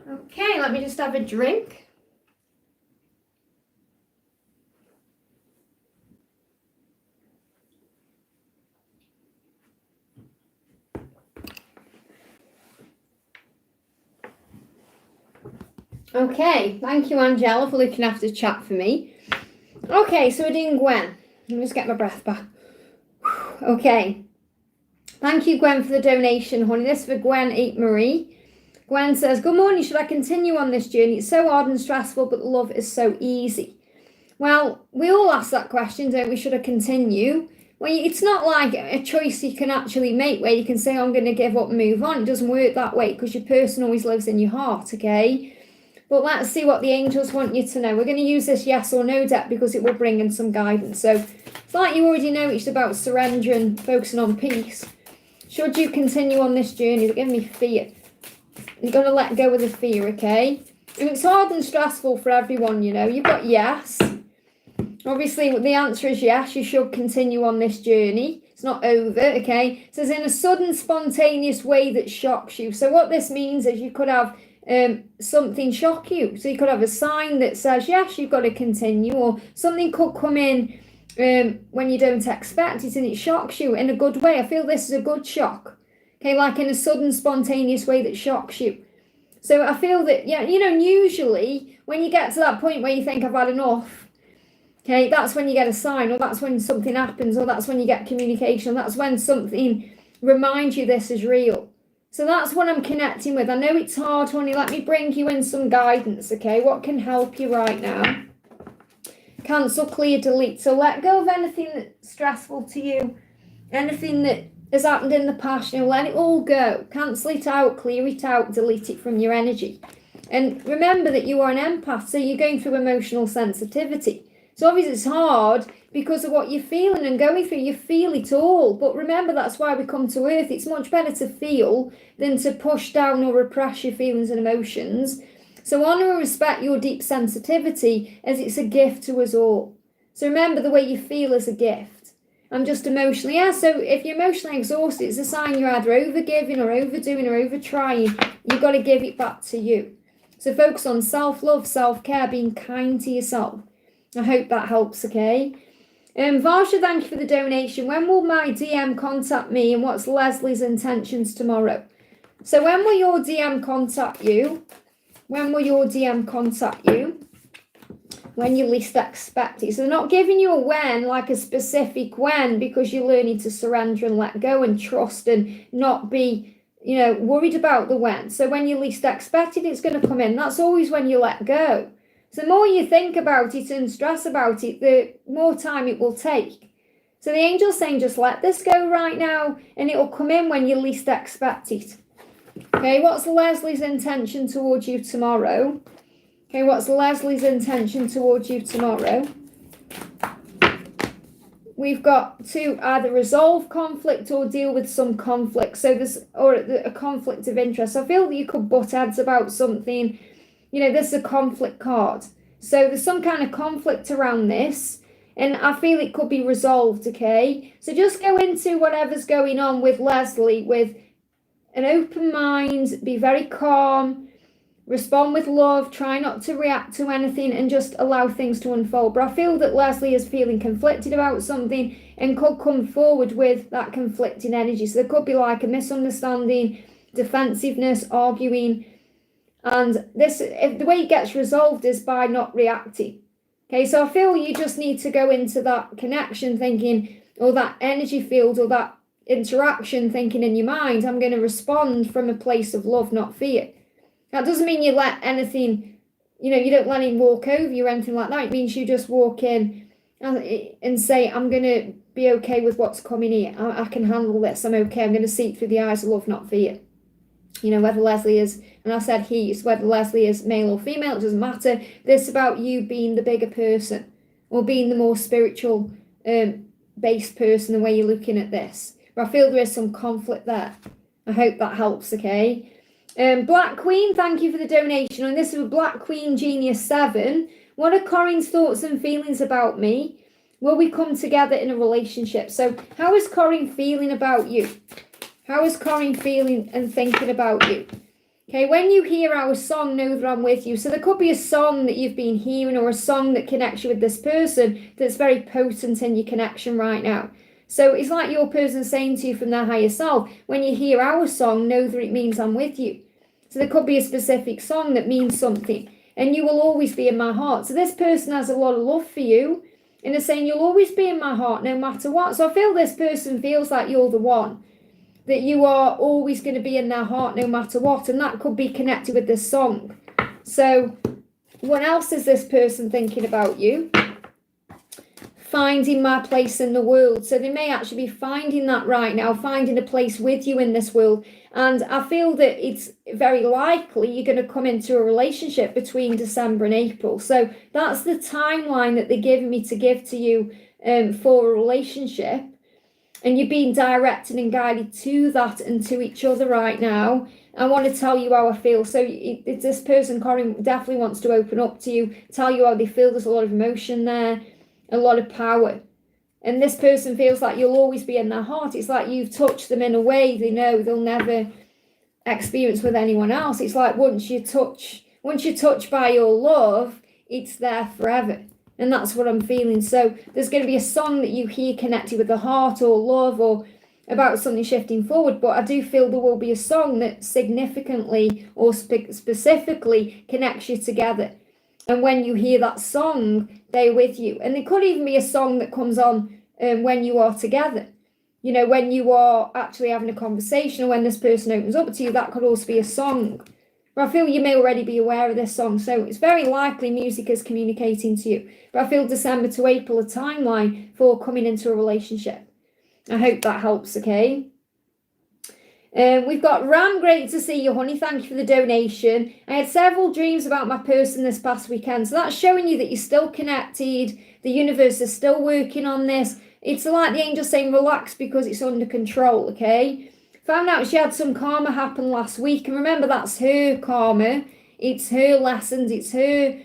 Okay, let me just have a drink. Okay, thank you, Angela, for looking after the chat for me. Okay, so we're doing Gwen. Let me just get my breath back. Okay. Thank you, Gwen, for the donation, honey. This is for Gwen 8 Marie. Gwen says, good morning. Should I continue on this journey? It's so hard and stressful, but love is so easy. Well, we all ask that question, don't we? Should I continue? Well, it's not like a choice you can actually make where you can say, I'm going to give up and move on. It doesn't work that way, because your person always lives in your heart, okay? But let's see what the angels want you to know. We're going to use this yes or no deck because it will bring in some guidance. So it's like you already know, it's about surrendering, focusing on peace. Should you continue on this journey? They're giving me fear. You're going to let go of the fear, okay? And it's hard and stressful for everyone, You've got yes. Obviously, the answer is yes, you should continue on this journey. It's not over, okay? It says in a sudden, spontaneous way that shocks you. So what this means is you could have something shock you. So you could have a sign that says, yes, you've got to continue, or something could come in when you don't expect it and it shocks you in a good way. I feel this is a good shock. Okay, like in a sudden, spontaneous way that shocks you. So I feel that, yeah, you know, usually when you get to that point where you think I've had enough, okay, that's when you get a sign, or that's when something happens, or that's when you get communication, that's when something reminds you this is real. So that's what I'm connecting with. I know it's hard, honey. Let me bring you in some guidance, okay? What can help you right now? Cancel, clear, delete. So let go of anything that's stressful to you, anything that has happened in the past, you know, let it all go. Cancel it out, clear it out, delete it from your energy. And remember that you are an empath, so you're going through emotional sensitivity. So obviously it's hard because of what you're feeling and going through. You feel it all. But remember, that's why we come to Earth. It's much better to feel than to push down or repress your feelings and emotions. So honour and respect your deep sensitivity as it's a gift to us all. So remember, the way you feel is a gift. I'm just emotionally, yeah, so if you're emotionally exhausted, it's a sign you're either overgiving or overdoing or overtrying. You've got to give it back to you. So focus on self-love, self-care, being kind to yourself. I hope that helps, okay? Vasha, thank you for the donation. When will my DM contact me, and what's Leslie's intentions tomorrow? So when will your DM contact you? When will your DM contact you? When you least expect it. So they're not giving you a when, like a specific when, because you're learning to surrender and let go and trust and not be, you know, worried about the when. So when you least expect it, it's going to come in. That's always when you let go. So the more you think about it and stress about it, the more time it will take. So the angel's saying, just let this go right now, and it will come in when you least expect it. Okay, what's Leslie's intention towards you tomorrow? Okay, what's Leslie's intention towards you tomorrow? We've got to either resolve conflict or deal with some conflict. So there's, or a conflict of interest. I feel that you could butt heads about something. You know, this is a conflict card. So there's some kind of conflict around this. And I feel it could be resolved, okay? So just go into whatever's going on with Leslie with an open mind. Be very calm. Respond with love, try not to react to anything, and just allow things to unfold. But I feel that Leslie is feeling conflicted about something and could come forward with that conflicting energy. So there could be like a misunderstanding, defensiveness, arguing. And this, if the way it gets resolved is by not reacting. Okay, so I feel you just need to go into that connection thinking, or that energy field, or that interaction thinking in your mind, I'm going to respond from a place of love, not fear. That doesn't mean you let anything, you know, you don't let him walk over you or anything like that. It means you just walk in and say, I'm going to be okay with what's coming here. I can handle this. I'm okay. I'm going to see it through the eyes of love, not fear. You know, whether Leslie is, and I said he, it's whether Leslie is male or female, it doesn't matter. This is about you being the bigger person, or being the more spiritual based person, the way you're looking at this. But I feel there is some conflict there. I hope that helps, okay? Black Queen, thank you for the donation. And this is a Black Queen Genius 7. What are Corin's thoughts and feelings about me? Will we come together in a relationship? So how is Corin feeling about you? How is Corin feeling and thinking about you? Okay, when you hear our song, know that I'm with you. So there could be a song that you've been hearing, or a song that connects you with this person that's very potent in your connection right now. So it's like your person saying to you from their higher self, when you hear our song, know that it means I'm with you. So there could be a specific song that means something, and you will always be in my heart. So this person has a lot of love for you, and they're saying you'll always be in my heart no matter what. So I feel this person feels like you're the one, that you are always going to be in their heart no matter what, and that could be connected with this song. So what else is this person thinking about you? Finding my place in the world. So they may actually be finding that right now, finding a place with you in this world. And I feel that it's very likely you're going to come into a relationship between December and April. So that's the timeline that they're giving me to give to you for a relationship. And you're being directed and guided to that and to each other right now. I want to tell you how I feel. So if this person, Corin, definitely wants to open up to you, tell you how they feel. There's a lot of emotion there, a lot of power. And this person feels like you'll always be in their heart. It's like you've touched them in a way they know they'll never experience with anyone else. It's like once you're touched by your love, it's there forever. And that's what I'm feeling. So there's going to be a song that you hear connected with the heart or love or about something shifting forward. But I do feel there will be a song that significantly or specifically connects you together. And when you hear that song, they're with you. And it could even be a song that comes on when you are together. You know, when you are actually having a conversation or when this person opens up to you, that could also be a song. But I feel you may already be aware of this song. So it's very likely music is communicating to you. But I feel December to April a timeline for coming into a relationship. I hope that helps, okay? We've got Ram, great to see you, honey. Thank you for the donation. I had several dreams about my person this past weekend. So that's showing you that you're still connected. The universe is still working on this. It's like the angel saying relax because it's under control, okay? Found out she had some karma happen last week. And remember, that's her karma. It's her lessons. It's her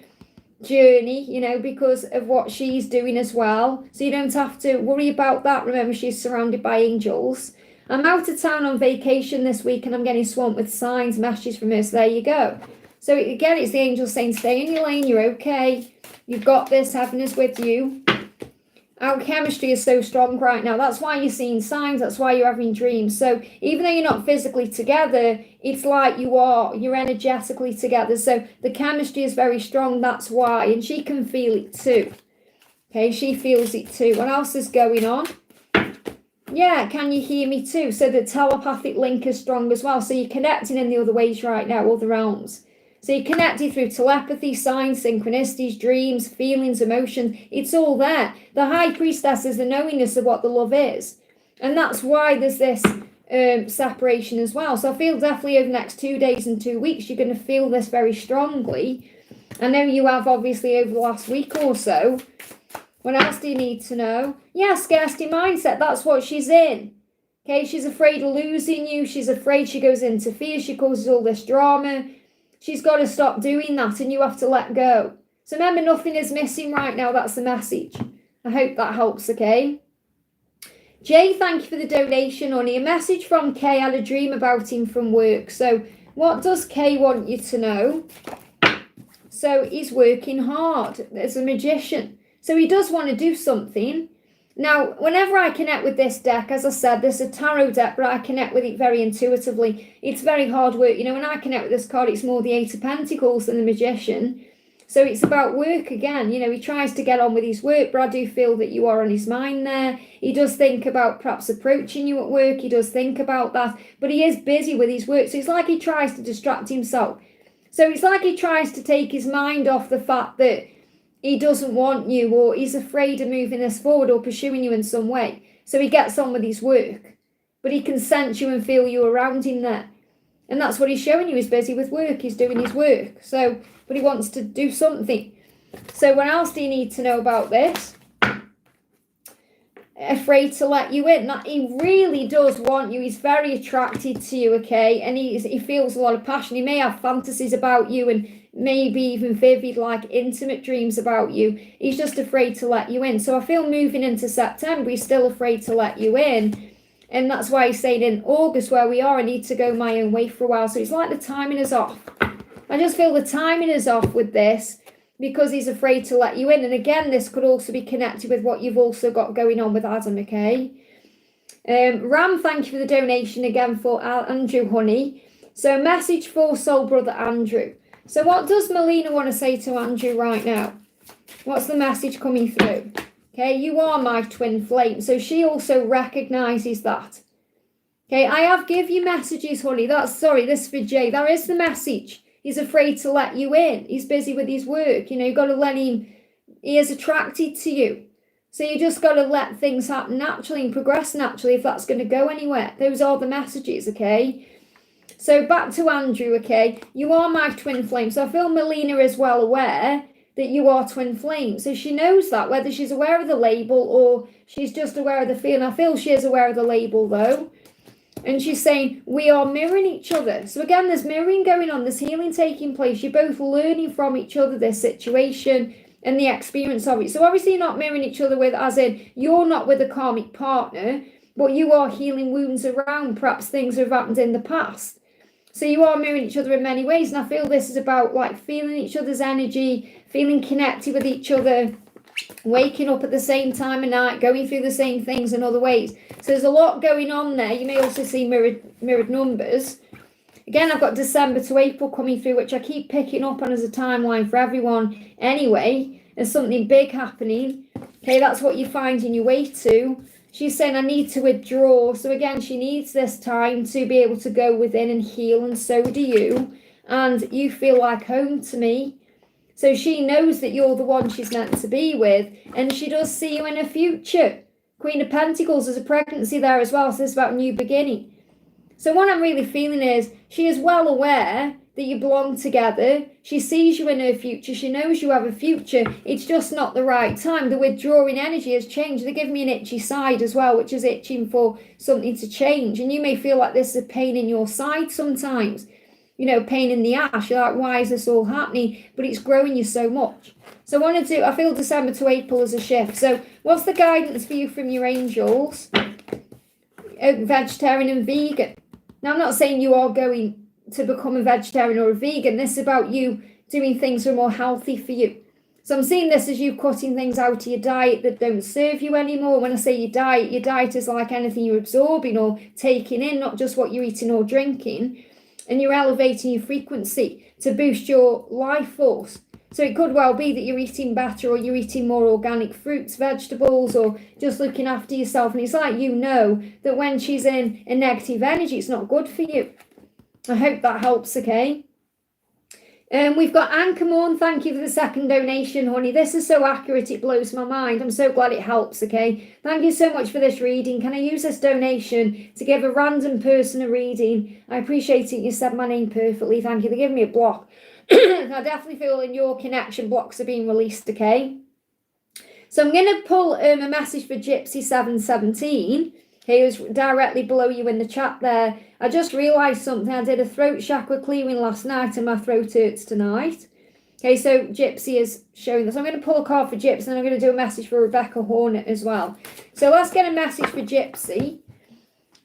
journey, you know, because of what she's doing as well. So you don't have to worry about that. Remember, she's surrounded by angels. I'm out of town on vacation this week and I'm getting swamped with signs, messages from her. So there you go. So again, it's the angels saying, stay in your lane. You're okay. You've got this. Heaven is with you. Our chemistry is so strong right now. That's why you're seeing signs. That's why you're having dreams. So even though you're not physically together, it's like you're energetically together. So the chemistry is very strong. That's why. And she can feel it too. Okay, she feels it too. What else is going on? Yeah, can you hear me too? So the telepathic link is strong as well. So you're connecting in the other ways right now, all the realms. So you're connected through telepathy, signs, synchronicities, dreams, feelings, emotions. It's all there. The high priestess is the knowingness of what the love is. And that's why there's this separation as well. So I feel definitely over the next 2 days and 2 weeks, you're going to feel this very strongly. I know you have obviously over the last week or so. What else do you need to know? Yeah, scarcity mindset. That's what she's in. Okay, she's afraid of losing you. She's afraid she goes into fear. She causes all this drama. She's got to stop doing that and you have to let go. So remember, nothing is missing right now. That's the message. I hope that helps, okay? Jay, thank you for the donation, honey. A message from Kay. I had a dream about him from work. So what does Kay want you to know? So he's working hard as a magician. So he does want to do something. Now, whenever I connect with this deck, as I said, this is a tarot deck, but I connect with it very intuitively. It's very hard work. You know, when I connect with this card, it's more the Eight of Pentacles than the Magician. So it's about work again. You know, he tries to get on with his work, but I do feel that you are on his mind there. He does think about perhaps approaching you at work. He does think about that, but he is busy with his work. So it's like he tries to distract himself. So it's like he tries to take his mind off the fact that he doesn't want you or he's afraid of moving this forward or pursuing you in some way. So he gets on with his work, but he can sense you and feel you around him there. And that's what he's showing you. He's busy with work. He's doing his work. So, but he wants to do something. So what else do you need to know about this? Afraid to let you in. That he really does want you. He's very attracted to you, okay? And he feels a lot of passion. He may have fantasies about you and maybe even vivid, like intimate dreams about you. He's just afraid to let you in. So I feel moving into September, he's still afraid to let you in. And that's why he's saying in August, where we are, I need to go my own way for a while. So it's like the timing is off. I just feel the timing is off with this because he's afraid to let you in. And again, this could also be connected with what you've also got going on with Adam, okay? Ram, thank you for the donation again for Andrew, honey. So a message for soul brother Andrew. So what does Melina want to say to Andrew right now? What's the message coming through? Okay, you are my twin flame. So she also recognises that. Okay, I have give you messages, honey. This is for Jay. That is the message. He's afraid to let you in. He's busy with his work. You know, you've got to let him. He is attracted to you. So you just got to let things happen naturally and progress naturally if that's going to go anywhere. Those are the messages, okay? So back to Andrew, okay? You are my twin flame. So I feel Melina is well aware that you are twin flames. So she knows that, whether she's aware of the label or she's just aware of the feeling. I feel she is aware of the label though. And she's saying, we are mirroring each other. So again, there's mirroring going on. There's healing taking place. You're both learning from each other, this situation and the experience of it. So obviously you're not mirroring each other with, as in, you're not with a karmic partner, but you are healing wounds around perhaps things that have happened in the past. So you are mirroring each other in many ways. And I feel this is about like feeling each other's energy, feeling connected with each other, waking up at the same time of night, going through the same things in other ways. So there's a lot going on there. You may also see mirrored numbers. Again, I've got December to April coming through, which I keep picking up on as a timeline for everyone anyway. There's something big happening. Okay, that's what you're finding your way to. She's saying, I need to withdraw. So again, she needs this time to be able to go within and heal, and so do you. And you feel like home to me. So she knows that you're the one she's meant to be with, and she does see you in her future. Queen of Pentacles, there's a pregnancy there as well, so this is about a new beginning. So what I'm really feeling is she is well aware that you belong together. She sees you in her future. She knows you have a future. It's just not the right time. The withdrawing energy has changed. They're giving me an itchy side as well, which is itching for something to change. And you may feel like this is a pain in your side sometimes. You know, pain in the ass. You're like, why is this all happening? But it's growing you so much. So I feel December to April as a shift. So what's the guidance for you from your angels? Vegetarian and vegan. Now, I'm not saying you are going to become a vegetarian or a vegan. This is about you doing things that are more healthy for you. So I'm seeing this as you cutting things out of your diet that don't serve you anymore. When I say your diet is like anything you're absorbing or taking in, not just what you're eating or drinking. And you're elevating your frequency to boost your life force. So it could well be that you're eating better, or you're eating more organic fruits, vegetables, or just looking after yourself. And it's like you know that when she's in a negative energy, it's not good for you. I hope that helps, okay? We've got Anchor Morn. Thank you for the second donation, honey. This is so accurate, it blows my mind. I'm so glad it helps, okay? Thank you so much for this reading. Can I use this donation to give a random person a reading? I appreciate it. You said my name perfectly. Thank you. They're giving me a block. I definitely feel in your connection blocks are being released, okay? So I'm going to pull a message for Gypsy 717. He was directly below you in the chat there. I just realised something. I did a throat chakra clearing last night and my throat hurts tonight. Okay, so Gypsy is showing this. I'm going to pull a card for Gypsy and I'm going to do a message for Rebecca Hornet as well. So let's get a message for Gypsy.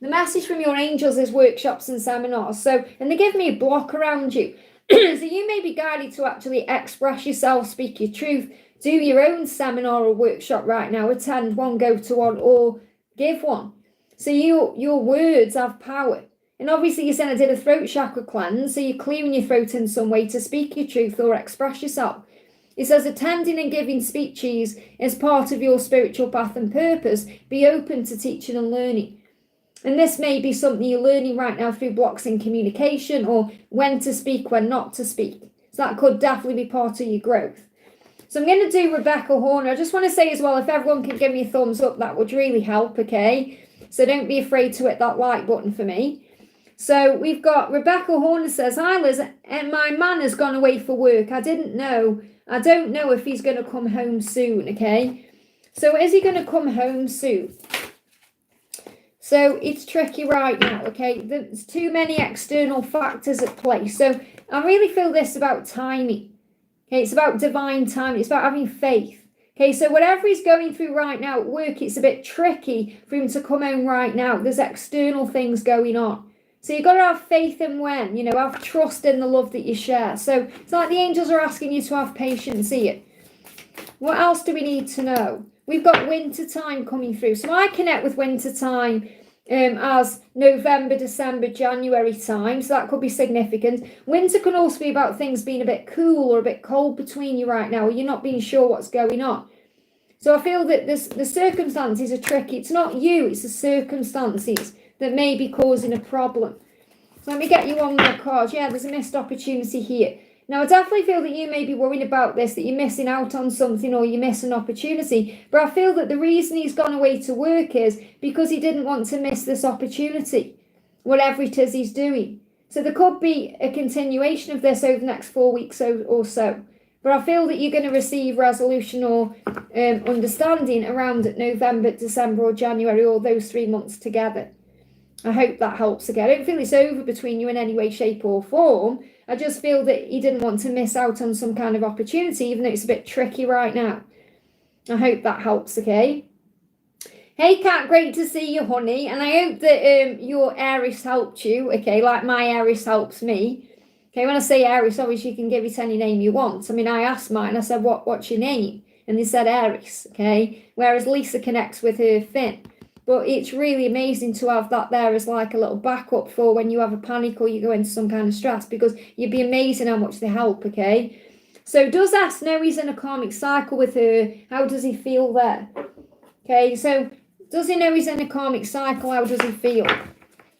The message from your angels is workshops and seminars. So, and they give me a block around you. So you may be guided to actually express yourself, speak your truth, do your own seminar or workshop right now, attend one, go to one, or give one. So your words have power. And obviously you said I did a throat chakra cleanse, so you're clearing your throat in some way to speak your truth or express yourself. It says attending and giving speeches is part of your spiritual path and purpose. Be open to teaching and learning. And this may be something you're learning right now through blocks in communication, or when to speak, when not to speak. So that could definitely be part of your growth. So I'm going to do Rebecca Horner. I just want to say as well, if everyone can give me a thumbs up, that would really help, okay? So don't be afraid to hit that like button for me. So we've got Rebecca Horner says, hi Liz, and my man has gone away for work. I don't know if he's going to come home soon, okay? So is he going to come home soon? So it's tricky right now, okay? There's too many external factors at play. So I really feel this about timing. Okay, it's about divine timing. It's about having faith. Okay, so whatever he's going through right now at work, it's a bit tricky for him to come home right now. There's external things going on. So you've got to have faith in when, have trust in the love that you share. So it's like the angels are asking you to have patience here. What else do we need to know? We've got winter time coming through. So I connect with winter time as November, December, January time. So that could be significant. Winter can also be about things being a bit cool or a bit cold between you right now, or you're not being sure what's going on. So I feel that the circumstances are tricky. It's not you, it's the circumstances that may be causing a problem. So let me get you one more card. Yeah, there's a missed opportunity here. Now, I definitely feel that you may be worried about this, that you're missing out on something or you're missing an opportunity. But I feel that the reason he's gone away to work is because he didn't want to miss this opportunity, whatever it is he's doing. So there could be a continuation of this over the next 4 weeks or so. But I feel that you're going to receive resolution or understanding around November, December or January, or those 3 months together. I hope that helps again. I don't feel it's over between you in any way, shape or form. I just feel that he didn't want to miss out on some kind of opportunity, even though it's a bit tricky right now. I hope that helps, okay? Hey, Kat, great to see you, honey. And I hope that your Aries helped you, okay, like my Aries helps me. Okay, when I say Aries, obviously you can give it any name you want. I mean, I asked mine, I said, what's your name? And they said Aries, okay? Whereas Lisa connects with her Finn. But it's really amazing to have that there as like a little backup for when you have a panic or you go into some kind of stress, because you'd be amazing how much they help, okay? So does Ash know he's in a karmic cycle with her? How does he feel there? Okay, so does he know he's in a karmic cycle? How does he feel?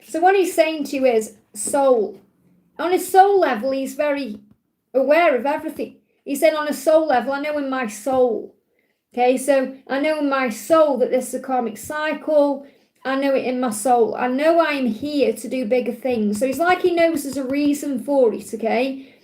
So what he's saying to you is soul. On a soul level, he's very aware of everything. He said on a soul level, I know in my soul. Okay, so I know in my soul that this is a karmic cycle. I know it in my soul. I know I'm here to do bigger things. So it's like he knows there's a reason for it, okay?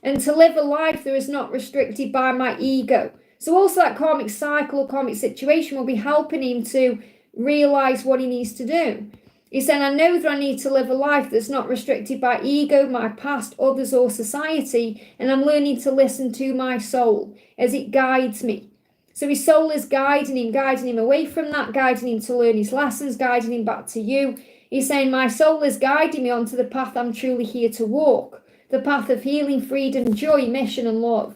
And to live a life that is not restricted by my ego. So also that karmic cycle or karmic situation will be helping him to realize what he needs to do. He said, I know that I need to live a life that's not restricted by ego, my past, others, or society, and I'm learning to listen to my soul as it guides me. So his soul is guiding him away from that, guiding him to learn his lessons, guiding him back to you. He's saying, my soul is guiding me onto the path I'm truly here to walk, the path of healing, freedom, joy, mission, and love.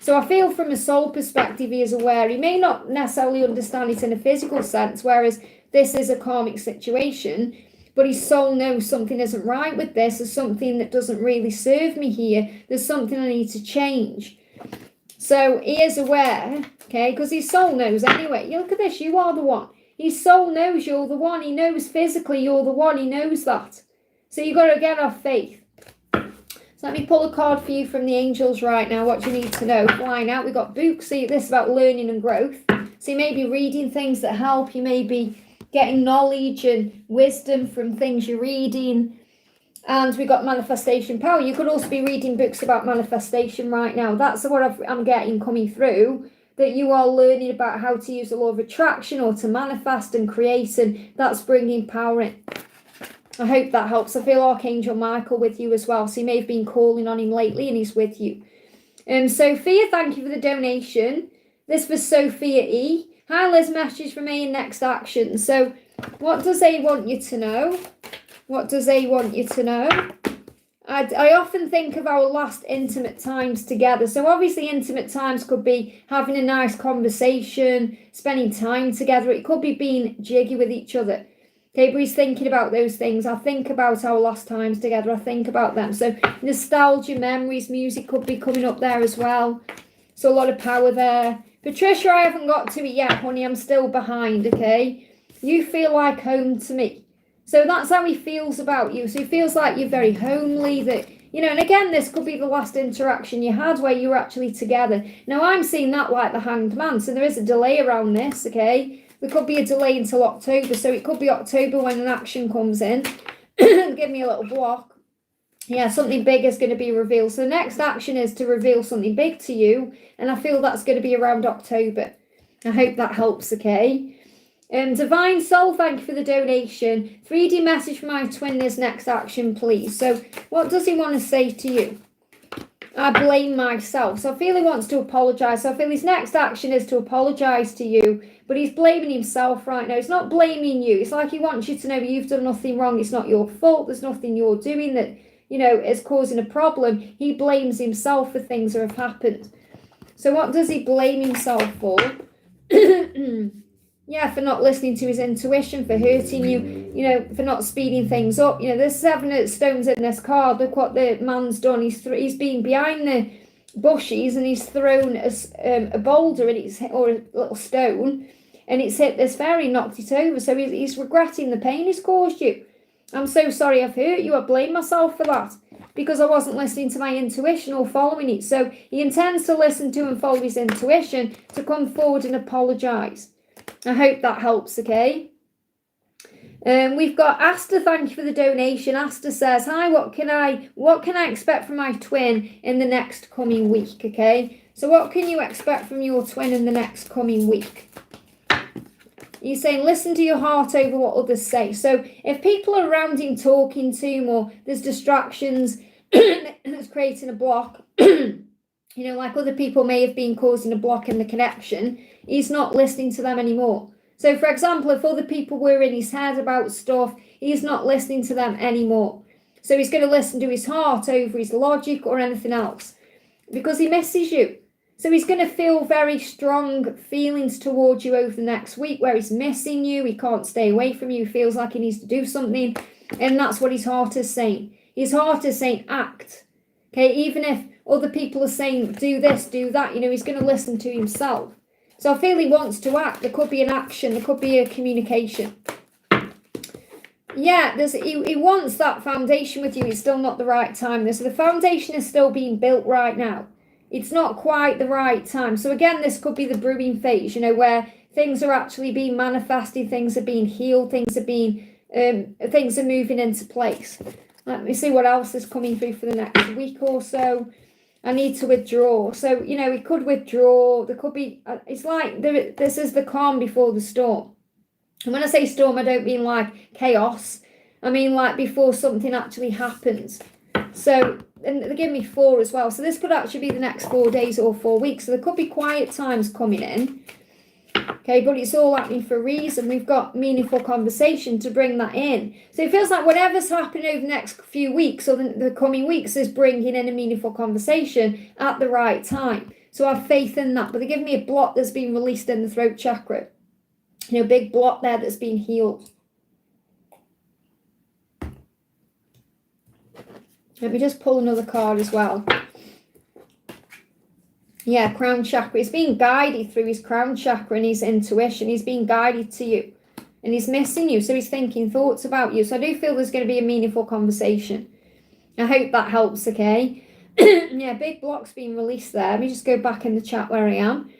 So I feel from a soul perspective, he is aware. He may not necessarily understand it in a physical sense, whereas this is a karmic situation, but his soul knows something isn't right with this. There's something that doesn't really serve me here. There's something I need to change. So he is aware, okay, because his soul knows anyway. You look at this, you are the one. His soul knows you're the one. He knows physically you're the one. He knows that. So you've got to get off faith. So let me pull a card for you from the angels right now, what you need to know. Flying out, we've got books. See, this is about learning and growth. So you may be reading things that help. You may be getting knowledge and wisdom from things you're reading. And we've got manifestation power. You could also be reading books about manifestation right now. That's what I'm getting coming through, that you are learning about how to use the law of attraction or to manifest and create, and that's bringing power in. I hope that helps. I feel Archangel Michael with you as well. So you may have been calling on him lately and he's with you. Sophia, thank you for the donation. This was Sophia E. Hi Liz, message from A in next action. So what does A want you to know? What does A want you to know? I often think of our last intimate times together. So obviously intimate times could be having a nice conversation, spending time together. It could be being jiggy with each other. Okay, but he's thinking about those things. I think about our last times together. I think about them. So nostalgia, memories, music could be coming up there as well. So a lot of power there. Patricia, I haven't got to it yet, honey. I'm still behind, okay? You feel like home to me. So that's how he feels about you. So he feels like you're very homely, that, you know, and again, this could be the last interaction you had where you were actually together. Now, I'm seeing that like the Hanged Man. So there is a delay around this, okay? There could be a delay until October. So it could be October when an action comes in. Give me a little block. Yeah, something big is going to be revealed. So the next action is to reveal something big to you. And I feel that's going to be around October. I hope that helps, okay? Divine Soul, thank you for the donation. 3D message for my twin is next action, please. So what does he want to say to you? I blame myself. So I feel he wants to apologise. So I feel his next action is to apologise to you. But he's blaming himself right now. He's not blaming you. It's like he wants you to know you've done nothing wrong. It's not your fault. There's nothing you're doing that, you know, is causing a problem. He blames himself for things that have happened. So what does he blame himself for? Yeah, for not listening to his intuition, for hurting you, you know, for not speeding things up. You know, there's 7 stones in this card. Look what the man's done. He's been behind the bushes and he's thrown a boulder or a little stone, and it's hit this fairy, knocked it over. So he's regretting the pain he's caused you. I'm so sorry I've hurt you. I blame myself for that because I wasn't listening to my intuition or following it. So he intends to listen to and follow his intuition to come forward and apologise. I hope that helps, okay? We've got Asta, thank you for the donation. Asta says, hi, what can I expect from my twin in the next coming week, okay? So what can you expect from your twin in the next coming week? You're saying, listen to your heart over what others say. So if people are around him talking to him, or there's distractions that's creating a block, you know, like other people may have been causing a block in the connection, he's not listening to them anymore. So, for example, if other people were in his head about stuff, he's not listening to them anymore. So he's going to listen to his heart over his logic or anything else because he misses you. So he's going to feel very strong feelings towards you over the next week where he's missing you. He can't stay away from you. He feels like he needs to do something. And that's what his heart is saying. His heart is saying act. Okay, even if other people are saying do this, do that, he's going to listen to himself. So I feel he wants to act. There could be an action. There could be a communication. Yeah, he wants that foundation with you. It's still not the right time. So the foundation is still being built right now. It's not quite the right time. So again, this could be the brewing phase, where things are actually being manifested, things are being healed, things are moving into place. Let me see what else is coming through for the next week or so. I need to withdraw. So, he could withdraw. There could be, it's like this is the calm before the storm. And when I say storm, I don't mean like chaos. I mean like before something actually happens. So, and they give me 4 as well. So this could actually be the next 4 days or 4 weeks. So there could be quiet times coming in. Okay, but it's all happening for a reason. We've got meaningful conversation to bring that in. So it feels like whatever's happening over the next few weeks or the coming weeks is bringing in a meaningful conversation at the right time. So I have faith in that. But they give me a block that's been released in the throat chakra. Big block there that's been healed. Let me just pull another card as well. Yeah, crown chakra. He's being guided through his crown chakra and his intuition. He's being guided to you. And he's missing you. So he's thinking thoughts about you. So I do feel there's going to be a meaningful conversation. I hope that helps, okay? Yeah, big block's being released there. Let me just go back in the chat where I am.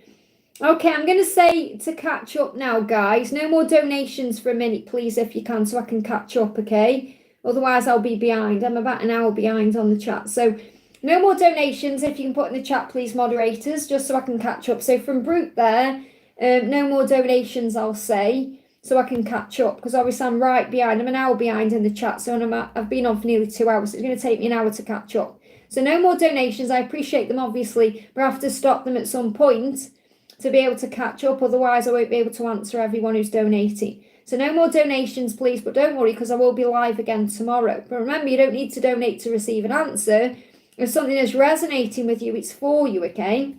Okay, I'm going to say to catch up now, guys. No more donations for a minute, please, if you can, so I can catch up, okay? Otherwise, I'll be behind. I'm about an hour behind on the chat. So no more donations. If you can put in the chat, please, moderators, just so I can catch up. So from Brute there, no more donations, I'll say, so I can catch up. Because obviously I'm right behind. I'm an hour behind in the chat. So I've been on for nearly 2 hours. It's going to take me an hour to catch up. So no more donations. I appreciate them, obviously, but I have to stop them at some point to be able to catch up. Otherwise, I won't be able to answer everyone who's donating. So no more donations, please. But don't worry, because I will be live again tomorrow. But remember, you don't need to donate to receive an answer. If something is resonating with you, it's for you, okay?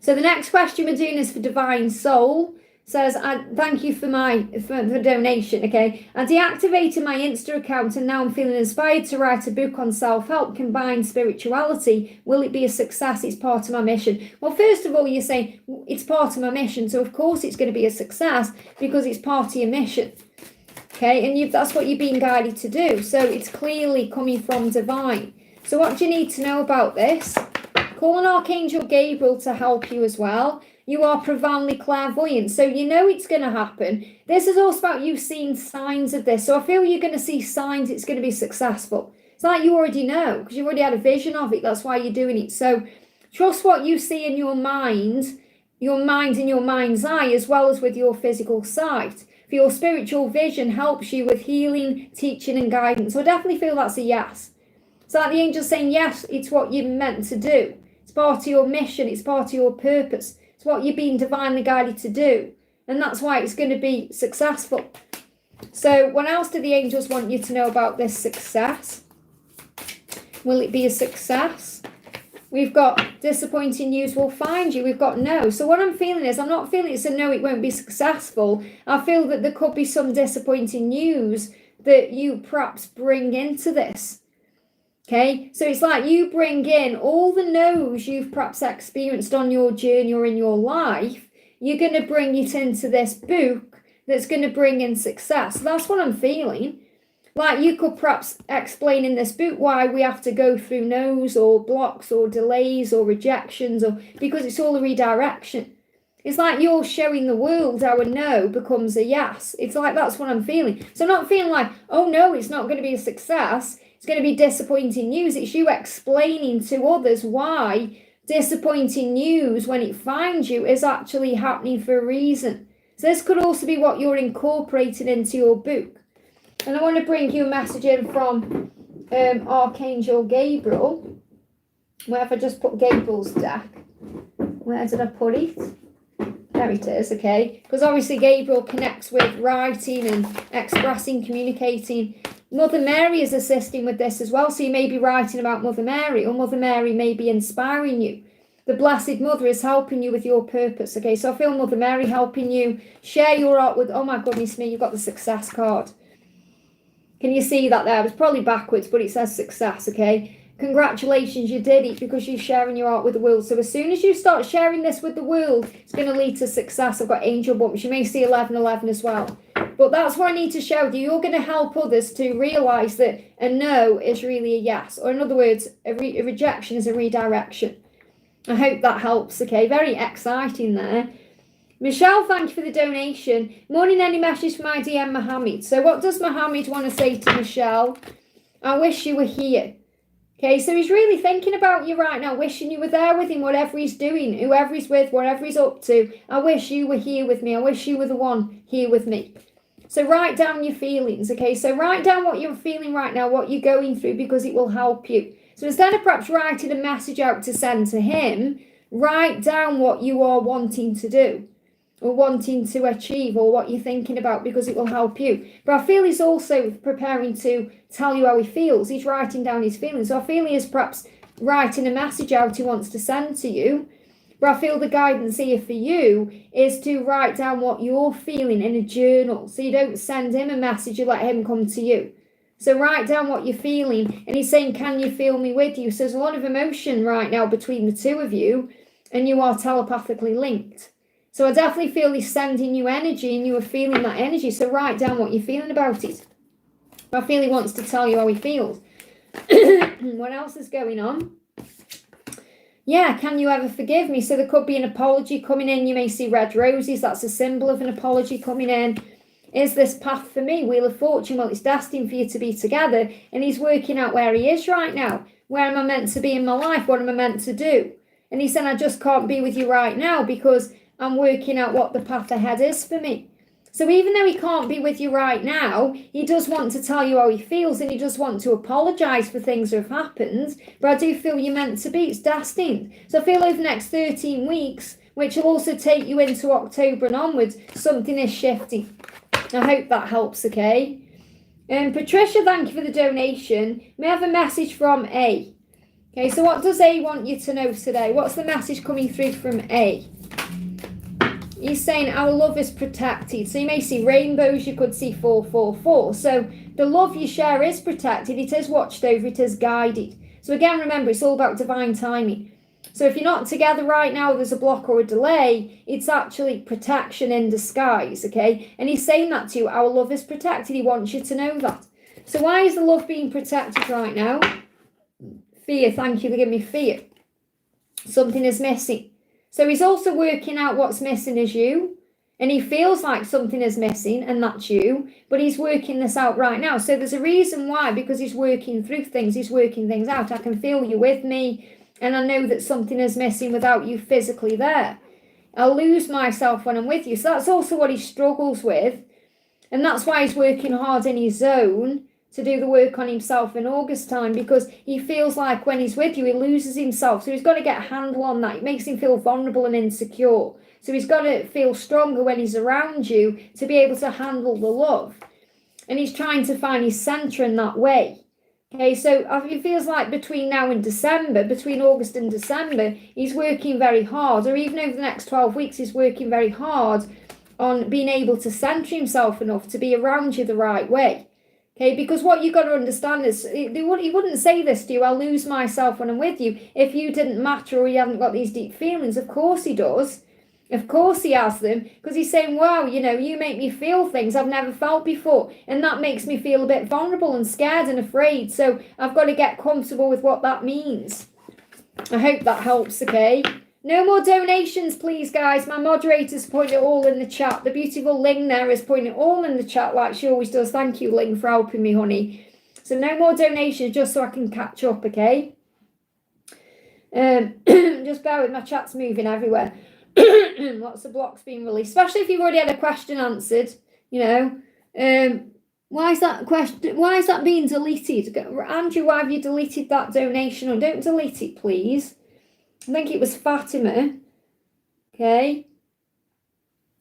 So the next question we're doing is for Divine Soul. Says, thank you for the donation, okay? I deactivated my Insta account and now I'm feeling inspired to write a book on self-help, combined spirituality. Will it be a success? It's part of my mission. Well, first of all, you're saying it's part of my mission. So, of course, it's going to be a success because it's part of your mission, okay? And that's what you're being guided to do. So it's clearly coming from divine. So what do you need to know about this? Call on Archangel Gabriel to help you as well. You are profoundly clairvoyant, so you know it's going to happen. This is also about you seeing signs of this. So I feel you're going to see signs it's going to be successful. It's like you already know, because you've already had a vision of it. That's why you're doing it. So trust what you see in your mind and your mind's eye, as well as with your physical sight. For your spiritual vision helps you with healing, teaching, and guidance. So I definitely feel that's a yes. It's like the angel's saying, yes, it's what you're meant to do. It's part of your mission. It's part of your purpose. It's what you're being divinely guided to do. And that's why it's going to be successful. So what else do the angels want you to know about this success? Will it be a success? We've got disappointing news will find you. We've got no. So what I'm feeling is, I'm not feeling it's a no, it won't be successful. I feel that there could be some disappointing news that you perhaps bring into this. Okay, so it's like you bring in all the no's you've perhaps experienced on your journey or in your life. You're going to bring it into this book that's going to bring in success. So that's what I'm feeling. Like you could perhaps explain in this book why we have to go through no's or blocks or delays or rejections, or because it's all a redirection. It's like you're showing the world how a no becomes a yes. It's like that's what I'm feeling. So I'm not feeling like, oh no, it's not going to be a success. It's going to be disappointing news. It's you explaining to others why disappointing news, when it finds you, is actually happening for a reason. So this could also be what you're incorporating into your book. And I want to bring you a message in from Archangel Gabriel. Where have I just put Gabriel's deck? Where did I put it? There it is, okay? Because obviously Gabriel connects with writing and expressing, communicating. Mother Mary is assisting with this as well. So you may be writing about Mother Mary, or Mother Mary may be inspiring you. The Blessed Mother is helping you with your purpose, okay? So I feel Mother Mary helping you share your art with, oh my goodness me, you've got the success card. Can you see that there? It's probably backwards, but it says success, okay? Congratulations, you did it because you're sharing your art with the world. So as soon as you start sharing this with the world, it's going to lead to success. I've got angel bumps. You may see 1111 as well. But that's what I need to show you. You're going to help others to realise that a no is really a yes. Or in other words, a rejection is a redirection. I hope that helps, okay? Very exciting there. Michelle, thank you for the donation. Morning, any message from my DM Mohammed. So what does Mohammed want to say to Michelle? I wish you were here. Okay, so he's really thinking about you right now, wishing you were there with him, whatever he's doing, whoever he's with, whatever he's up to. I wish you were here with me. I wish you were the one here with me. So write down your feelings, okay? So write down what you're feeling right now, what you're going through, because it will help you. So instead of perhaps writing a message out to send to him, write down what you are wanting to do, or wanting to achieve, or what you're thinking about, because it will help you. But I feel he's also preparing to tell you how he feels. He's writing down his feelings. So I feel he is perhaps writing a message out he wants to send to you. But I feel the guidance here for you is to write down what you're feeling in a journal. So you don't send him a message, you let him come to you. So write down what you're feeling. And he's saying, can you feel me with you? So there's a lot of emotion right now between the two of you, and you are telepathically linked. So I definitely feel he's sending you energy and you are feeling that energy. So write down what you're feeling about it. I feel he wants to tell you how he feels. What else is going on? Yeah, can you ever forgive me? So there could be an apology coming in. You may see red roses. That's a symbol of an apology coming in. Is this path for me? Wheel of Fortune. Well, it's destined for you to be together. And he's working out where he is right now. Where am I meant to be in my life? What am I meant to do? And he said, I just can't be with you right now because I'm working out what the path ahead is for me. So even though he can't be with you right now, he does want to tell you how he feels, and he does want to apologise for things that have happened. But I do feel you're meant to be. It's destined. So I feel over the next 13 weeks, which will also take you into October and onwards, something is shifting. I hope that helps, okay? Patricia, thank you for the donation. May I have a message from A? Okay, so what does A want you to know today? What's the message coming through from A? He's saying our love is protected. So you may see rainbows, you could see 444. So the love you share is protected, it is watched over, it is guided. So again, remember, it's all about divine timing. So if you're not together right now, there's a block or a delay, it's actually protection in disguise, okay? And he's saying that to you, our love is protected. He wants you to know that. So why is the love being protected right now? Fear, thank you for giving me fear. Something is missing. So he's also working out what's missing is you. And he feels like something is missing, and that's you. But he's working this out right now. So there's a reason why, because he's working through things. He's working things out. I can feel you with me. And I know that something is missing without you physically there. I'll lose myself when I'm with you. So that's also what he struggles with. And that's why he's working hard in his zone to do the work on himself in August time, because he feels like when he's with you, he loses himself. So he's got to get a handle on that. It makes him feel vulnerable and insecure. So he's got to feel stronger when he's around you to be able to handle the love. And he's trying to find his centre in that way. Okay, so it feels like between now and December, between August and December, he's working very hard, or even over the next 12 weeks, he's working very hard on being able to centre himself enough to be around you the right way. Okay, because what you've got to understand is, he wouldn't say this to you, I'll lose myself when I'm with you, if you didn't matter or you haven't got these deep feelings. Of course he does. Of course he has them, because he's saying, wow, you know, you make me feel things I've never felt before. And that makes me feel a bit vulnerable and scared and afraid. So I've got to get comfortable with what that means. I hope that helps, okay? No more donations, please, guys. My moderator's putting it all in the chat. The beautiful Ling there is putting it all in the chat like she always does. Thank you, Ling, for helping me, honey. So no more donations, just so I can catch up, okay? Just bear with, my chat's moving everywhere. Lots of blocks being released, especially if you've already had a question answered, you know. Why is that being deleted? Andrew, why have you deleted that donation? Or don't delete it, please. I think it was Fatima. Okay.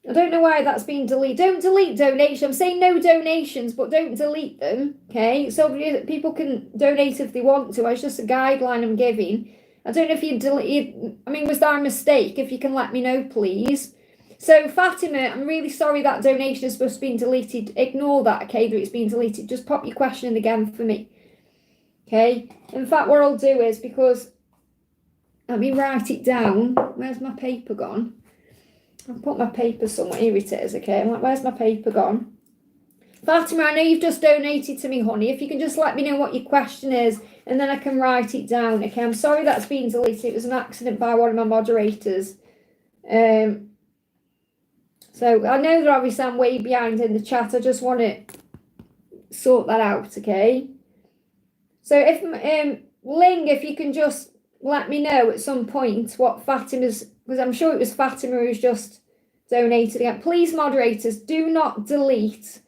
I don't know why that's been deleted. Don't delete donations. I'm saying no donations, but don't delete them. Okay, so people can donate if they want to. It's just a guideline I'm giving. I don't know if you deleted. I mean, was that a mistake? If you can let me know, please. So Fatima, I'm really sorry that donation is supposed to be deleted. Ignore that, okay, that it's been deleted. Just pop your question in again for me. Okay. In fact, what I'll do is, because let me write it down. Where's my paper gone? I'll put my paper somewhere. Here it is, okay. I'm like, where's my paper gone? Fatima, I know you've just donated to me, honey. If you can just let me know what your question is, and then I can write it down, okay. I'm sorry that's been deleted. It was an accident by one of my moderators. So I know that obviously I'm way behind in the chat. I just want to sort that out, okay. So if Ling, if you can just let me know at some point what Fatima's, because I'm sure it was Fatima who's just donated again. Please, moderators, do not delete.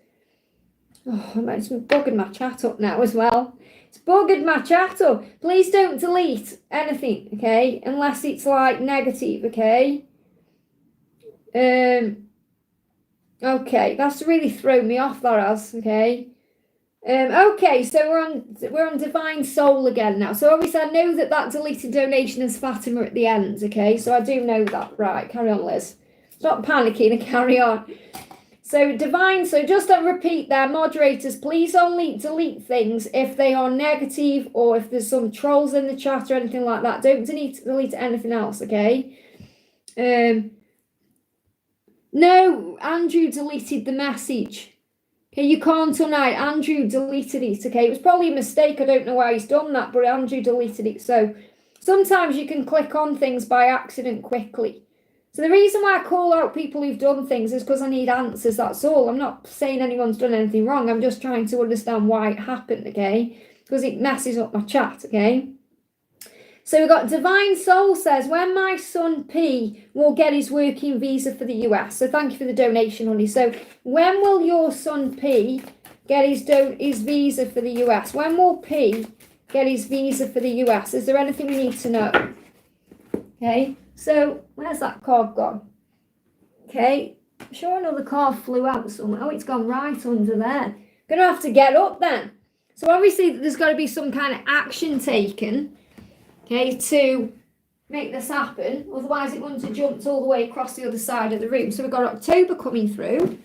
Oh, it's buggered my chat up now as well. It's buggered my chat up. Please don't delete anything, okay? Unless it's like negative, okay? Okay, that's really thrown me off, that has, okay? Okay, so we're on Divine Soul again now. So obviously I know that deleted donation is Fatima at the end, okay? So I do know that. Right, carry on, Liz. Stop panicking and carry on. So Divine, so just to repeat there, moderators, please only delete things if they are negative or if there's some trolls in the chat or anything like that. Don't delete anything else, okay? No, Andrew deleted the message. Okay, you can't tonight. Andrew deleted it, okay? It was probably a mistake. I don't know why he's done that, but Andrew deleted it. So sometimes you can click on things by accident quickly. So the reason why I call out people who've done things is because I need answers, that's all. I'm not saying anyone's done anything wrong. I'm just trying to understand why it happened, okay? Because it messes up my chat, okay? So we've got Divine Soul says, when my son P will get his working visa for the US. So thank you for the donation, honey. So when will your son P get his visa for the US? When will P get his visa for the US? Is there anything we need to know? Okay, so where's that card gone? Okay, I'm sure another card flew out somewhere. Oh, it's gone right under there. Gonna have to get up then. So obviously there's got to be some kind of action taken, okay, to make this happen. Otherwise it wouldn't have jumped all the way across the other side of the room. So we've got October coming through.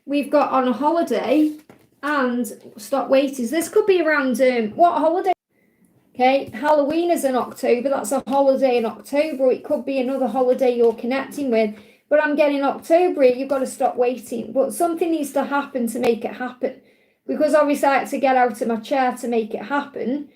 We've got on a holiday and stop waiting. This could be around what holiday? Okay, Halloween is in October. That's a holiday in October. It could be another holiday you're connecting with. But I'm getting October, you've got to stop waiting. But something needs to happen to make it happen. Because obviously I had to get out of my chair to make it happen.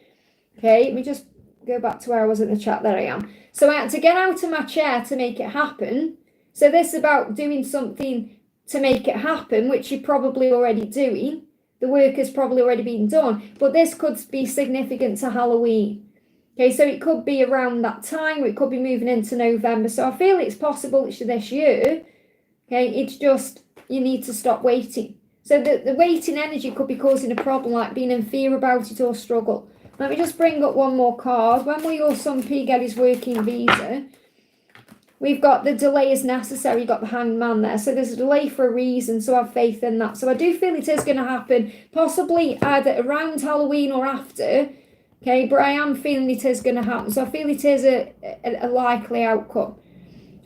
Okay, let me just go back to where I was in the chat. There I am. So I had to get out of my chair to make it happen. So this is about doing something to make it happen, which you're probably already doing. The work has probably already been done. But this could be significant to Halloween. Okay, so it could be around that time, or it could be moving into November. So I feel it's possible it's this year. Okay, it's just you need to stop waiting. So the waiting energy could be causing a problem, like being in fear about it or struggle. Let me just bring up one more card. When will your son P get his working visa? We've got the delay is necessary. You've got the Hanged Man there. So there's a delay for a reason, so have faith in that. So I do feel it is going to happen, possibly either around Halloween or after. Okay, but I am feeling it is going to happen. So I feel it is a likely outcome.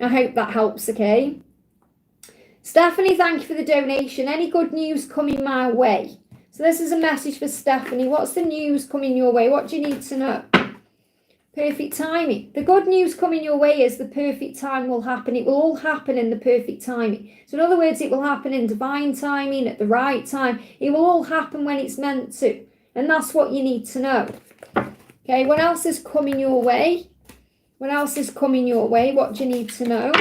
I hope that helps, okay? Stephanie, thank you for the donation. Any good news coming my way? So this is a message for Stephanie. What's the news coming your way? What do you need to know? Perfect timing. The good news coming your way is the perfect time will happen. It will all happen in the perfect timing. So in other words, it will happen in divine timing, at the right time. It will all happen when it's meant to. And that's what you need to know. Okay, what else is coming your way? What else is coming your way? What do you need to know?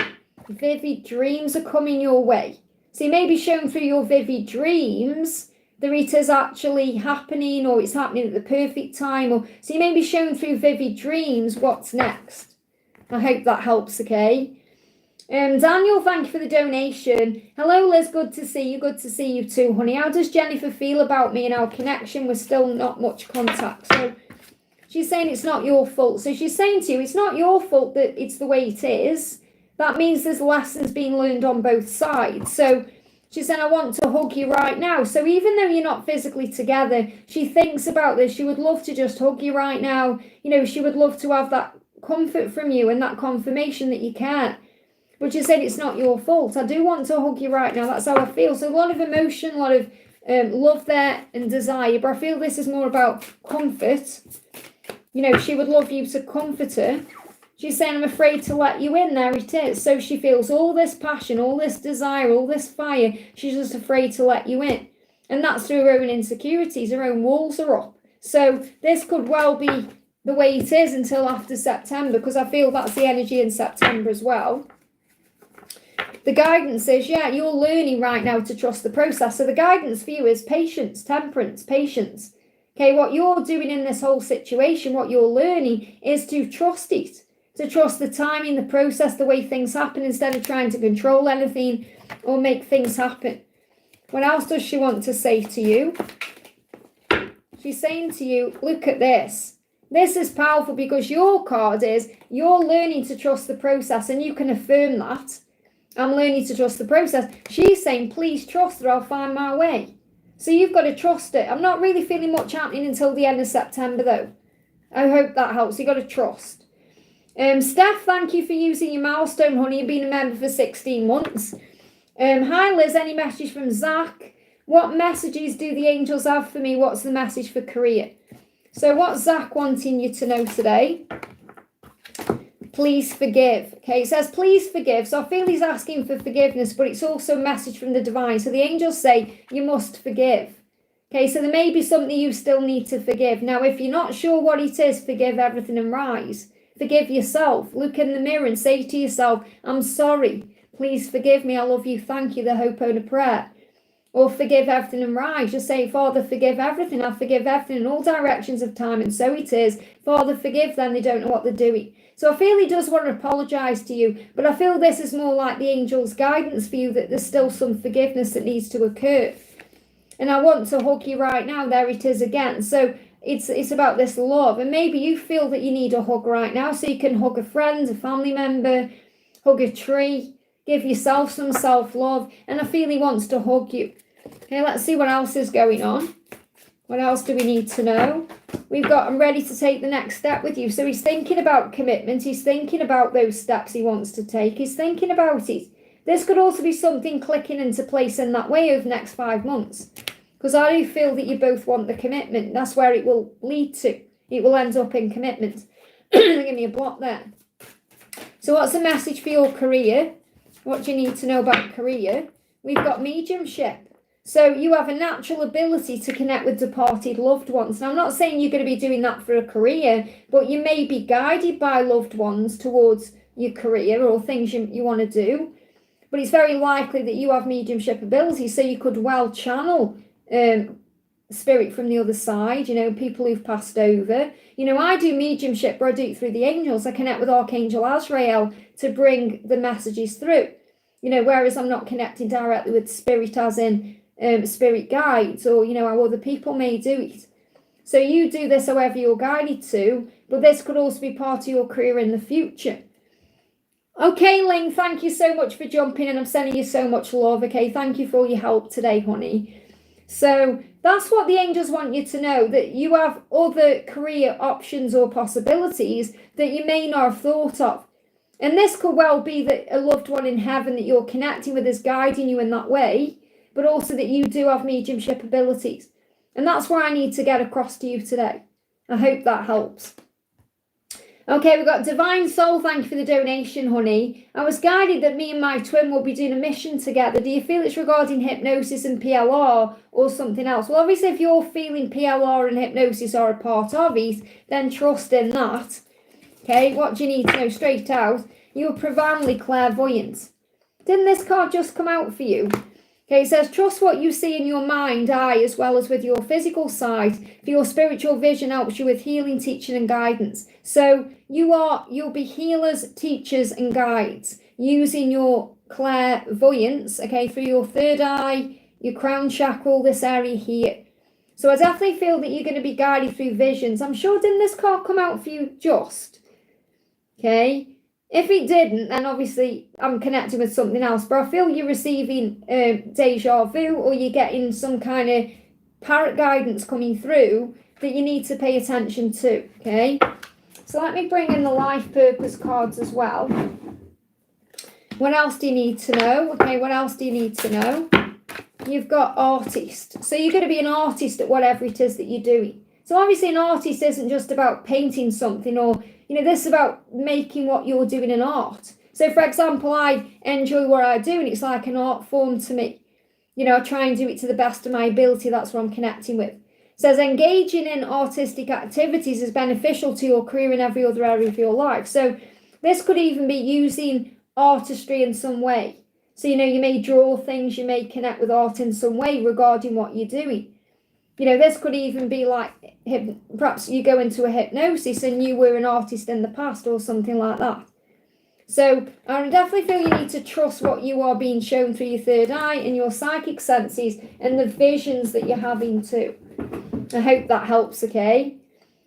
Vivid dreams are coming your way. So you may be shown through your vivid dreams that it is actually happening, or it's happening at the perfect time. Or so you may be shown through vivid dreams what's next. I hope that helps, okay? Daniel, thank you for the donation. Hello, Liz, good to see you. Good to see you too, honey. How does Jennifer feel about me and our connection? We're still not much contact. So she's saying it's not your fault. So she's saying to you, it's not your fault that it's the way it is. that means there's lessons being learned on both sides. So she said, I want to hug you right now. So even though you're not physically together, she thinks about this. She would love to just hug you right now. You know, she would love to have that comfort from you and that confirmation that you care. But she said, it's not your fault. I do want to hug you right now. That's how I feel. So a lot of emotion, a lot of love there and desire. But I feel this is more about comfort. You know, she would love you to comfort her. She's saying, I'm afraid to let you in. There it is. So she feels all this passion, all this desire, all this fire. She's just afraid to let you in. And that's through her own insecurities. Her own walls are up. So this could well be the way it is until after September, because I feel that's the energy in September as well. The guidance is, yeah, you're learning right now to trust the process. So the guidance for you is patience, temperance, patience. Okay, what you're doing in this whole situation, what you're learning is to trust it. To trust the timing, the process, the way things happen, instead of trying to control anything or make things happen. What else does she want to say to you? She's saying to you, look at this. This is powerful because your card is, you're learning to trust the process, and you can affirm that. I'm learning to trust the process. She's saying, please trust her, I'll find my way. So you've got to trust it. I'm not really feeling much happening until the end of September, though. I hope that helps. You've got to trust. Steph, thank you for using your milestone, honey. You've been a member for 16 months. Hi, Liz. Any message from Zach? What messages do the angels have for me? What's the message for career? So what's Zach wanting you to know today? Please forgive. Okay, it says please forgive. So I feel he's asking for forgiveness, but it's also a message from the divine. So the angels say you must forgive. Okay, so there may be something you still need to forgive. Now, if you're not sure what it is, forgive everything and rise. Forgive yourself. Look in the mirror and say to yourself, I'm sorry. Please forgive me. I love you. Thank you. The Ho'oponopono prayer. Or forgive everything and rise. Just say, Father, forgive everything. I forgive everything in all directions of time. And so it is. Father, forgive them. They don't know what they're doing. So I feel he does want to apologise to you. But I feel this is more like the angel's guidance for you, that there's still some forgiveness that needs to occur. And I want to hug you right now. There it is again. So it's about this love. And maybe you feel that you need a hug right now. So you can hug a friend, a family member, hug a tree. Give yourself some self-love. And I feel he wants to hug you. Okay, let's see what else is going on. What else do we need to know? We've got, I'm ready to take the next step with you. So he's thinking about commitment. He's thinking about those steps he wants to take. He's thinking about it. This could also be something clicking into place in that way over the next 5 months. Because I do feel that you both want the commitment. That's where it will lead to. It will end up in commitment. Give me a block there. So what's the message for your career? What do you need to know about career? We've got mediumship. So you have a natural ability to connect with departed loved ones. Now, I'm not saying you're going to be doing that for a career, but you may be guided by loved ones towards your career or things you want to do. But it's very likely that you have mediumship ability, so you could well channel spirit from the other side, you know, people who've passed over. You know, I do mediumship, but I do it through the angels. I connect with Archangel Azrael to bring the messages through. You know, whereas I'm not connecting directly with spirit as in spirit guides, or, you know, how other people may do it. So you do this however you're guided to, but this could also be part of your career in the future. Okay, Ling, thank you so much for jumping in. I'm sending you so much love. Okay, thank you for all your help today, honey. So that's what the angels want you to know, that you have other career options or possibilities that you may not have thought of. And this could well be that a loved one in heaven that you're connecting with is guiding you in that way, but also that you do have mediumship abilities. And that's what I need to get across to you today. I hope that helps. Okay, we've got Divine Soul. Thank you for the donation, honey. I was guided that me and my twin will be doing a mission together. Do you feel it's regarding hypnosis and PLR or something else? Well, obviously, if you're feeling PLR and hypnosis are a part of it, then trust in that. Okay, what do you need to know straight out? You're profoundly clairvoyant. Didn't this card just come out for you? Okay, it says, trust what you see in your mind, eye, as well as with your physical side. For your spiritual vision helps you with healing, teaching, and guidance. So you'll be healers, teachers, and guides using your clairvoyance, okay, through your third eye, your crown chakra, all this area here. So I definitely feel that you're going to be guided through visions. I'm sure, didn't this card come out for you just? Okay. If it didn't, then obviously I'm connecting with something else. But I feel you're receiving deja vu, or you're getting some kind of parrot guidance coming through that you need to pay attention to, okay? So let me bring in the life purpose cards as well. What else do you need to know? Okay, what else do you need to know? You've got artist. So you're going to be an artist at whatever it is that you're doing. So obviously an artist isn't just about painting something, or, this is about making what you're doing an art. So for example, I enjoy what I do and it's like an art form to me. I try and do it to the best of my ability. That's what I'm connecting with. It says engaging in artistic activities is beneficial to your career in every other area of your life. So this could even be using artistry in some way. So, you may draw things, you may connect with art in some way regarding what you're doing. This could even be like, perhaps you go into a hypnosis and you were an artist in the past or something like that. So I definitely feel you need to trust what you are being shown through your third eye and your psychic senses and the visions that you're having too. I hope that helps, okay?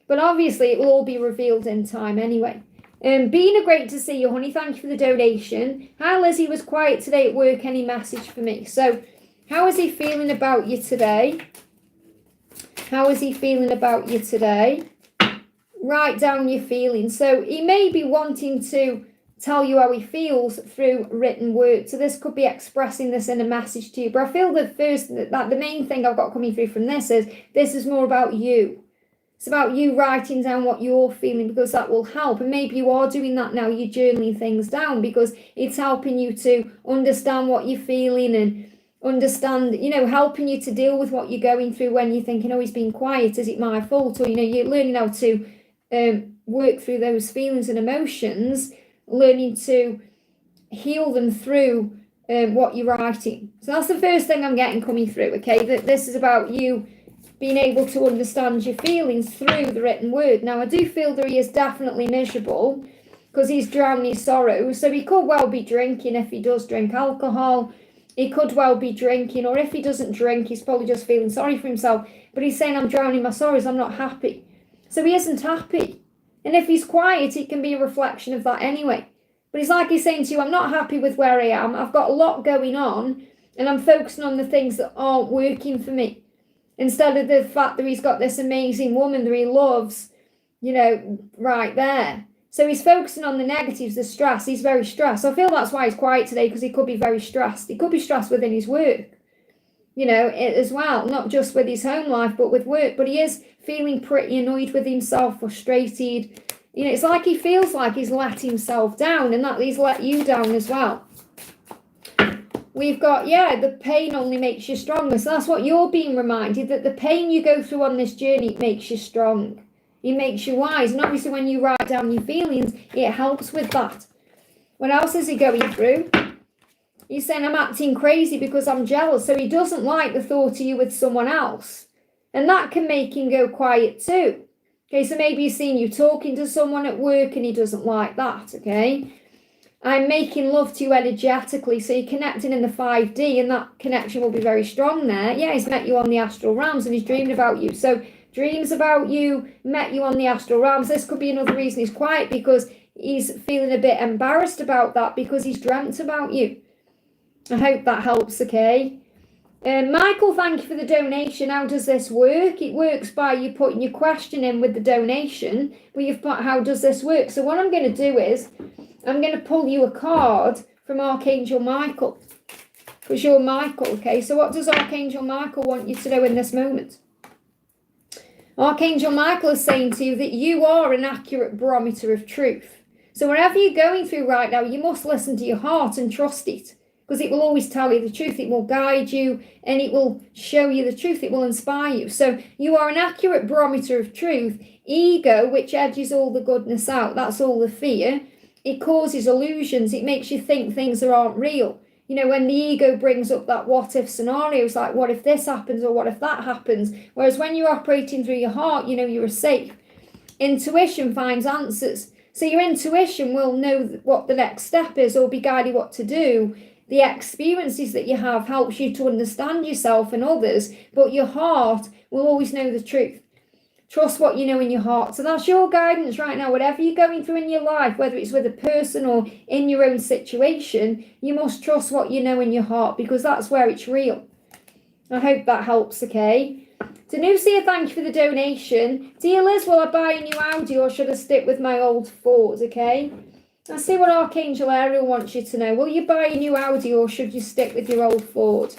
But obviously it will all be revealed in time anyway. Beena, great to see you, honey. Thank you for the donation. Hi, Lizzie was quiet today at work. Any message for me? So how is he feeling about you today? How is he feeling about you today? Write down your feelings. So he may be wanting to tell you how he feels through written word. So this could be expressing this in a message to you. But I feel the main thing I've got coming through from this is more about you. It's about you writing down what you're feeling, because that will help. And maybe you are doing that now. You're journaling things down because it's helping you to understand what you're feeling and understand, helping you to deal with what you're going through when you're thinking, oh, he's been quiet. Is it my fault? Or, you're learning how to work through those feelings and emotions, learning to heal them through what you're writing. So that's the first thing I'm getting coming through, okay? That this is about you being able to understand your feelings through the written word. Now, I do feel that he is definitely miserable because he's drowning his sorrows. So he could well be drinking if he does drink alcohol. He could well be drinking, or if he doesn't drink, he's probably just feeling sorry for himself. But he's saying, I'm drowning my sorrows, I'm not happy. So he isn't happy. And if he's quiet, it can be a reflection of that anyway. But it's like he's saying to you, I'm not happy with where I am. I've got a lot going on, and I'm focusing on the things that aren't working for me, instead of the fact that he's got this amazing woman that he loves, right there. So he's focusing on the negatives, the stress. He's very stressed. I feel that's why he's quiet today, because he could be very stressed. He could be stressed within his work, as well. Not just with his home life, but with work. But he is feeling pretty annoyed with himself, frustrated. It's like he feels like he's let himself down, and that he's let you down as well. We've got, the pain only makes you stronger. So that's what you're being reminded, that the pain you go through on this journey makes you strong. It makes you wise. And obviously when you write down your feelings, it helps with that. What else is he going through? He's saying, I'm acting crazy because I'm jealous. So he doesn't like the thought of you with someone else. And that can make him go quiet too. Okay, so maybe he's seen you talking to someone at work and he doesn't like that, okay? I'm making love to you energetically, so you're connecting in the 5D, and that connection will be very strong there. Yeah, he's met you on the astral realms and he's dreamed about you. So dreams about you, met you on the astral realms. This could be another reason he's quiet, because he's feeling a bit embarrassed about that because he's dreamt about you. I hope that helps, okay? Michael, thank you for the donation. How does this work? It works by you putting your question in with the donation, but you've put, how does this work? So what I'm going to do is, I'm going to pull you a card from Archangel Michael, because you're Michael, okay? So what does Archangel Michael want you to know in this moment? Archangel Michael is saying to you that you are an accurate barometer of truth. So wherever you're going through right now, you must listen to your heart and trust it, because it will always tell you the truth. It will guide you and it will show you the truth. It will inspire you. So you are an accurate barometer of truth. Ego, which edges all the goodness out, that's all the fear. It causes illusions. It makes you think things that aren't real. When the ego brings up that what if scenarios, like what if this happens or what if that happens? Whereas when you're operating through your heart, you're safe. Intuition finds answers. So your intuition will know what the next step is or be guided what to do. The experiences that you have helps you to understand yourself and others, but your heart will always know the truth. Trust what you know in your heart. So that's your guidance right now. Whatever you're going through in your life, whether it's with a person or in your own situation, you must trust what you know in your heart, because that's where it's real. I hope that helps, okay? Danusia, thank you for the donation. Dear Liz, will I buy a new Audi or should I stick with my old Ford, okay? Let's see what Archangel Ariel wants you to know. Will you buy a new Audi or should you stick with your old Ford?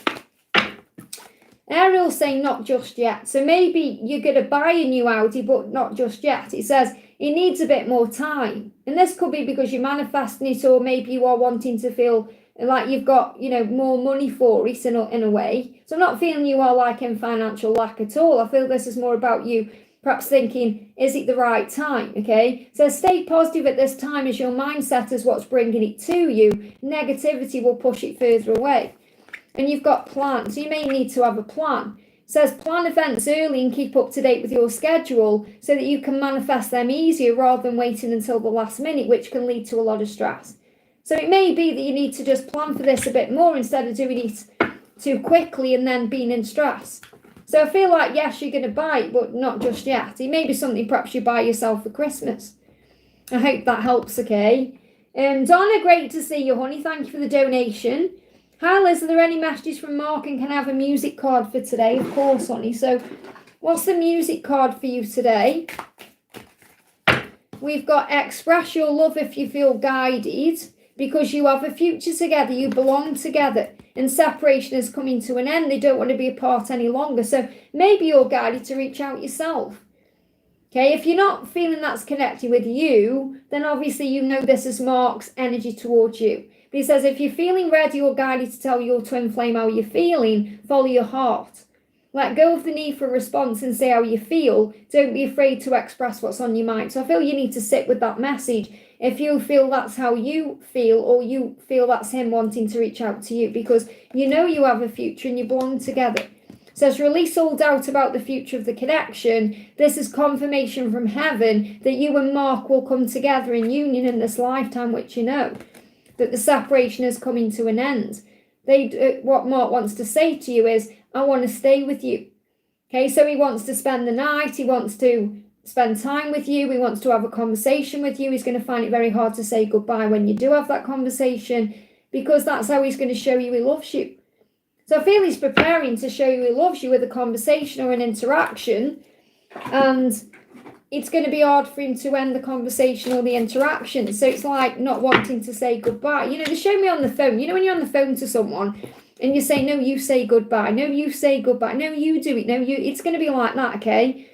Ariel's saying not just yet. So maybe you're going to buy a new Audi, but not just yet. It says it needs a bit more time. And this could be because you're manifesting it, or maybe you are wanting to feel like you've got, you know, more money for it in a way. So I'm not feeling you are like in financial lack at all. I feel this is more about you perhaps thinking, is it the right time? Okay. So stay positive at this time, as your mindset is what's bringing it to you. Negativity will push it further away. And you've got plans. So you may need to have a plan. It says plan events early and keep up to date with your schedule so that you can manifest them easier rather than waiting until the last minute, which can lead to a lot of stress. So it may be that you need to just plan for this a bit more instead of doing it too quickly and then being in stress. So I feel like, yes, you're going to buy it, but not just yet. It may be something perhaps you buy yourself for Christmas. I hope that helps, okay? Donna, great to see you, honey. Thank you for the donation. Hi, Liz, are there any messages from Mark, and can I have a music card for today? Of course, honey. So what's the music card for you today? We've got express your love if you feel guided, because you have a future together, you belong together, and separation is coming to an end. They don't want to be apart any longer. So maybe you're guided to reach out yourself. Okay, if you're not feeling that's connected with you, then obviously you know this is Mark's energy towards you. But he says if you're feeling ready or guided to tell your twin flame how you're feeling, follow your heart. Let go of the need for a response and say how you feel. Don't be afraid to express what's on your mind. So I feel you need to sit with that message if you feel that's how you feel, or you feel that's him wanting to reach out to you, because you know you have a future and you belong together. It says release all doubt about the future of the connection. This is confirmation from heaven that you and Mark will come together in union in this lifetime, which you know. That the separation is coming to an end. What Mark wants to say to you is, I want to stay with you. Okay, so he wants to spend the night. He wants to spend time with you. He wants to have a conversation with you. He's going to find it very hard to say goodbye when you do have that conversation, because that's how he's going to show you he loves you. So I feel he's preparing to show you he loves you with a conversation or an interaction, and it's going to be hard for him to end the conversation or the interaction. So it's like not wanting to say goodbye. You know, they show me on the phone. You know, when you're on the phone to someone and you say, no, you say goodbye. No, you say goodbye. No, you do it. No, you. It's going to be like that, okay?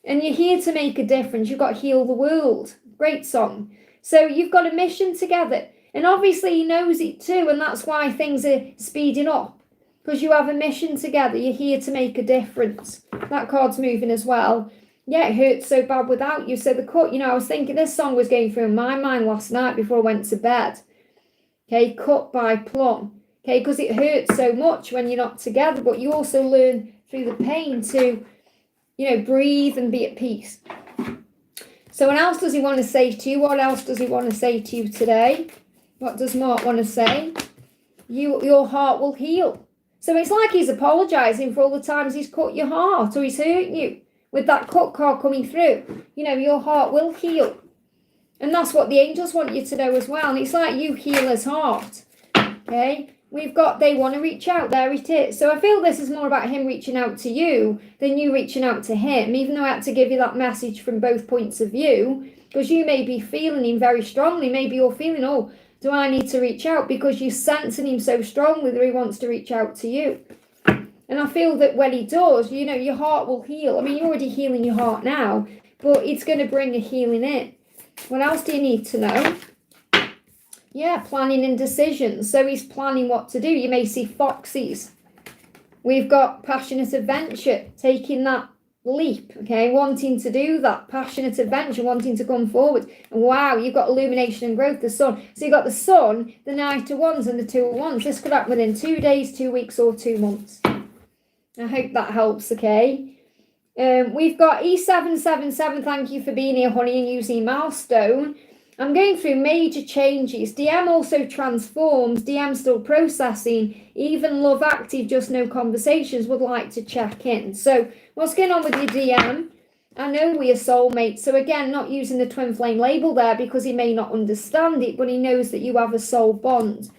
And you're here to make a difference. You've got to heal the world. Great song. So you've got a mission together. And obviously he knows it too. And that's why things are speeding up. Because you have a mission together. You're here to make a difference. That card's moving as well. Yeah, it hurts so bad without you. So the cut, you know, I was thinking this song was going through my mind last night before I went to bed. Okay, Cut by Plum. Okay, because it hurts so much when you're not together, but you also learn through the pain to, you know, breathe and be at peace. So what else does he want to say to you? What else does he want to say to you today? What does Mark want to say? Your heart will heal. So it's like he's apologising for all the times he's cut your heart or he's hurt you. With that cut card coming through, you know, your heart will heal. And that's what the angels want you to know as well. And it's like you heal his heart. Okay? We've got, they want to reach out. There it is. So I feel this is more about him reaching out to you than you reaching out to him, even though I had to give you that message from both points of view, because you may be feeling him very strongly. Maybe you're feeling, oh, do I need to reach out? Because you're sensing him so strongly that he wants to reach out to you. And I feel that when he does, you know, your heart will heal. I mean, you're already healing your heart now, but it's going to bring a healing in. What else do you need to know? Yeah, planning and decisions. So he's planning what to do. You may see foxes. We've got passionate adventure, taking that leap, okay, wanting to do that. Passionate adventure, wanting to come forward. And wow, you've got illumination and growth, the sun. So you've got the sun, the Knight of Wands, and the Two of Wands. This could happen within 2 days, 2 weeks, or 2 months. I hope that helps, okay? We've got E777, thank you for being here, honey, and using milestone. I'm going through major changes. DM also transforms. DM still processing. Even love active, just no conversations, would like to check in. So what's going on with your DM? I know we are soulmates. So again, not using the twin flame label there because he may not understand it, but he knows that you have a soul bond.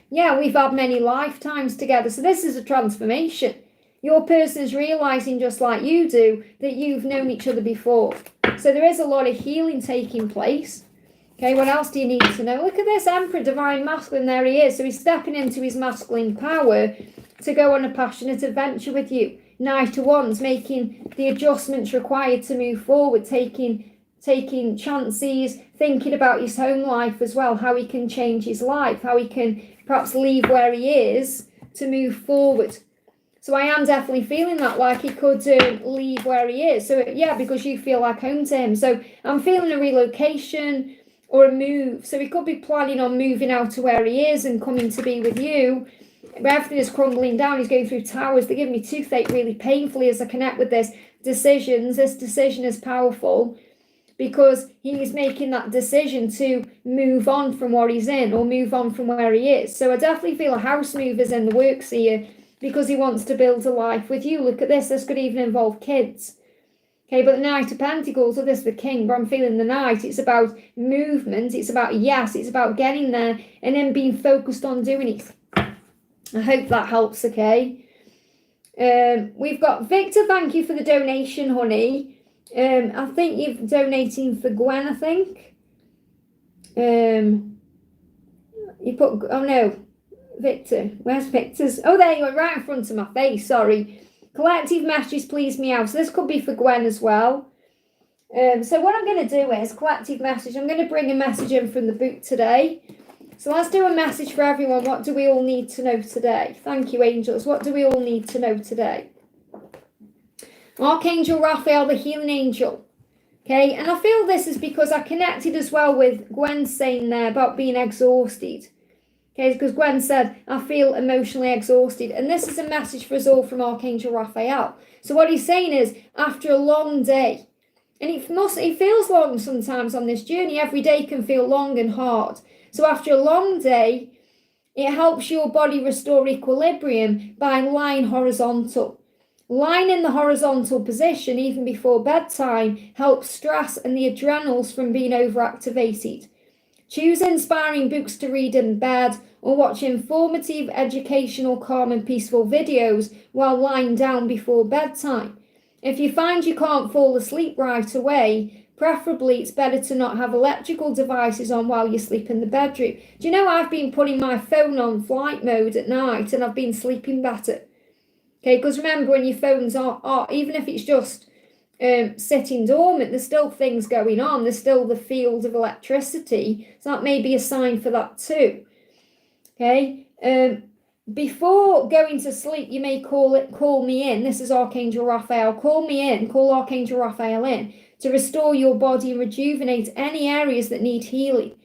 Yeah, we've had many lifetimes together. So this is a transformation. Your person is realizing, just like you do, that you've known each other before. So there is a lot of healing taking place. Okay, what else do you need to know? Look at this Emperor, Divine Masculine, there he is. So he's stepping into his masculine power to go on a passionate adventure with you. Knight of Wands, making the adjustments required to move forward, taking chances, thinking about his home life as well, how he can change his life, how he can perhaps leave where he is to move forward. So I am definitely feeling that, like he could leave where he is. So yeah, because you feel like home to him. So I'm feeling a relocation or a move. So he could be planning on moving out to where he is and coming to be with you. But everything is crumbling down. He's going through towers. They're giving me toothache really painfully as I connect with this. Decisions. This decision is powerful because he's making that decision to move on from what he's in or move on from where he is. So I definitely feel a house move is in the works here because he wants to build a life with you. Look at this. This could even involve kids. Okay, but the Knight of Pentacles, so this is the King, but I'm feeling the Knight. It's about movement. It's about yes. It's about getting there and then being focused on doing it. I hope that helps, okay? We've got Victor, thank you for the donation, honey. I think you're donating for Gwen, I think. You put, oh no, Victor. Where's Victor's? Oh, there you are, right in front of my face, sorry. Collective messages please me out. So this could be for Gwen as well. So what I'm going to do is collective message. I'm going to bring a message in from the book today. So let's do a message for everyone. What do we all need to know today? Thank you, angels. What do we all need to know today? Archangel Raphael, the healing angel. Okay, and I feel this is because I connected as well with Gwen saying there about being exhausted. Okay, because Gwen said, I feel emotionally exhausted. And this is a message for us all from Archangel Raphael. So what he's saying is, after a long day, and it feels long sometimes on this journey. Every day can feel long and hard. So after a long day, it helps your body restore equilibrium by lying horizontal. Lying in the horizontal position, even before bedtime, helps stress and the adrenals from being overactivated. Choose inspiring books to read in bed or watch informative, educational, calm and peaceful videos while lying down before bedtime. If you find you can't fall asleep right away, preferably it's better to not have electrical devices on while you sleep in the bedroom. Do you know I've been putting my phone on flight mode at night and I've been sleeping better? Okay, because remember when your phones are even if it's just sitting dormant, there's still things going on. There's still the field of electricity. So that may be a sign for that too. Okay. Before going to sleep, you may call me in. This is Archangel Raphael. Call me in. Call Archangel Raphael in to restore your body and rejuvenate any areas that need healing.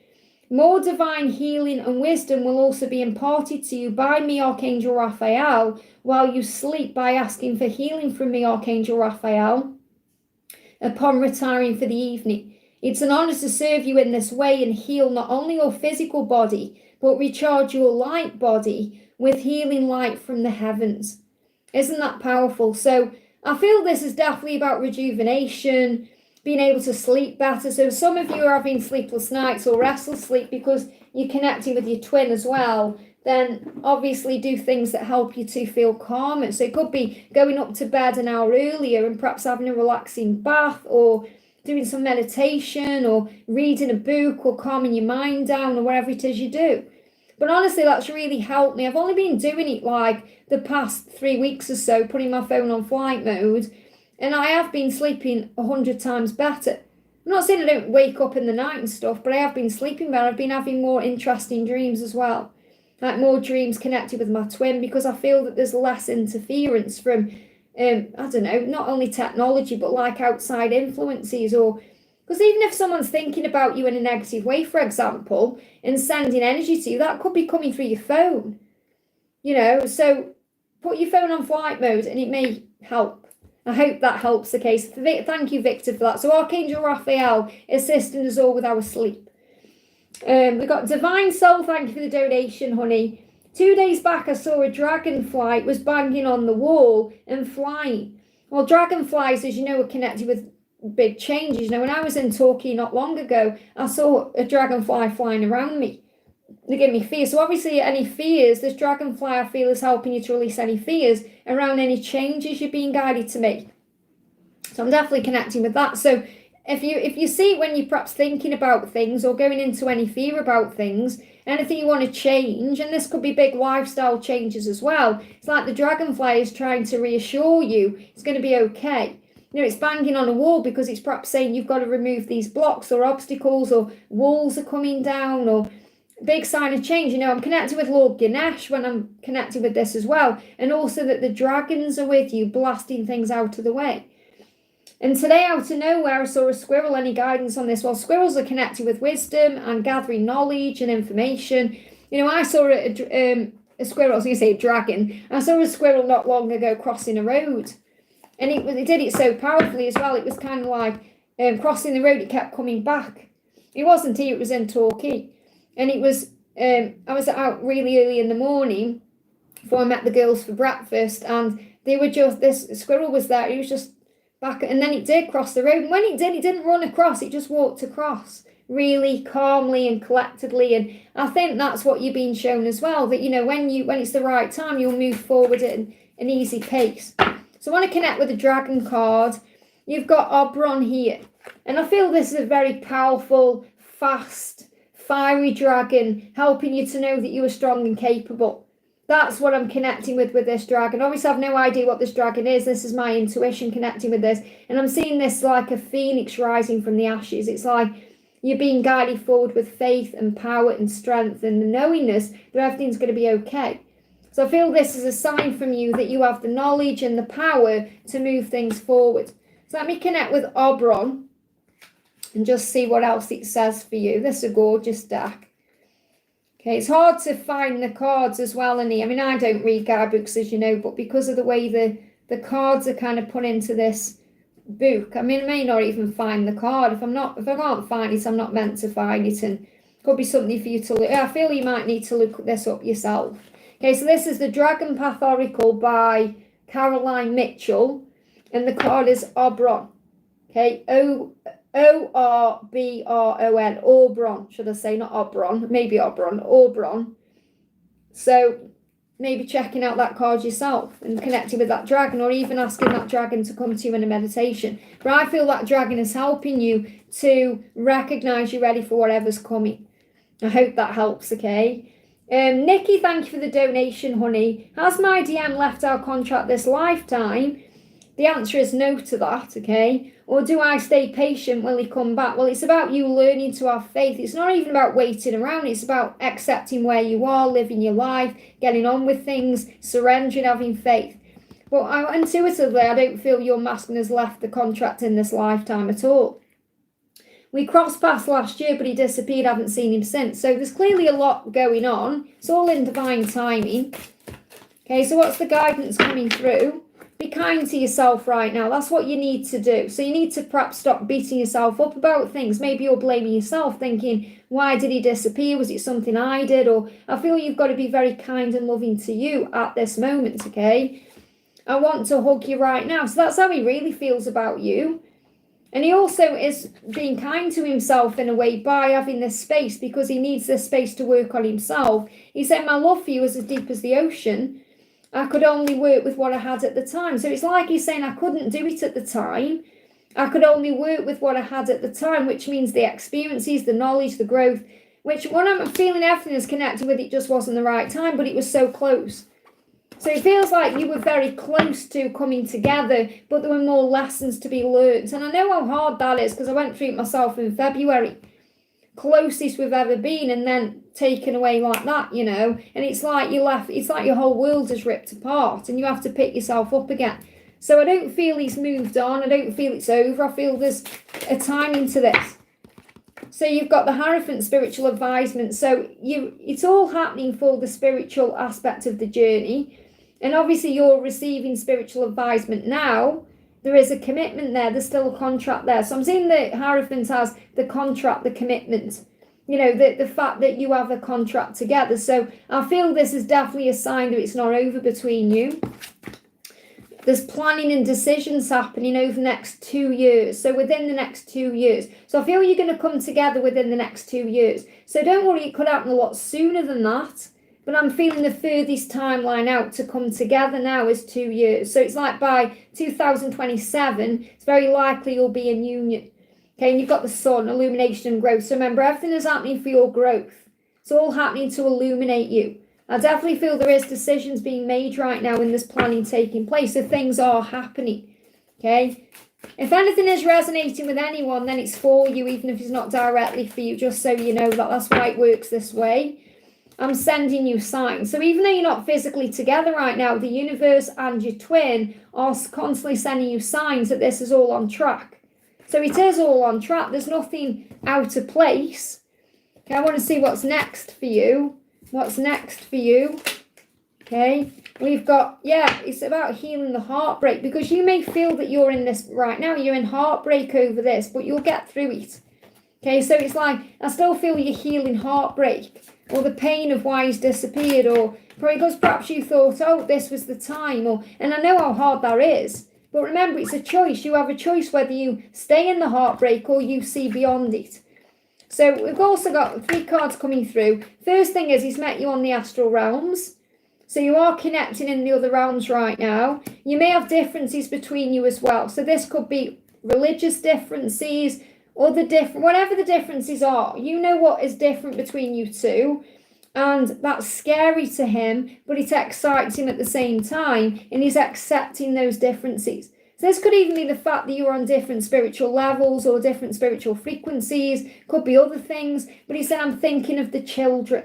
More divine healing and wisdom will also be imparted to you by me, Archangel Raphael, while you sleep by asking for healing from me, Archangel Raphael, upon retiring for the evening. It's an honor to serve you in this way and heal not only your physical body, but recharge your light body with healing light from the heavens. Isn't that powerful? So I feel this is definitely about rejuvenation, being able to sleep better. So some of you are having sleepless nights or restless sleep because you're connecting with your twin as well. Then obviously do things that help you to feel calmer. So it could be going up to bed an hour earlier and perhaps having a relaxing bath or doing some meditation or reading a book or calming your mind down or whatever it is you do. But honestly, that's really helped me. I've only been doing it like the past 3 weeks or so, putting my phone on flight mode, and I have been sleeping 100 times better. I'm not saying I don't wake up in the night and stuff, but I have been sleeping better. I've been having more interesting dreams as well, like more dreams connected with my twin, because I feel that there's less interference from, I don't know, not only technology, but like outside influences or... Because even if someone's thinking about you in a negative way, for example, and sending energy to you, that could be coming through your phone. You know, so put your phone on flight mode and it may help. I hope that helps the case. Thank you, Victor, for that. So Archangel Raphael assisting us all with our sleep. We've got Divine Soul, thank you for the donation, honey. 2 days back, I saw a dragonfly. It was banging on the wall and flying. Well, dragonflies, as you know, are connected with big changes. You know, when I was in Turkey not long ago, I saw a dragonfly flying around me. They give me fear. So obviously any fears, this dragonfly I feel is helping you to release any fears around any changes you're being guided to make. So I'm definitely connecting with that. So if you see when you're perhaps thinking about things or going into any fear about things, anything you want to change, and this could be big lifestyle changes as well, it's like the dragonfly is trying to reassure you it's going to be okay. You know, it's banging on a wall because it's perhaps saying you've got to remove these blocks or obstacles, or walls are coming down, or big sign of change. You know, I'm connected with Lord Ganesh when I'm connected with this as well, and also that the dragons are with you, blasting things out of the way. And today, out of nowhere, I saw a squirrel. Any guidance on this? Well, squirrels are connected with wisdom and gathering knowledge and information. You know, I saw a squirrel, I was going to say a dragon. I saw a squirrel not long ago crossing a road. And it did it so powerfully as well. It was kind of like crossing the road, it kept coming back. It wasn't here, it was in Torquay. And it was, I was out really early in the morning before I met the girls for breakfast. And they were just, this squirrel was there. He was just back, and then it did cross the road. And when it didn't run across, it just walked across really calmly and collectedly. And I think that's what you're being shown as well, that, you know, when it's the right time, you'll move forward at an easy pace. So I want to connect with the dragon card. You've got Oberon here, and I feel this is a very powerful, fast, fiery dragon, helping you to know that you are strong and capable. That's what I'm connecting with this dragon. Obviously, I have no idea what this dragon is. This is my intuition connecting with this. And I'm seeing this like a phoenix rising from the ashes. It's like you're being guided forward with faith and power and strength and the knowingness that everything's going to be okay. So I feel this is a sign from you that you have the knowledge and the power to move things forward. So let me connect with Oberon and just see what else it says for you. This is a gorgeous deck. Okay, it's hard to find the cards as well, Annie. I mean, I don't read guidebooks, as you know, but because of the way the cards are kind of put into this book, I mean, I may not even find the card. If I can't find it, I'm not meant to find it, and it could be something for you to look. I feel you might need to look this up yourself. Okay, so this is the Dragon Path Oracle by Caroline Mitchell, and the card is Oberon. Okay, O-R-B-R-O-N, Oberon, should I say, not Oberon, maybe Oberon, Oberon. So maybe checking out that card yourself and connecting with that dragon, or even asking that dragon to come to you in a meditation. But I feel that dragon is helping you to recognize you're ready for whatever's coming. I hope that helps, okay? Nikki, thank you for the donation, honey. Has my DM left our contract this lifetime? The answer is no to that, okay? Or do I stay patient? Will he come back? Well, it's about you learning to have faith. It's not even about waiting around. It's about accepting where you are, living your life, getting on with things, surrendering, having faith. But intuitively, I don't feel your masculine has left the contract in this lifetime at all. We crossed paths last year, but he disappeared. I haven't seen him since. So there's clearly a lot going on. It's all in divine timing. Okay, so what's the guidance coming through? Be kind to yourself right now. That's what you need to do. So you need to perhaps stop beating yourself up about things. Maybe you're blaming yourself, thinking, why did he disappear? Was it something I did? Or I feel you've got to be very kind and loving to you at this moment, okay? I want to hug you right now. So that's how he really feels about you. And he also is being kind to himself in a way by having this space, because he needs this space to work on himself. He said, my love for you is as deep as the ocean. I could only work with what I had at the time. So it's like he's saying I couldn't do it at the time. I could only work with what I had at the time, which means the experiences, the knowledge, the growth, which when I'm feeling everything is connected with, it just wasn't the right time, but it was so close. So it feels like you were very close to coming together, but there were more lessons to be learnt. And I know how hard that is, because I went through it myself in February. Closest we've ever been, and then taken away like that, you know. And it's like it's like your whole world is ripped apart, and you have to pick yourself up again. So I don't feel he's moved on. I don't feel it's over. I feel there's a timing to this. So you've got the Hierophant spiritual advisement. So it's all happening for the spiritual aspect of the journey. And obviously you're receiving spiritual advisement now. There is a commitment there. There's still a contract there. So I'm seeing the Hierophant as the contract, the commitment. You know, the fact that you have a contract together. So I feel this is definitely a sign that it's not over between you. There's planning and decisions happening over the next 2 years. So within the next 2 years. So I feel you're going to come together within the next 2 years. So don't worry, it could happen a lot sooner than that. But I'm feeling the furthest timeline out to come together now is 2 years. So it's like by 2027, it's very likely you'll be in union. Okay, and you've got the sun, illumination and growth. So remember, everything is happening for your growth. It's all happening to illuminate you. I definitely feel there is decisions being made right now in this planning taking place. So things are happening. Okay. If anything is resonating with anyone, then it's for you, even if it's not directly for you, just so you know that's why it works this way. I'm sending you signs. So even though you're not physically together right now, the universe and your twin are constantly sending you signs that this is all on track. So it is all on track. There's nothing out of place. Okay, I want to see what's next for you. What's next for you? Okay, we've got, it's about healing the heartbreak, because you may feel that you're in this right now. You're in heartbreak over this, but you'll get through it. Okay, so it's like, I still feel you're healing heartbreak, or the pain of why he's disappeared, or probably because perhaps you thought, oh, this was the time, and I know how hard that is, but remember, it's a choice. You have a choice whether you stay in the heartbreak or you see beyond it. So we've also got 3 cards coming through. First thing is he's met you on the astral realms. So you are connecting in the other realms right now. You may have differences between you as well. So this could be religious differences, or whatever the differences are. You know what is different between you two, and that's scary to him, but it excites him at the same time, and he's accepting those differences. So this could even be the fact that you're on different spiritual levels or different spiritual frequencies. Could be other things, but he said, I'm thinking of the children.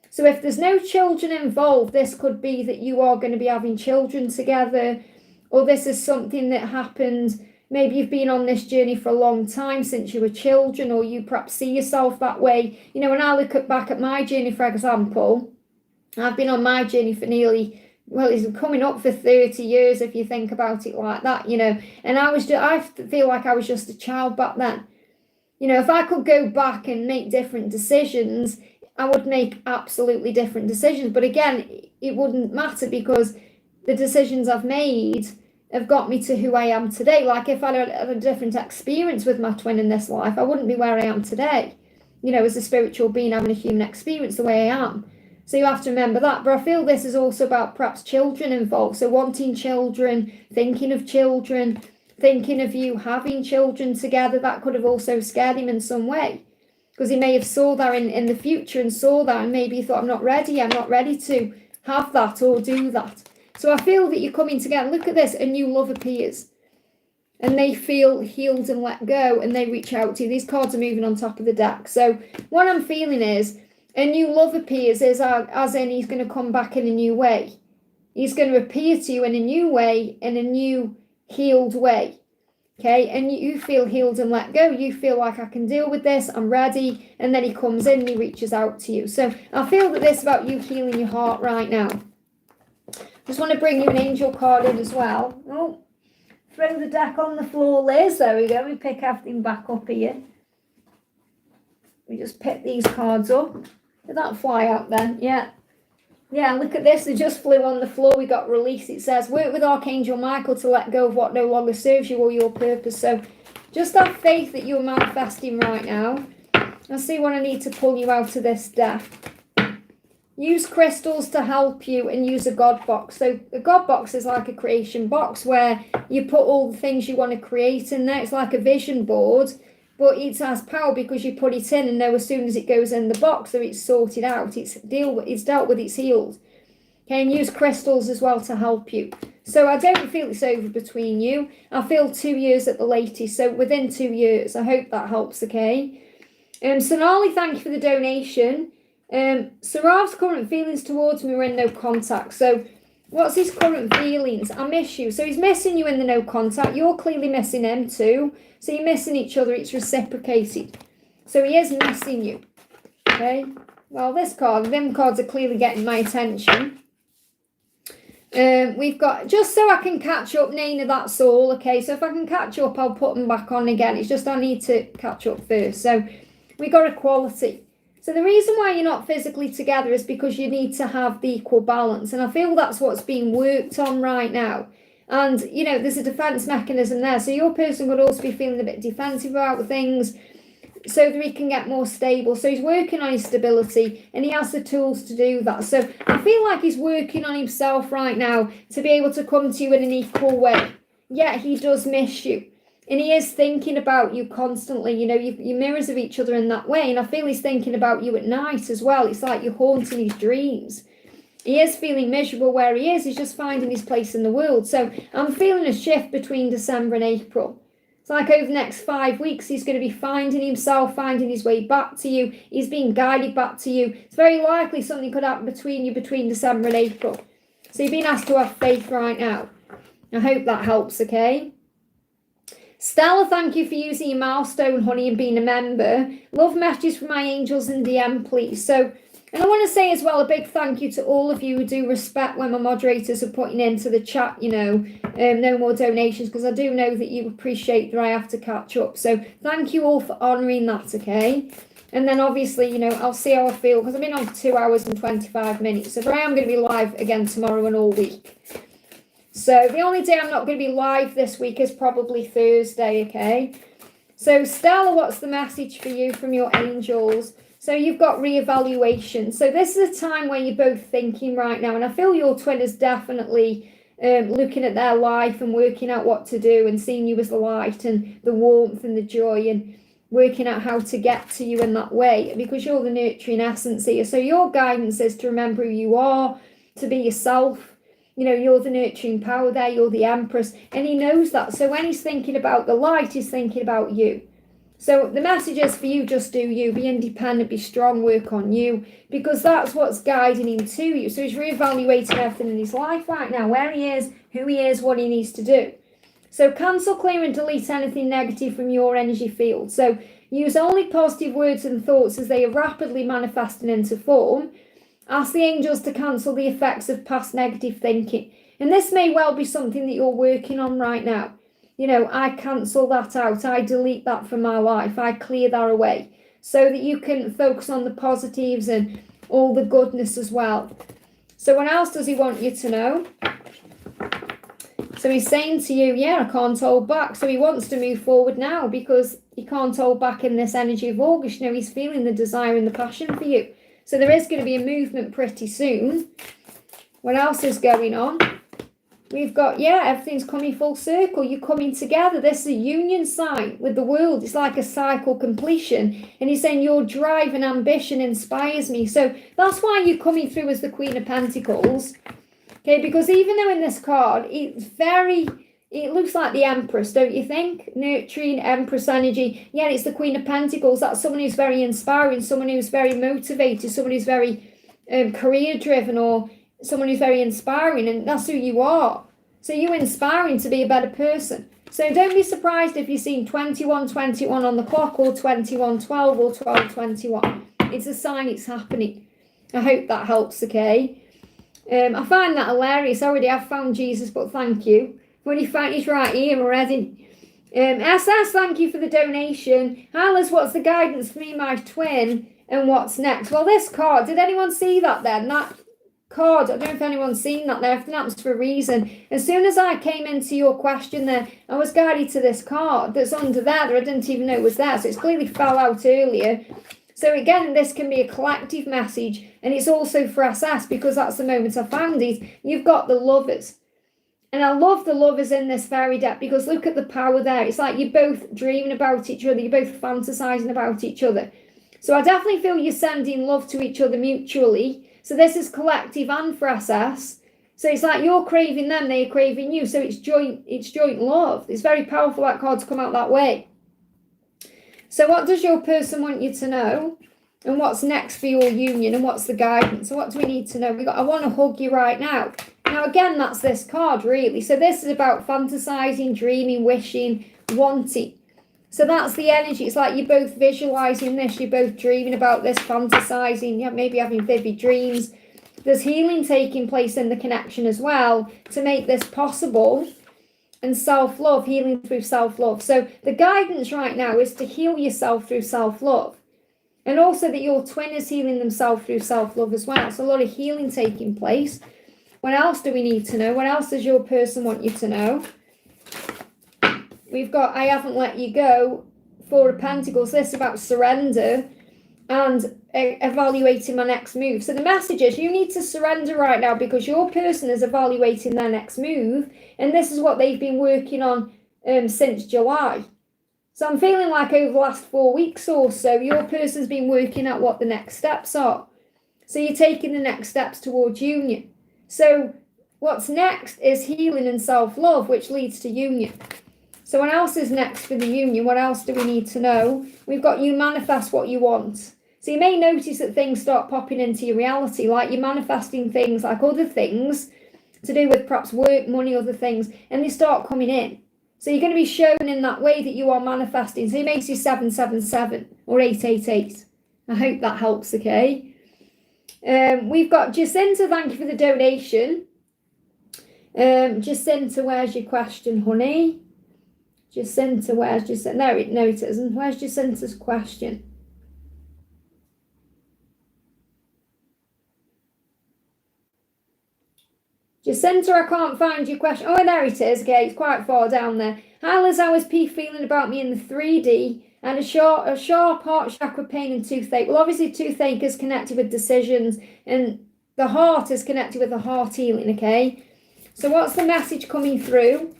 So if there's no children involved, this could be that you are going to be having children together, or this is something that happened. Maybe you've been on this journey for a long time, since you were children, or you perhaps see yourself that way. You know, when I look back at my journey, for example, I've been on my journey for it's coming up for 30 years if you think about it like that, you know. And I feel like I was just a child back then. You know, if I could go back and make different decisions, I would make absolutely different decisions. But again, it wouldn't matter, because the decisions I've made have got me to who I am today. Like if I had a different experience with my twin in this life, I wouldn't be where I am today, you know, as a spiritual being having a human experience the way I am. So you have to remember that. But I feel this is also about perhaps children involved. So wanting children, thinking of children, thinking of you having children together. That could have also scared him in some way, because he may have saw that in the future and saw that, and maybe he thought, I'm not ready to have that or do that. So I feel that you're coming together. Look at this, a new love appears. And they feel healed and let go, and they reach out to you. These cards are moving on top of the deck. So what I'm feeling is a new love appears, as in he's going to come back in a new way. He's going to appear to you in a new way, in a new healed way. Okay, and you feel healed and let go. You feel like, I can deal with this, I'm ready. And then he comes in and he reaches out to you. So I feel that this is about you healing your heart right now. Just want to bring you an angel card in as well. Oh, throw the deck on the floor, Liz. There we go. We pick everything back up here. We just pick these cards up. Did that fly out then? Yeah. Yeah, look at this. They just flew on the floor. We got release. It says, work with Archangel Michael to let go of what no longer serves you or your purpose. So just have faith that you're manifesting right now. I see what I need to pull you out of this deck. Use crystals to help you, and use a God box. So a God box is like a creation box where you put all the things you want to create in there. It's like a vision board, but it has power because you put it in and know as soon as it goes in the box that it's sorted out. It's dealt with, it's healed. Okay, and use crystals as well to help you. So I don't feel it's over between you. I feel 2 years at the latest. So within 2 years. I hope that helps, okay? Sonali, thank you for the donation. Sarav's current feelings towards me were in no contact. So what's his current feelings? I miss you. So he's missing you in the no contact. You're clearly missing him too. So you're missing each other. It's reciprocated. So he is missing you. Okay. Well, them cards are clearly getting my attention. We've got, just so I can catch up, Nina, that's all. Okay. So if I can catch up, I'll put them back on again. It's just I need to catch up first. So we got equality. So the reason why you're not physically together is because you need to have the equal balance. And I feel that's what's being worked on right now. And, you know, there's a defense mechanism there. So your person could also be feeling a bit defensive about things so that he can get more stable. So he's working on his stability and he has the tools to do that. So I feel like he's working on himself right now to be able to come to you in an equal way. Yet he does miss you. And he is thinking about you constantly. You know, you're mirrors of each other in that way. And I feel he's thinking about you at night as well. It's like you're haunting his dreams. He is feeling miserable where he is. He's just finding his place in the world. So I'm feeling a shift between December and April. It's like over the next 5 weeks, he's going to be finding himself, finding his way back to you. He's being guided back to you. It's very likely something could happen between you between December and April. So you're being asked to have faith right now. I hope that helps, okay? Stella, thank you for using your milestone, honey, and being a member. Love messages from my angels and DM, please. So, and I want to say as well a big thank you to all of you who do respect when my moderators are putting into the chat, you know, no more donations, because I do know that you appreciate that I have to catch up. So thank you all for honouring that, okay? And then obviously, you know, I'll see how I feel, because I've been on 2 hours and 25 minutes. So I am going to be live again tomorrow and all week. So the only day I'm not going to be live this week is probably Thursday, okay? So Stella, what's the message for you from your angels? So you've got reevaluation. So this is a time where you're both thinking right now. And I feel your twin is definitely looking at their life and working out what to do and seeing you as the light and the warmth and the joy and working out how to get to you in that way, because you're the nurturing essence here. So your guidance is to remember who you are, to be yourself. You know, you're the nurturing power there. You're the empress. And he knows that. So when he's thinking about the light, he's thinking about you. So the message is for you, just do you, be independent, be strong, work on you, because that's what's guiding him to you. So he's reevaluating everything in his life right now, where he is, who he is, what he needs to do. So cancel, clear and delete anything negative from your energy field. So use only positive words and thoughts as they are rapidly manifesting into form. Ask the angels to cancel the effects of past negative thinking. And this may well be something that you're working on right now. You know, I cancel that out. I delete that from my life. I clear that away so that you can focus on the positives and all the goodness as well. So what else does he want you to know? So he's saying to you, yeah, I can't hold back. So he wants to move forward now because he can't hold back in this energy of August. You know, he's feeling the desire and the passion for you. So there is going to be a movement pretty soon. What else is going on? We've got, yeah, everything's coming full circle. You're coming together. This is a union sign with the world. It's like a cycle completion. And he's saying your drive and ambition inspires me. So that's why you're coming through as the Queen of Pentacles. Okay, because even though in this card, it looks like the Empress, don't you think? Nurturing, Empress energy. Yeah, it's the Queen of Pentacles. That's someone who's very inspiring, someone who's very motivated, someone who's very career-driven, or someone who's very inspiring, and that's who you are. So you're inspiring to be a better person. So don't be surprised if you're seeing 21:21 on the clock, or 21:12, or 12:21. It's a sign it's happening. I hope that helps, okay? I find that hilarious. I already have found Jesus, but thank you. When you find he's right here already. SS, thank you for the donation. Alice, what's the guidance for me, my twin, and what's next? Well, this card, did anyone see that then? That card, I don't know if anyone's seen that there. Everything happens for a reason. As soon as I came into your question there, I was guided to this card that's under there that I didn't even know was there. So it's clearly fell out earlier. So again, this can be a collective message, and it's also for SS, because that's the moment I found it. You've got the lovers. And I love the lovers in this fairy deck, because look at the power there. It's like you're both dreaming about each other. You're both fantasizing about each other. So I definitely feel you're sending love to each other mutually. So this is collective and for SS. So it's like you're craving them, they're craving you. So it's joint love. It's very powerful, that card, to come out that way. So what does your person want you to know? And what's next for your union? And what's the guidance? So what do we need to know? I want to hug you right now. Now again, that's this card really. So this is about fantasizing, dreaming, wishing, wanting. So that's the energy. It's like you're both visualizing this. You're both dreaming about this, fantasizing. Yeah, maybe having vivid dreams. There's healing taking place in the connection as well to make this possible. And self-love, healing through self-love. So the guidance right now is to heal yourself through self-love. And also that your twin is healing themselves through self-love as well. So a lot of healing taking place. What else do we need to know? What else does your person want you to know? We've got I haven't let you go. Four of Pentacles. This is about surrender and evaluating my next move. So the message is you need to surrender right now because your person is evaluating their next move. And this is what they've been working on since July. So I'm feeling like over the last 4 weeks or so, your person's been working out what the next steps are. So you're taking the next steps towards union. So what's next is healing and self-love, which leads to union. So what else is next for the union? What else do we need to know? We've got you manifest what you want. So you may notice that things start popping into your reality, like you're manifesting things like other things to do with perhaps work, money, other things, and they start coming in. So you're going to be shown in that way that you are manifesting. So you may see 777 or 888. I hope that helps, okay? We've got Jacinta, thank you for the donation. Jacinta, where's your question, honey? Jacinta, where's Jacinta? No, it isn't. Where's Jacinta's question? Jacinta, I can't find your question. Oh, there it is. Okay, it's quite far down there. Hi, Liz, how is P feeling about me in the 3D? And a sharp heart chakra pain and toothache. Well, obviously, toothache is connected with decisions, and the heart is connected with the heart healing, okay? So what's the message coming through?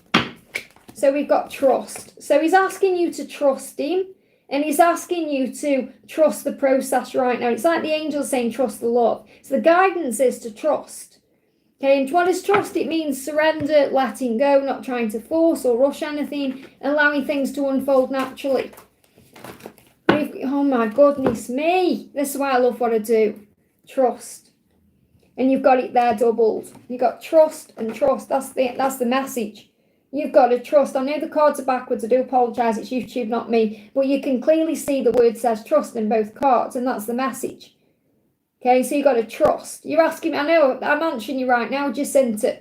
So we've got trust. So he's asking you to trust him, and he's asking you to trust the process right now. It's like the angels saying trust the love. So the guidance is to trust. Okay, and what is trust? It means surrender, letting go, not trying to force or rush anything, allowing things to unfold naturally. Oh my goodness me. This is why I love what I do. Trust. And you've got it there doubled. You've got trust and trust. That's the message. You've got to trust. I know the cards are backwards. I do apologise. It's YouTube, not me. But you can clearly see the word says trust in both cards. And that's the message. Okay, so you've got to trust. You're asking me, I know, I'm answering you right now, Jacinta.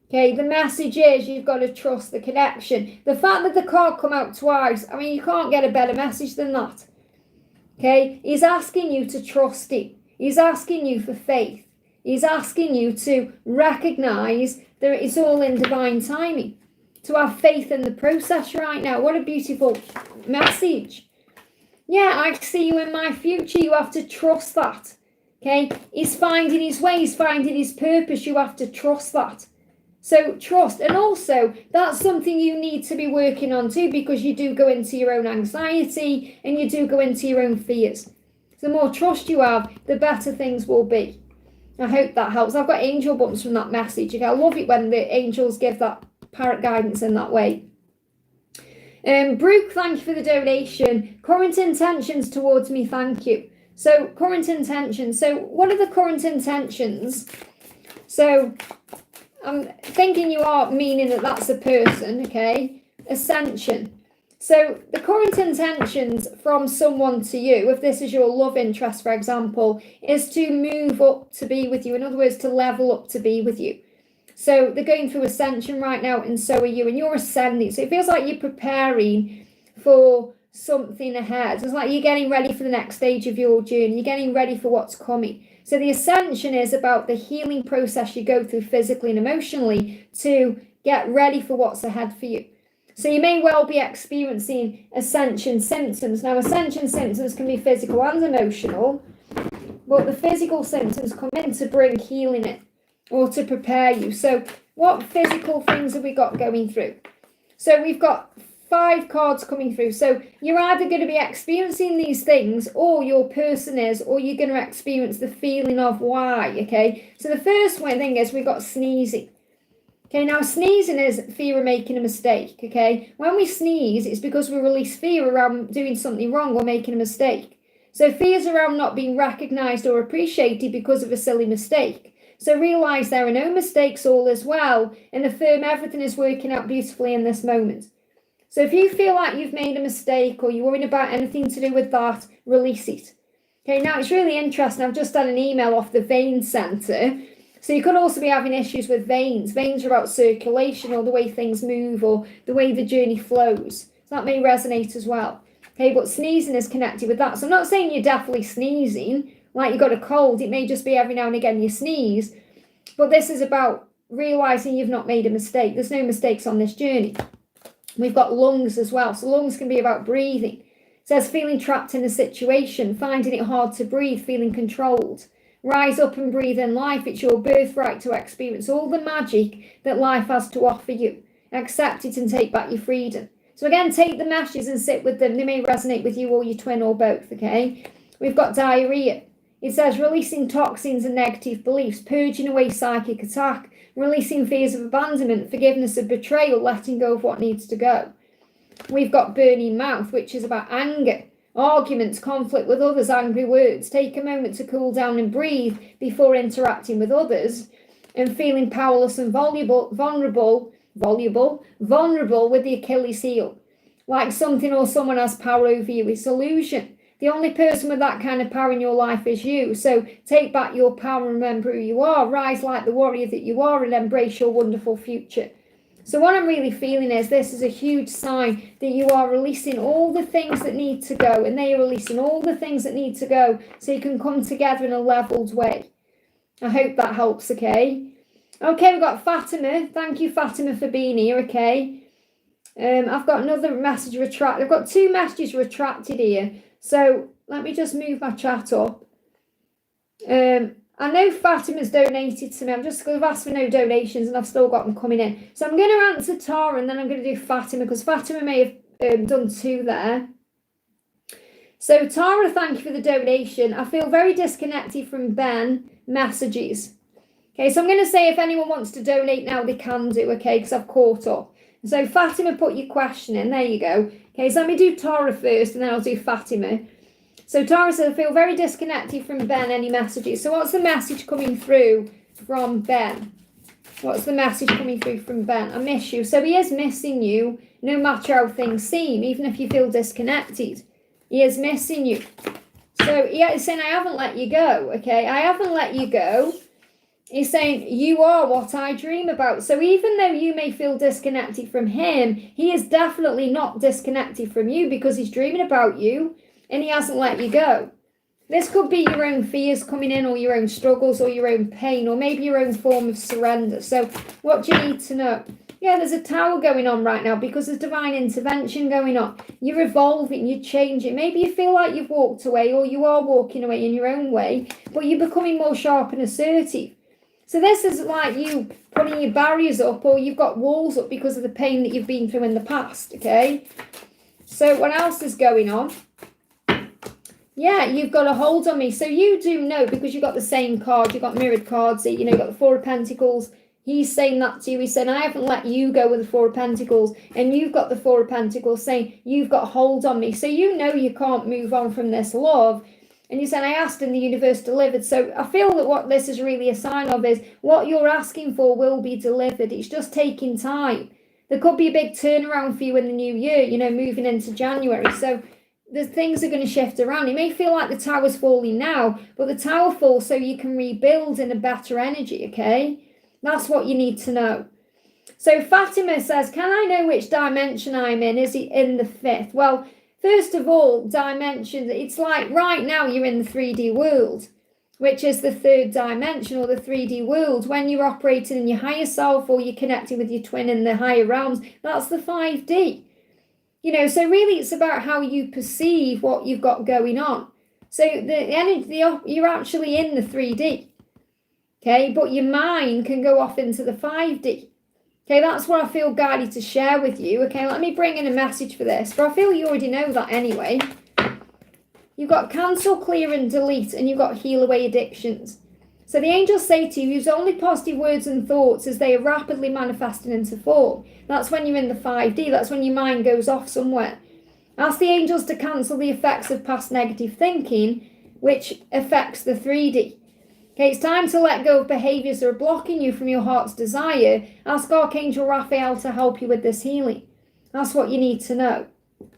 Okay, the message is you've got to trust the connection. The fact that the card come out twice, I mean, you can't get a better message than that. Okay, he's asking you to trust him. He's asking you for faith. He's asking you to recognise that it's all in divine timing. To have faith in the process right now. What a beautiful message. Yeah, I see you in my future. You have to trust that. Okay, he's finding his way, he's finding his purpose. You have to trust that. So trust, and also that's something you need to be working on too, because you do go into your own anxiety and you do go into your own fears. So the more trust you have, the better things will be. I hope that helps. I've got angel buttons from that message. Okay, I love it when the angels give that parrot guidance in that way. Brooke, thank you for the donation. Current intentions towards me, thank you. So current intentions. So what are the current intentions? So I'm thinking you are meaning that that's a person, okay? Ascension. So the current intentions from someone to you, if this is your love interest, for example, is to move up to be with you. In other words, to level up to be with you. So they're going through ascension right now, and so are you, and you're ascending. So it feels like you're preparing for something ahead. It's like you're getting ready for the next stage of your journey. You're getting ready for what's coming. So the ascension is about the healing process you go through physically and emotionally to get ready for what's ahead for you. So you may well be experiencing ascension symptoms. Now, ascension symptoms can be physical and emotional, but the physical symptoms come in to bring healing in or to prepare you. So what physical things have we got going through? So we've got 5 cards coming through. So you're either going to be experiencing these things, or your person is, or you're going to experience the feeling of why, okay? So the first one thing is we've got sneezing. Okay, now sneezing is fear of making a mistake, okay? When we sneeze, it's because we release fear around doing something wrong or making a mistake. So fears around not being recognised or appreciated because of a silly mistake. So realise there are no mistakes, all is well, and affirm everything is working out beautifully in this moment. So if you feel like you've made a mistake or you're worrying about anything to do with that, release it. Okay, now it's really interesting. I've just had an email off the vein centre. So you could also be having issues with veins. Veins are about circulation or the way things move or the way the journey flows. So that may resonate as well. Okay, but sneezing is connected with that. So I'm not saying you're definitely sneezing, like you got a cold. It may just be every now and again you sneeze. But this is about realising you've not made a mistake. There's no mistakes on this journey. We've got lungs as well. So lungs can be about breathing. It says feeling trapped in a situation, finding it hard to breathe, feeling controlled. Rise up and breathe in life. It's your birthright to experience all the magic that life has to offer you. Accept it and take back your freedom. So again, take the messages and sit with them. They may resonate with you or your twin or both, okay? We've got diarrhea. It says releasing toxins and negative beliefs, purging away psychic attack, releasing fears of abandonment, forgiveness of betrayal, letting go of what needs to go. We've got burning mouth, which is about anger, arguments, conflict with others, angry words. Take a moment to cool down and breathe before interacting with others, and feeling powerless and vulnerable with the Achilles heel. Like something or someone has power over you. It's illusion. The only person with that kind of power in your life is you. So take back your power and remember who you are. Rise like the warrior that you are and embrace your wonderful future. So what I'm really feeling is this is a huge sign that you are releasing all the things that need to go, and they are releasing all the things that need to go so you can come together in a leveled way. I hope that helps, okay? Okay, we've got Fatima. Thank you, Fatima, for being here, okay? I've got another message retracted. I've got 2 messages retracted here. So let me just move my chat up. I know Fatima's donated to me. I'm just going to ask for no donations and I've still got them coming in. So I'm going to answer Tara and then I'm going to do Fatima because Fatima may have done 2 there. So Tara, thank you for the donation. I feel very disconnected from Ben messages. Okay, so I'm going to say if anyone wants to donate now, they can do, okay, because I've caught up. So Fatima, put your question in. There you go. Okay, so let me do Tara first and then I'll do Fatima. So Tara says, I feel very disconnected from Ben, any messages. So what's the message coming through from Ben? What's the message coming through from Ben? I miss you. So he is missing you, no matter how things seem, even if you feel disconnected. He is missing you. So he's saying, I haven't let you go, okay? I haven't let you go. He's saying, you are what I dream about. So even though you may feel disconnected from him, he is definitely not disconnected from you because he's dreaming about you. And he hasn't let you go. This could be your own fears coming in or your own struggles or your own pain or maybe your own form of surrender. So what do you need to know? Yeah, there's a tower going on right now because there's divine intervention going on. You're evolving, you're changing. Maybe you feel like you've walked away or you are walking away in your own way, but you're becoming more sharp and assertive. So this is like you putting your barriers up or you've got walls up because of the pain that you've been through in the past, okay? So what else is going on? Yeah, you've got a hold on me. So you do know because you've got the same card. You've got mirrored cards. You know, you've got the 4 of Pentacles. He's saying that to you. He's saying, I haven't let you go with the 4 of Pentacles. And you've got the 4 of Pentacles saying, you've got a hold on me. So you know you can't move on from this love. And you said, I asked and the universe delivered. So I feel that what this is really a sign of is what you're asking for will be delivered. It's just taking time. There could be a big turnaround for you in the new year, you know, moving into January. So the things are going to shift around. It may feel like the tower's falling now, but the tower falls so you can rebuild in a better energy, okay? That's what you need to know. So Fatima says, can I know which dimension I'm in? Is it in the 5th? Well, first of all, dimensions, it's like right now you're in the 3D world, which is the 3rd dimension or the 3D world. When you're operating in your higher self or you're connecting with your twin in the higher realms, that's the 5D. You know, so really it's about how you perceive what you've got going on. So the energy, you're actually in the 3D, okay? But your mind can go off into the 5D. Okay, that's what I feel guided to share with you. Okay, let me bring in a message for this. But I feel you already know that anyway. You've got cancel, clear and delete, and you've got heal away addictions. So the angels say to you, use only positive words and thoughts as they are rapidly manifesting into form. That's when you're in the 5D. That's when your mind goes off somewhere. Ask the angels to cancel the effects of past negative thinking, which affects the 3D. Okay, it's time to let go of behaviours that are blocking you from your heart's desire. Ask Archangel Raphael to help you with this healing. That's what you need to know.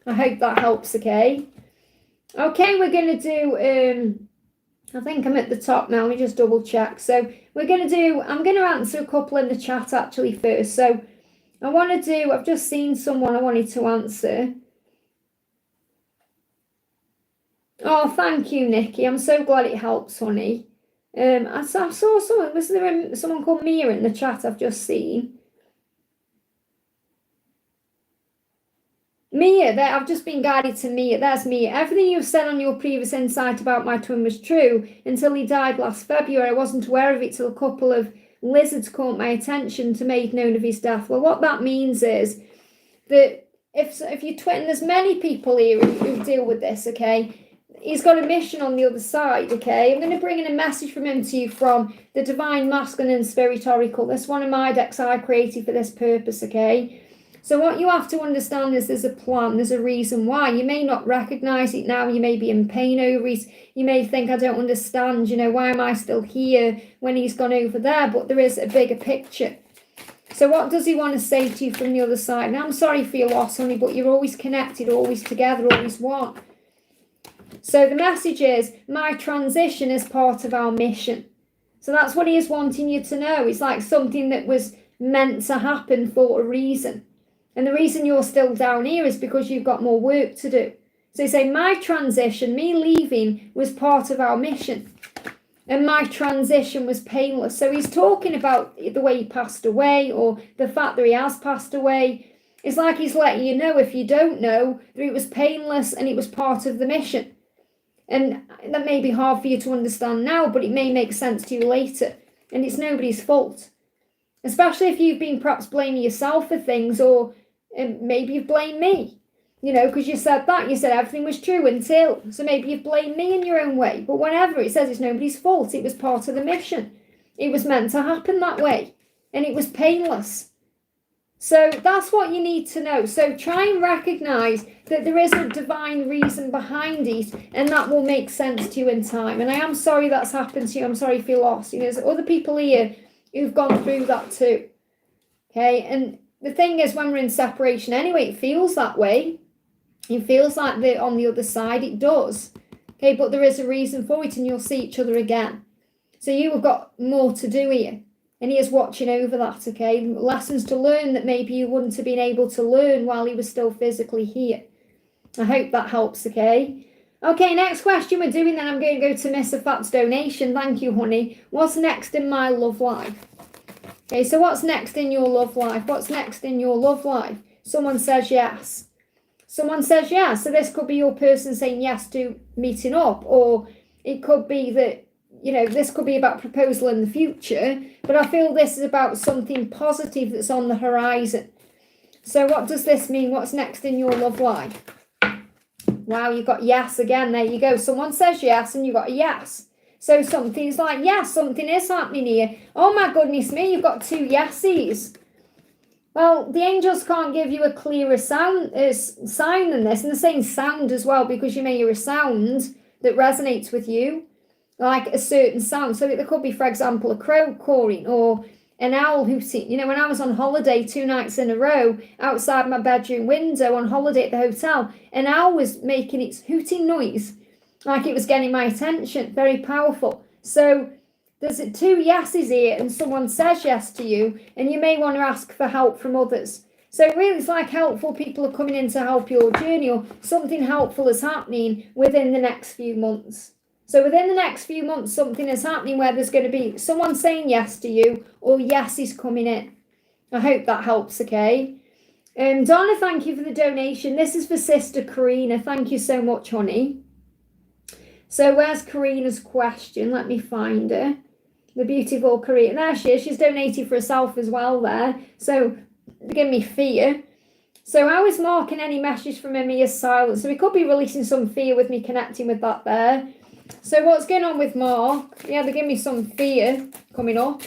I hope that helps, okay? Okay, we're going to do... I think I'm at the top now. Let me just double check. So I'm going to answer a couple in the chat actually first. So I've just seen someone I wanted to answer. Oh, thank you, Nikki. I'm so glad it helps, honey. I saw someone, was there someone called Mia in the chat I've just seen? Mia, there, I've just been guided to Mia. There's Mia. Everything you've said on your previous insight about my twin was true until he died last February. I wasn't aware of it till a couple of lizards caught my attention to make known of his death. Well, what that means is that if you're twin, there's many people here who deal with this, okay? He's got a mission on the other side, okay? I'm going to bring in a message from him to you from the Divine Masculine and Spirit Oracle. That's one of my decks I created for this purpose, okay? So what you have to understand is there's a plan, there's a reason why. You may not recognise it now, you may be in pain over it, you may think, I don't understand, why am I still here when he's gone over there? But there is a bigger picture. So what does he want to say to you from the other side? Now, I'm sorry for your loss, honey, but you're always connected, always together, always one. So the message is, my transition is part of our mission. So that's what he is wanting you to know. It's like something that was meant to happen for a reason. And the reason you're still down here is because you've got more work to do. So he's saying, my transition, me leaving, was part of our mission. And my transition was painless. So he's talking about the way he passed away or the fact that he has passed away. It's like he's letting you know, if you don't know, that it was painless and it was part of the mission. And that may be hard for you to understand now, but it may make sense to you later. And it's nobody's fault. Especially if you've been perhaps blaming yourself for things, or maybe you've blamed me. Because you said that. You said everything was true until. So maybe you've blamed me in your own way. But whatever, it says it's nobody's fault. It was part of the mission. It was meant to happen that way. And it was painless. So that's what you need to know. So try and recognise that there is a divine reason behind it, and that will make sense to you in time. And I am sorry that's happened to you. I'm sorry for your loss. There's other people here who've gone through that too. Okay, and the thing is, when we're in separation anyway, it feels that way. It feels like they're on the other side. It does. Okay, but there is a reason for it, and you'll see each other again. So you have got more to do here. And he is watching over that, okay? Lessons to learn that maybe you wouldn't have been able to learn while he was still physically here. I hope that helps, okay? Okay, next question we're doing then. I'm going to go to Miss Fat's donation. Thank you, honey. What's next in my love life? Okay, so what's next in your love life? What's next in your love life? Someone says yes. Someone says yes. So this could be your person saying yes to meeting up, or it could be that, this could be about proposal in the future, but I feel this is about something positive that's on the horizon. So what does this mean? What's next in your love life? Wow, you've got yes again. There you go. Someone says yes and you got a yes. So something's like, yes, something is happening here. Oh my goodness me, you've got two yeses. Well, the angels can't give you a clearer sign than this. And they're saying sound as well, because you may hear a sound that resonates with you. Like a certain sound. So there could be, for example, a crow cawing or an owl hooting. When I was on holiday 2 nights in a row outside my bedroom window on holiday at the hotel, an owl was making its hooting noise like it was getting my attention. Very powerful. So there's 2 yeses here, and someone says yes to you, and you may want to ask for help from others. So really, it's like helpful people are coming in to help your journey, or something helpful is happening within the next few months. So within the next few months, something is happening where there's going to be someone saying yes to you, or yes is coming in. I hope that helps, okay? Donna, thank you for the donation. This is for Sister Karina. Thank you so much, honey. So where's Karina's question? Let me find her. The beautiful Karina. There she is. She's donated for herself as well there. So give me fear. So I was marking any message from me as silent. So we could be releasing some fear with me connecting with that there. So what's going on with Mark? Yeah, they give me some fear coming up.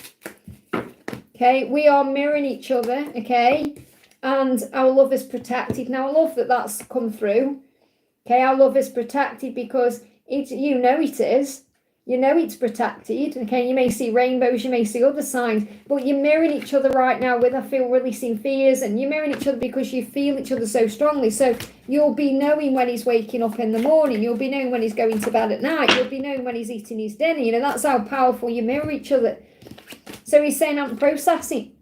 Okay, we are mirroring each other, okay? And our love is protected. Now, I love that that's come through. Okay, our love is protected because it is. You know it's protected. Okay, you may see rainbows, you may see other signs, but you're mirroring each other right now with, I feel, releasing fears, and you're mirroring each other because you feel each other so strongly. So you'll be knowing when he's waking up in the morning. You'll be knowing when he's going to bed at night. You'll be knowing when he's eating his dinner. That's how powerful you mirror each other. So he's saying, I'm processing.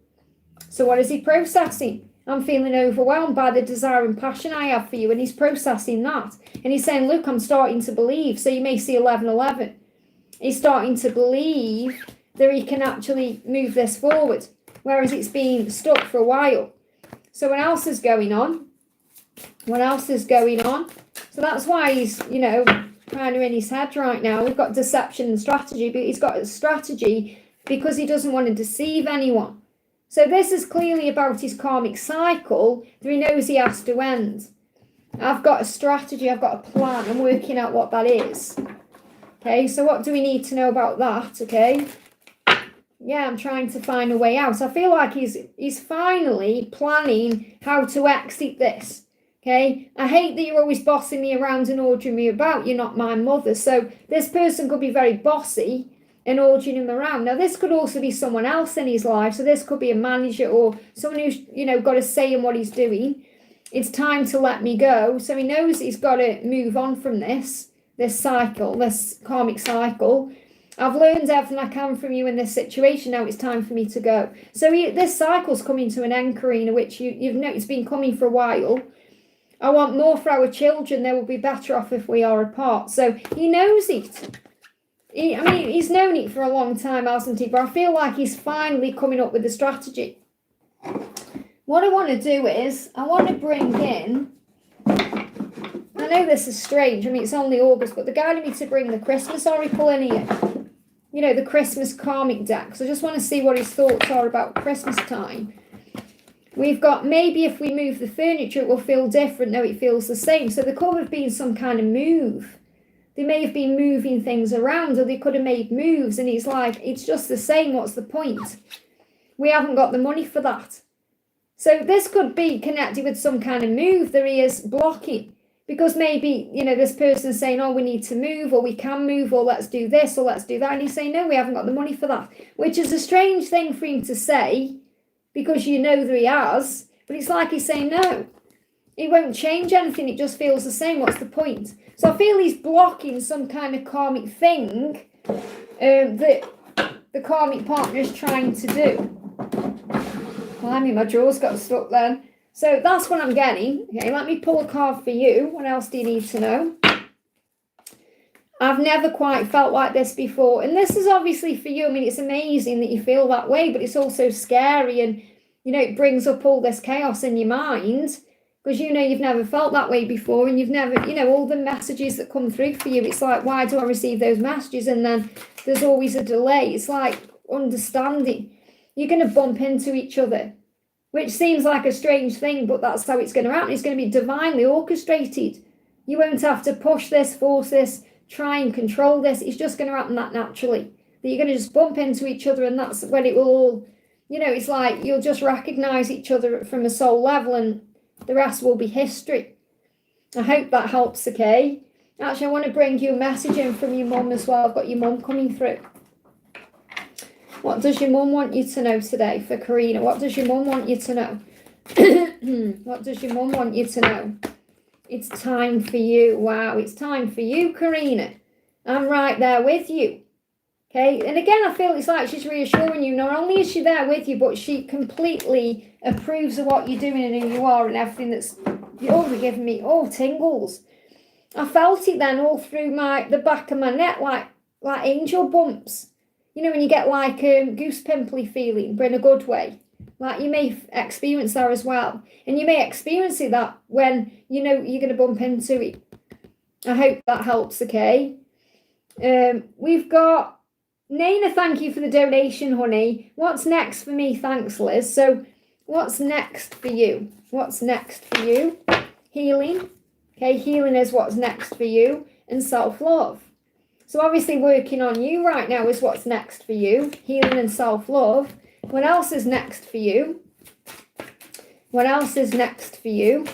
So what is he processing? I'm feeling overwhelmed by the desire and passion I have for you, and he's processing that. And he's saying, look, I'm starting to believe. So you may see 11:11. He's starting to believe that he can actually move this forward, whereas it's been stuck for a while. So what else is going on? What else is going on? So that's why he's, kind of in his head right now. We've got deception and strategy, but he's got a strategy because he doesn't want to deceive anyone. So this is clearly about his karmic cycle that he knows he has to end. I've got a strategy, I've got a plan, I'm working out what that is. Okay, so what do we need to know about that, okay? Yeah, I'm trying to find a way out. I feel like he's finally planning how to exit this. Okay, I hate that you're always bossing me around and ordering me about. You're not my mother. So this person could be very bossy and ordering him around. Now, this could also be someone else in his life. So this could be a manager or someone who's, got a say in what he's doing. It's time to let me go. So he knows he's got to move on from this cycle, this karmic cycle. I've learned everything I can from you in this situation. Now it's time for me to go. So this cycle's coming to an end, Karina, which you've noticed it's been coming for a while. I want more for our children. They will be better off if we are apart. So he knows it. He's known it for a long time, hasn't he? But I feel like he's finally coming up with a strategy. What I want to do is, I want to bring in, I know this is strange, it's only August, but they're guiding me to bring the Christmas Oracle in here. The Christmas karmic deck. So I just want to see what his thoughts are about Christmas time. We've got, maybe if we move the furniture, it will feel different. No, it feels the same. So there could have been some kind of move. They may have been moving things around, or they could have made moves. And he's like, it's just the same. What's the point? We haven't got the money for that. So this could be connected with some kind of move that he is blocking. Because maybe, this person's saying, oh, we need to move, or we can move, or let's do this, or let's do that. And he's saying, no, we haven't got the money for that. Which is a strange thing for him to say, because that he has, but it's like he's saying no. It won't change anything, it just feels the same. What's the point? So I feel he's blocking some kind of karmic thing that the karmic partner is trying to do. Blimey, my drawers got stuck then. So that's what I'm getting. Okay, let me pull a card for you. What else do you need to know? I've never quite felt like this before. And this is obviously for you. It's amazing that you feel that way, but it's also scary. And, it brings up all this chaos in your mind because, you've never felt that way before. And you've never, all the messages that come through for you. It's like, why do I receive those messages? And then there's always a delay. It's like understanding. You're going to bump into each other, which seems like a strange thing, but that's how it's going to happen. It's going to be divinely orchestrated. You won't have to push this, force this, try and control this. It's just going to happen that naturally. That you're going to just bump into each other, and that's when it will all, it's like you'll just recognise each other from a soul level, and the rest will be history. I hope that helps, okay? Actually, I want to bring you a message in from your mum as well. I've got your mum coming through. What does your mum want you to know today for Karina? What does your mum want you to know? What does your mum want you to know? It's time for you. Wow, it's time for you, Karina. I'm right there with you. Okay, and again, I feel it's like she's reassuring you. Not only is she there with you, but she completely approves of what you're doing and who you are and everything that's... You're giving me all tingles. I felt it then all through the back of my neck, like angel bumps. When you get like a goose pimply feeling, but in a good way. Like you may experience that as well. And you may experience it that when, you're going to bump into it. I hope that helps, okay? We've got Nina, thank you for the donation, honey. What's next for me? Thanks, Liz. So what's next for you? What's next for you? Healing. Okay, healing is what's next for you. And self-love. So obviously working on you right now is what's next for you. Healing and self-love. What else is next for you? What else is next for you?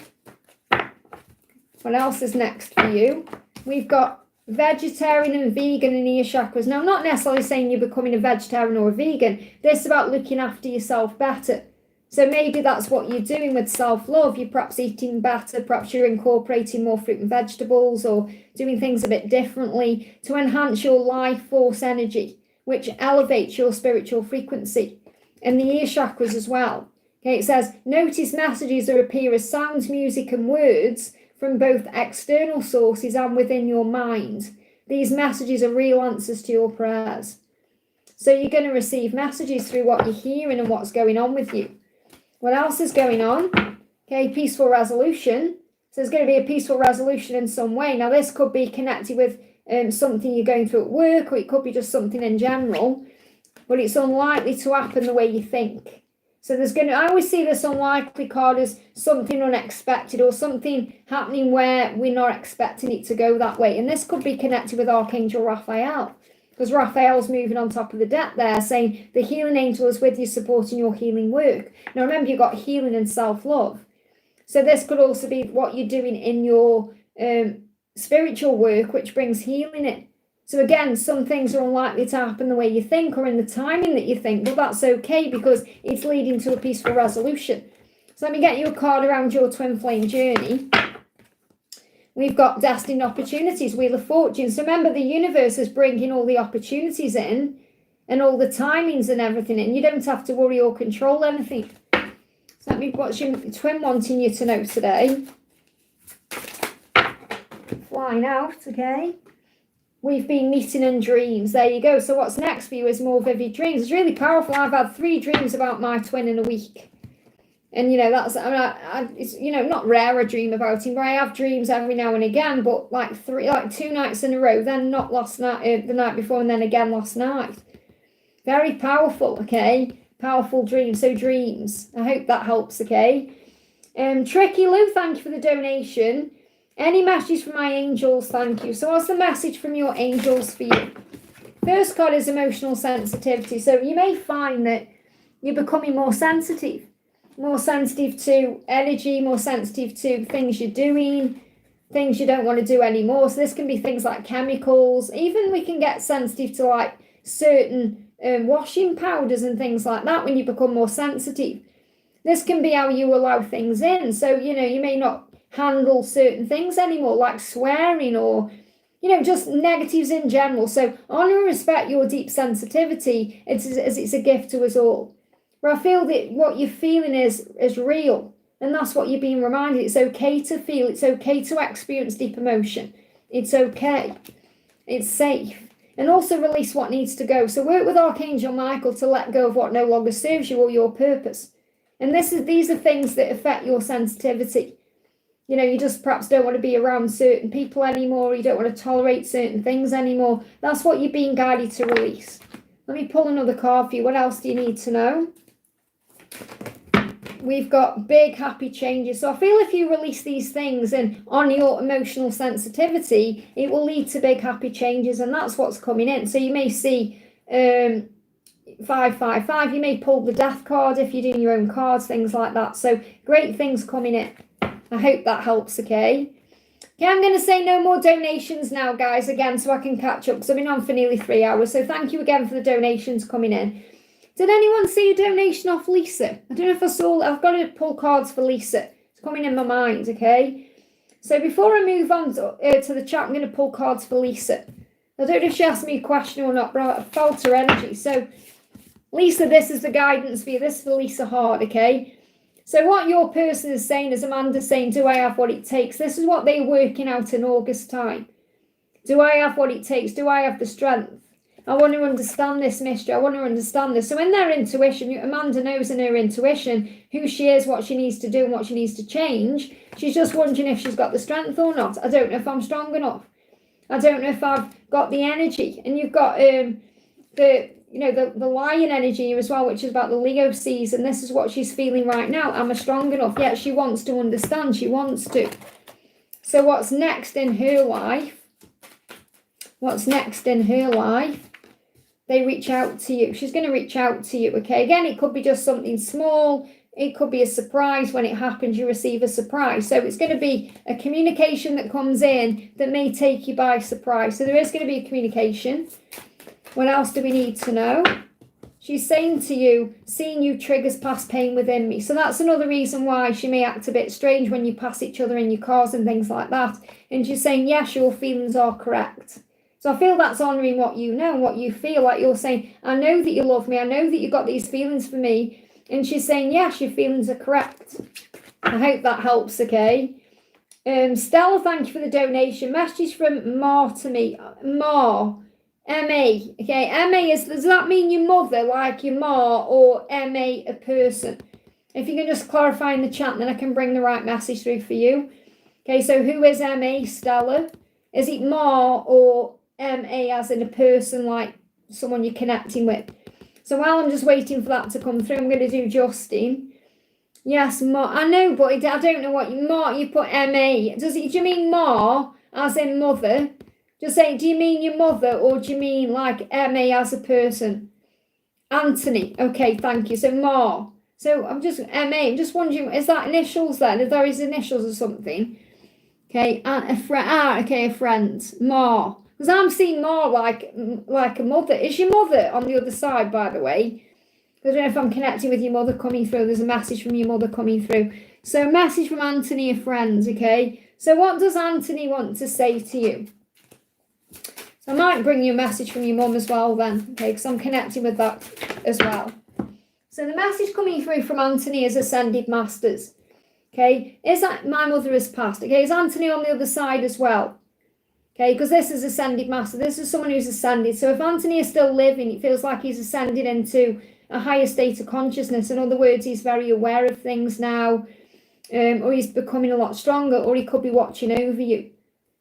What else is next for you? We've got vegetarian and vegan in your chakras. Now, I'm not necessarily saying you're becoming a vegetarian or a vegan. This is about looking after yourself better. So maybe that's what you're doing with self-love. You're perhaps eating better. Perhaps you're incorporating more fruit and vegetables or doing things a bit differently to enhance your life force energy, which elevates your spiritual frequency. And the ear chakras as well. Okay, it says, notice messages that appear as sounds, music and words from both external sources and within your mind. these messages are real answers to your prayers. So you're going to receive messages through what you're hearing and what's going on with you. What else is going on? Okay, peaceful resolution. So there's going to be a peaceful resolution in some way. Now, this could be connected with something you're going through at work, or it could be just something in general, but it's unlikely to happen the way you think. So I always see this unlikely card as something unexpected or something happening where we're not expecting it to go that way. And this could be connected with Archangel Raphael, because Raphael's moving on top of the deck there, saying the healing angel is with you, supporting your healing work. Now, remember, you've got healing and self-love. So this could also be what you're doing in your spiritual work, which brings healing in. So again, some things are unlikely to happen the way you think or in the timing that you think, but that's okay because it's leading to a peaceful resolution. So let me get you a card around your twin flame journey. We've got destined opportunities, Wheel of Fortune. So remember, the universe is bringing all the opportunities in and all the timings and everything in. You don't have to worry or control anything. So let me watch your twin wanting you to know today. Flying out, okay. We've been meeting in dreams. There you go. So what's next for you is more vivid dreams. It's really powerful. I've had 3 dreams about my twin in a week. And, that's, it's, not rare I dream about him, but I have dreams every now and again, but like 2 nights in a row, then not last night, the night before, and then again last night. Very powerful, okay? Powerful dreams. So dreams. I hope that helps, okay? Tricky Lou, thank you for the donation. Any messages from my angels? Thank you. So what's the message from your angels for you? First card is emotional sensitivity. So you may find that you're becoming more sensitive to energy, more sensitive to things you're doing, things you don't want to do anymore. So this can be things like chemicals. Even we can get sensitive to like certain washing powders and things like that when you become more sensitive. This can be how you allow things in. So, you may not handle certain things anymore, like swearing or, just negatives in general. So honor and respect your deep sensitivity as it's a gift to us all. Where I feel that what you're feeling is real, and that's what you're being reminded. It's okay to feel. It's okay to experience deep emotion. It's okay. It's safe. And also release what needs to go. So work with Archangel Michael to let go of what no longer serves you or your purpose. And these are things that affect your sensitivity. You just perhaps don't want to be around certain people anymore. You don't want to tolerate certain things anymore. That's what you're being guided to release. Let me pull another card for you. What else do you need to know? We've got big happy changes. So I feel if you release these things and on your emotional sensitivity, it will lead to big happy changes, and that's what's coming in. So you may see 555. You may pull the death card if you're doing your own cards, things like that. So great things coming in. I hope that helps, okay? Okay, I'm going to say no more donations now, guys, again, so I can catch up, because I've been on for nearly 3 hours. So thank you again for the donations coming in. Did anyone see a donation off Lisa? I don't know if I saw. I've got to pull cards for Lisa. It's coming in my mind, okay? So before I move on to the chat, I'm going to pull cards for Lisa. I don't know if she asked me a question or not, but I felt her energy. So, Lisa, this is the guidance for you. This is for Lisa Hart, okay? So what your person is saying, as Amanda's saying, do I have what it takes? This is what they're working out in August time. Do I have what it takes? Do I have the strength? I want to understand this mystery. I want to understand this. So in their intuition, Amanda knows in her intuition who she is, what she needs to do and what she needs to change. She's just wondering if she's got the strength or not. I don't know if I'm strong enough. I don't know if I've got the energy. And you've got the lion energy here as well, which is about the Leo season. This is what she's feeling right now. Am I strong enough? Yeah, she wants to understand. She wants to. So what's next in her life? What's next in her life? They reach out to you. She's going to reach out to you, okay? Again, it could be just something small. It could be a surprise. When it happens, you receive a surprise. So it's going to be a communication that comes in that may take you by surprise. So there is going to be a communication. What else do we need to know? She's saying to you, seeing you triggers past pain within me. So that's another reason why she may act a bit strange when you pass each other in your cars and things like that. And she's saying, yes, your feelings are correct. So I feel that's honouring what you know and what you feel. Like you're saying, I know that you love me. I know that you've got these feelings for me. And she's saying, yes, your feelings are correct. I hope that helps, okay? Stella, thank you for the donation. Message from Ma to me. Ma. M-A. Okay, M-A does that mean your mother, like your ma, or M-A, a person? If you can just clarify in the chat, then I can bring the right message through for you. Okay, so who is M-A, Stella? Is it ma or M-A as in a person, like someone you're connecting with? So while I'm just waiting for that to come through, I'm going to do Justin. Yes, ma. I know, but I don't know what you put M-A. Do you mean ma as in mother? Just say, do you mean your mother or do you mean like M-A as a person? Anthony. Okay, thank you. So ma. So I'm just M-A. I'm just wondering, is that initials then? If there is initials or something. Okay, and a friend. Ma. Because I'm seeing ma like a mother. Is your mother on the other side, by the way? I don't know if I'm connecting with your mother coming through. There's a message from your mother coming through. So message from Anthony, a friend, okay? So what does Anthony want to say to you? So I might bring you a message from your mum as well then, okay? Because I'm connecting with that as well. So the message coming through from Anthony is Ascended Masters, okay? Is that my mother has passed, okay? Is Anthony on the other side as well? Okay, because this is Ascended Master. This is someone who's ascended. So if Anthony is still living, it feels like he's ascended into a higher state of consciousness. In other words, he's very aware of things now, or he's becoming a lot stronger, or he could be watching over you.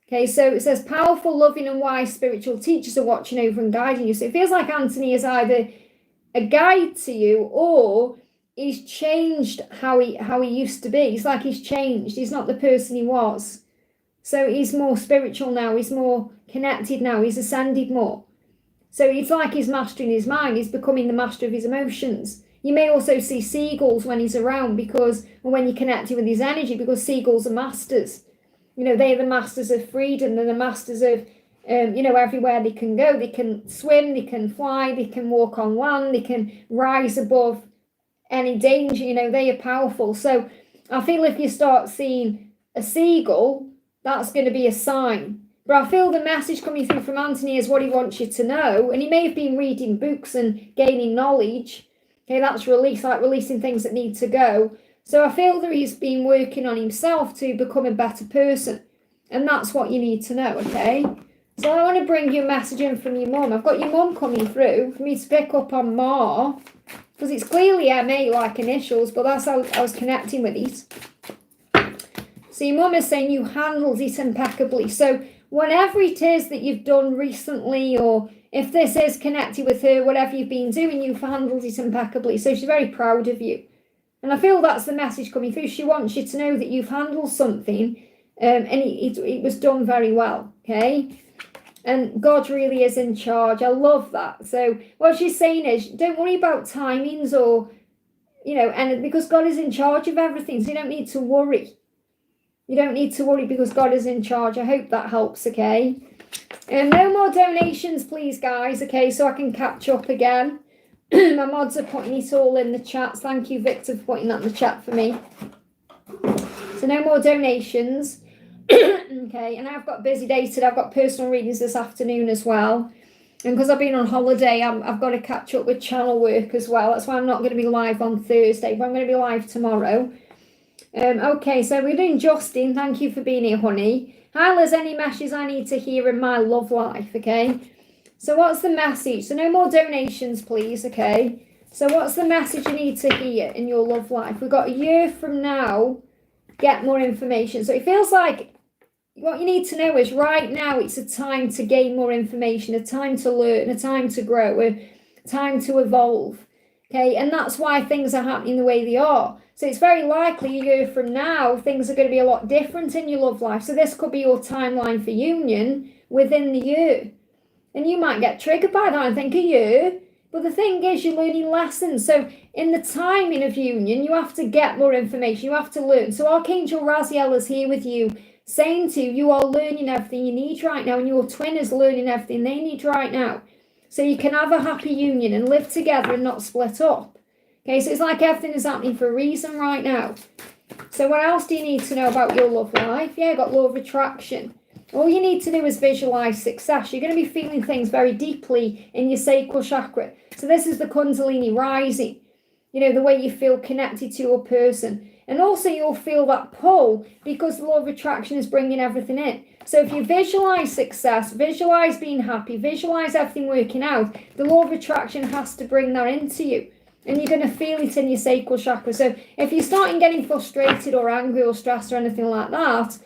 Okay, so it says powerful, loving and wise spiritual teachers are watching over and guiding you. So it feels like Anthony is either a guide to you or he's changed how he used to be. It's like he's changed. He's not the person he was. So he's more spiritual now. He's more connected now. He's ascended more. So it's like he's mastering his mind. He's becoming the master of his emotions. You may also see seagulls when he's around or when you're connected with his energy, because seagulls are masters. You know, they're the masters of freedom. They're the masters of, everywhere they can go. They can swim, they can fly, they can walk on land, they can rise above any danger. You know, they are powerful. So I feel if you start seeing a seagull, that's going to be a sign. But I feel the message coming through from Anthony is what he wants you to know. And he may have been reading books and gaining knowledge. Okay, that's release, like releasing things that need to go. So I feel that he's been working on himself to become a better person. And that's what you need to know, okay? So I want to bring you a message in from your mum. I've got your mum coming through for me to pick up on Ma. Because it's clearly MA like initials, but that's how I was connecting with it. So your mum is saying you handled it impeccably. So whatever it is that you've done recently, or if this is connected with her, whatever you've been doing, you've handled it impeccably. So she's very proud of you. And I feel that's the message coming through. She wants you to know that you've handled something and it was done very well, okay? And God really is in charge. I love that. So what she's saying is, don't worry about timings or, and because God is in charge of everything, so you don't need to worry. You don't need to worry because God is in charge. I hope that helps, okay? And no more donations, please, guys, okay, so I can catch up again. My mods are putting it all in the chats. Thank you, Victor, for putting that in the chat for me. So no more donations. Okay, and I've got a busy day today. I've got personal readings this afternoon as well. And because I've been on holiday, I've got to catch up with channel work as well. That's why I'm not going to be live on Thursday, but I'm going to be live tomorrow. Okay, so we're doing Justin. Thank you for being here, honey. Hi, Liz, any messages I need to hear in my love life, okay? So what's the message? So no more donations, please, okay? So what's the message you need to hear in your love life? We've got a year from now, get more information. So it feels like what you need to know is right now it's a time to gain more information, a time to learn, a time to grow, a time to evolve, okay? And that's why things are happening the way they are. So it's very likely a year from now, things are going to be a lot different in your love life. So this could be your timeline for union within the year. And you might get triggered by that and think a year. But the thing is, you're learning lessons. So in the timing of union, you have to get more information. You have to learn. So Archangel Raziel is here with you, saying to you, you are learning everything you need right now. And your twin is learning everything they need right now. So you can have a happy union and live together and not split up. Okay, so it's like everything is happening for a reason right now. So what else do you need to know about your love life? Yeah, got law of attraction. All you need to do is visualize success. You're going to be feeling things very deeply in your sacral chakra. So this is the Kundalini rising. You know, the way you feel connected to your person. And also you'll feel that pull because the law of attraction is bringing everything in. So if you visualize success, visualize being happy, visualize everything working out, the law of attraction has to bring that into you. And you're going to feel it in your sacral chakra. So if you're starting getting frustrated or angry or stressed or anything like that,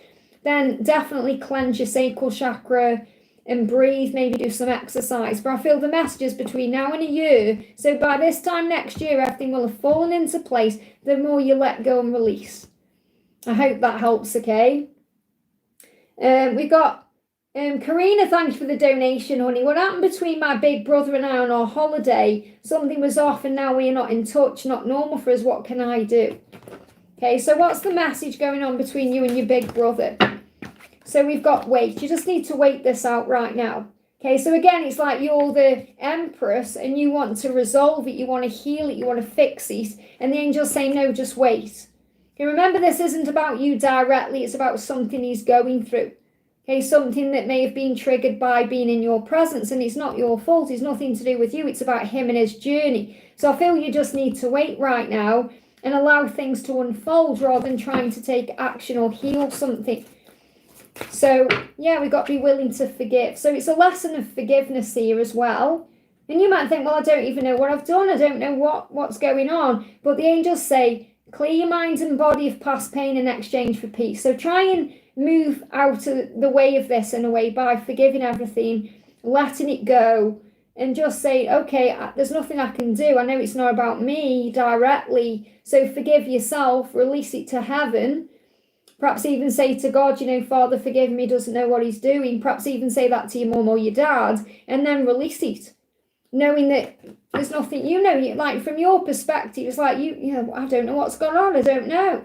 then definitely cleanse your sacral chakra and breathe, maybe do some exercise. But I feel the messages between now and a year, so by this time next year, everything will have fallen into place the more you let go and release. I hope that helps, okay? We got Karina, thank you for the donation, honey. What happened between my big brother and I on our holiday? Something was off and now we're not in touch, not normal for us. What can I do? Okay, so what's the message going on between you and your big brother? So we've got wait. You just need to wait this out right now. Okay, so again, it's like you're the empress and you want to resolve it, you want to heal it, you want to fix it. And the angel's saying, no, just wait. Okay, remember, this isn't about you directly. It's about something he's going through. Okay, something that may have been triggered by being in your presence, and it's not your fault. It's nothing to do with you. It's about him and his journey. So I feel you just need to wait right now and allow things to unfold rather than trying to take action or heal something. So, yeah, we've got to be willing to forgive. So it's a lesson of forgiveness here as well. And you might think, well, I don't even know what I've done. I don't know what's going on. But the angels say, clear your mind and body of past pain in exchange for peace. So try and move out of the way of this in a way by forgiving everything, letting it go, and just say, okay, there's nothing I can do. I know it's not about me directly. So forgive yourself, release it to heaven. Perhaps even say to God, you know, Father, forgive me, doesn't know what he's doing. Perhaps even say that to your mum or your dad, and then release it. Knowing that there's nothing, you know, like from your perspective, it's like, you know, I don't know what's gone on. I don't know.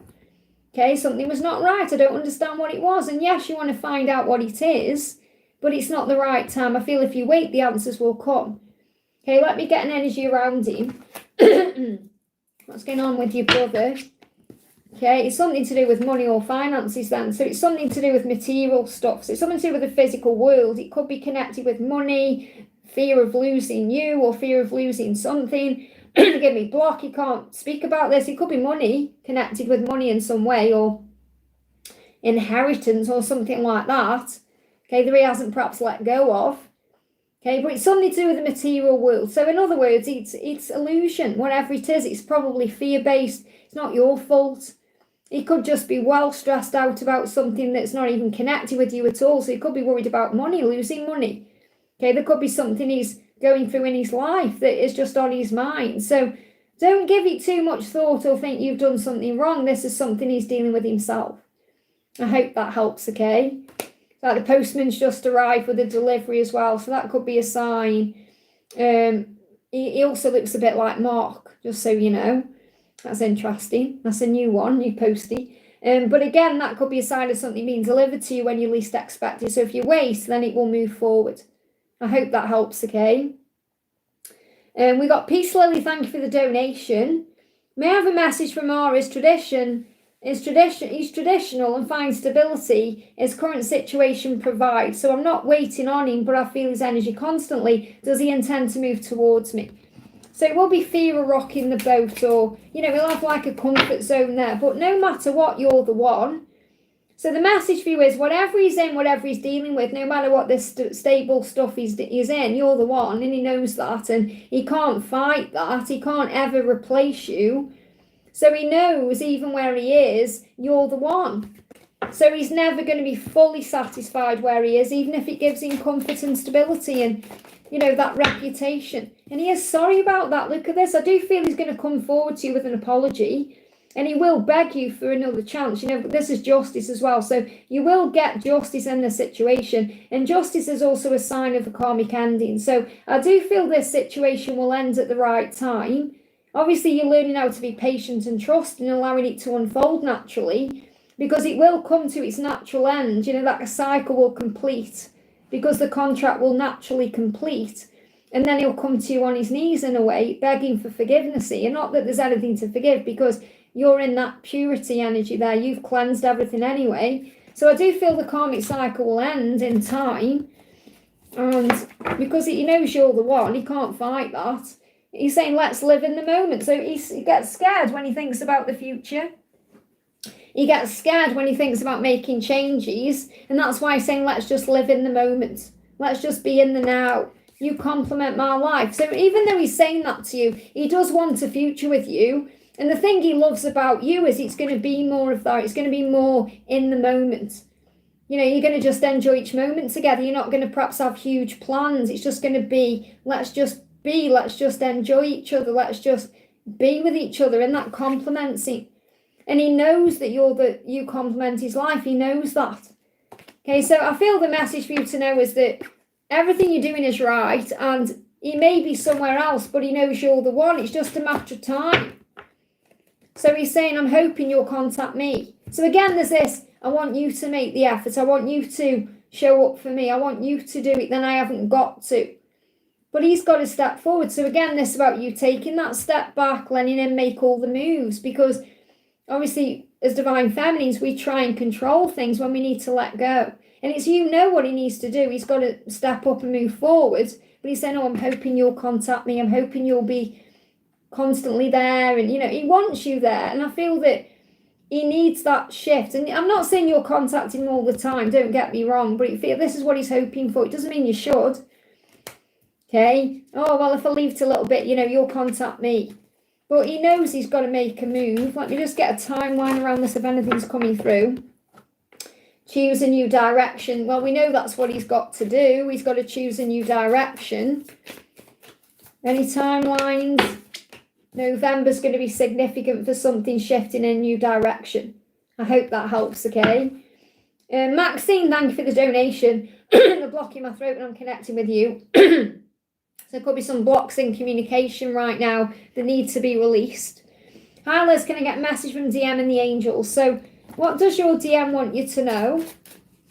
Okay, something was not right. I don't understand what it was. And yes, you want to find out what it is, but it's not the right time. I feel if you wait, the answers will come. Okay, let me get an energy around him. What's going on with your brother? Okay, it's something to do with money or finances then. So it's something to do with material stuff. So it's something to do with the physical world. It could be connected with money, fear of losing you or fear of losing something. Give me block, you can't speak about this. It could be money, connected with money in some way, or inheritance or something like that. Okay, that he hasn't perhaps let go of. Okay, but it's something to do with the material world. So in other words, it's illusion. Whatever it is, it's probably fear-based. It's not your fault. He could just be well stressed out about something that's not even connected with you at all. So he could be worried about money, losing money. Okay, there could be something he's going through in his life that is just on his mind. So don't give it too much thought or think you've done something wrong. This is something he's dealing with himself. I hope that helps, okay? Like the postman's just arrived with a delivery as well, so that could be a sign. He also looks a bit like Mark, just so you know. That's interesting. That's a new one, new postie. But again, that could be a sign of something being delivered to you when you least expect it. So if you wait, then it will move forward. I hope that helps, okay? We got Peace Lily, thank you for the donation. May I have a message from Ari's tradition? He's traditional and finds stability his current situation provides. So I'm not waiting on him, but I feel his energy constantly. Does he intend to move towards me? So it will be fear of rocking the boat, or, you know, we'll have like a comfort zone there. But no matter what, you're the one. So the message for you is whatever he's in, whatever he's dealing with, no matter what this stable stuff he's in, you're the one, and he knows that, and he can't fight that. He can't ever replace you. So he knows even where he is, you're the one. So he's never going to be fully satisfied where he is, even if it gives him comfort and stability and, you know, that reputation. And he is sorry about that. Look at this. I do feel he's going to come forward to you with an apology, and he will beg you for another chance. You know, but this is justice as well. So you will get justice in the situation. And justice is also a sign of a karmic ending. So I do feel this situation will end at the right time. Obviously, you're learning how to be patient and trust and allowing it to unfold naturally, because it will come to its natural end. You know, that a cycle will complete because the contract will naturally complete. And then he'll come to you on his knees in a way, begging for forgiveness. And not that there's anything to forgive, because you're in that purity energy there. You've cleansed everything anyway. So I do feel the karmic cycle will end in time. And because he knows you're the one, he can't fight that. He's saying, let's live in the moment. So he gets scared when he thinks about the future. He gets scared when he thinks about making changes, and that's why he's saying, let's just live in the moment. Let's just be in the now. You complement my life. So even though he's saying that to you, he does want a future with you. And the thing he loves about you is it's going to be more of that. It's going to be more in the moment. You know, you're going to just enjoy each moment together. You're not going to perhaps have huge plans. It's just going to be, let's just be, let's just enjoy each other. Let's just be with each other. And that complements him. And he knows that you complement his life. He knows that. Okay, so I feel the message for you to know is that everything you're doing is right. And he may be somewhere else, but he knows you're the one. It's just a matter of time. So he's saying, I'm hoping you'll contact me. So again, there's this, I want you to make the effort. I want you to show up for me. I want you to do it. Then I haven't got to. But he's got to step forward. So again, this is about you taking that step back, letting him make all the moves. Because obviously, as divine feminines, we try and control things when we need to let go. And it's you know what he needs to do. He's got to step up and move forward. But he's saying, oh, I'm hoping you'll contact me. I'm hoping you'll be constantly there. And, you know, he wants you there. And I feel that he needs that shift. And I'm not saying you're contacting him all the time. Don't get me wrong. But this is what he's hoping for. It doesn't mean you should. Okay. Oh, well, if I leave it a little bit, you know, you'll contact me. But he knows he's got to make a move. Let me just get a timeline around this if anything's coming through. Choose a new direction. Well, we know that's what he's got to do. He's got to choose a new direction. Any timelines? November's going to be significant for something shifting in a new direction. I hope that helps, okay? Maxine, thank you for the donation. They're blocking my throat when I'm connecting with you. So there could be some blocks in communication right now that need to be released. Hi Liz, can I get a message from DM and the angels? So what does your DM want you to know?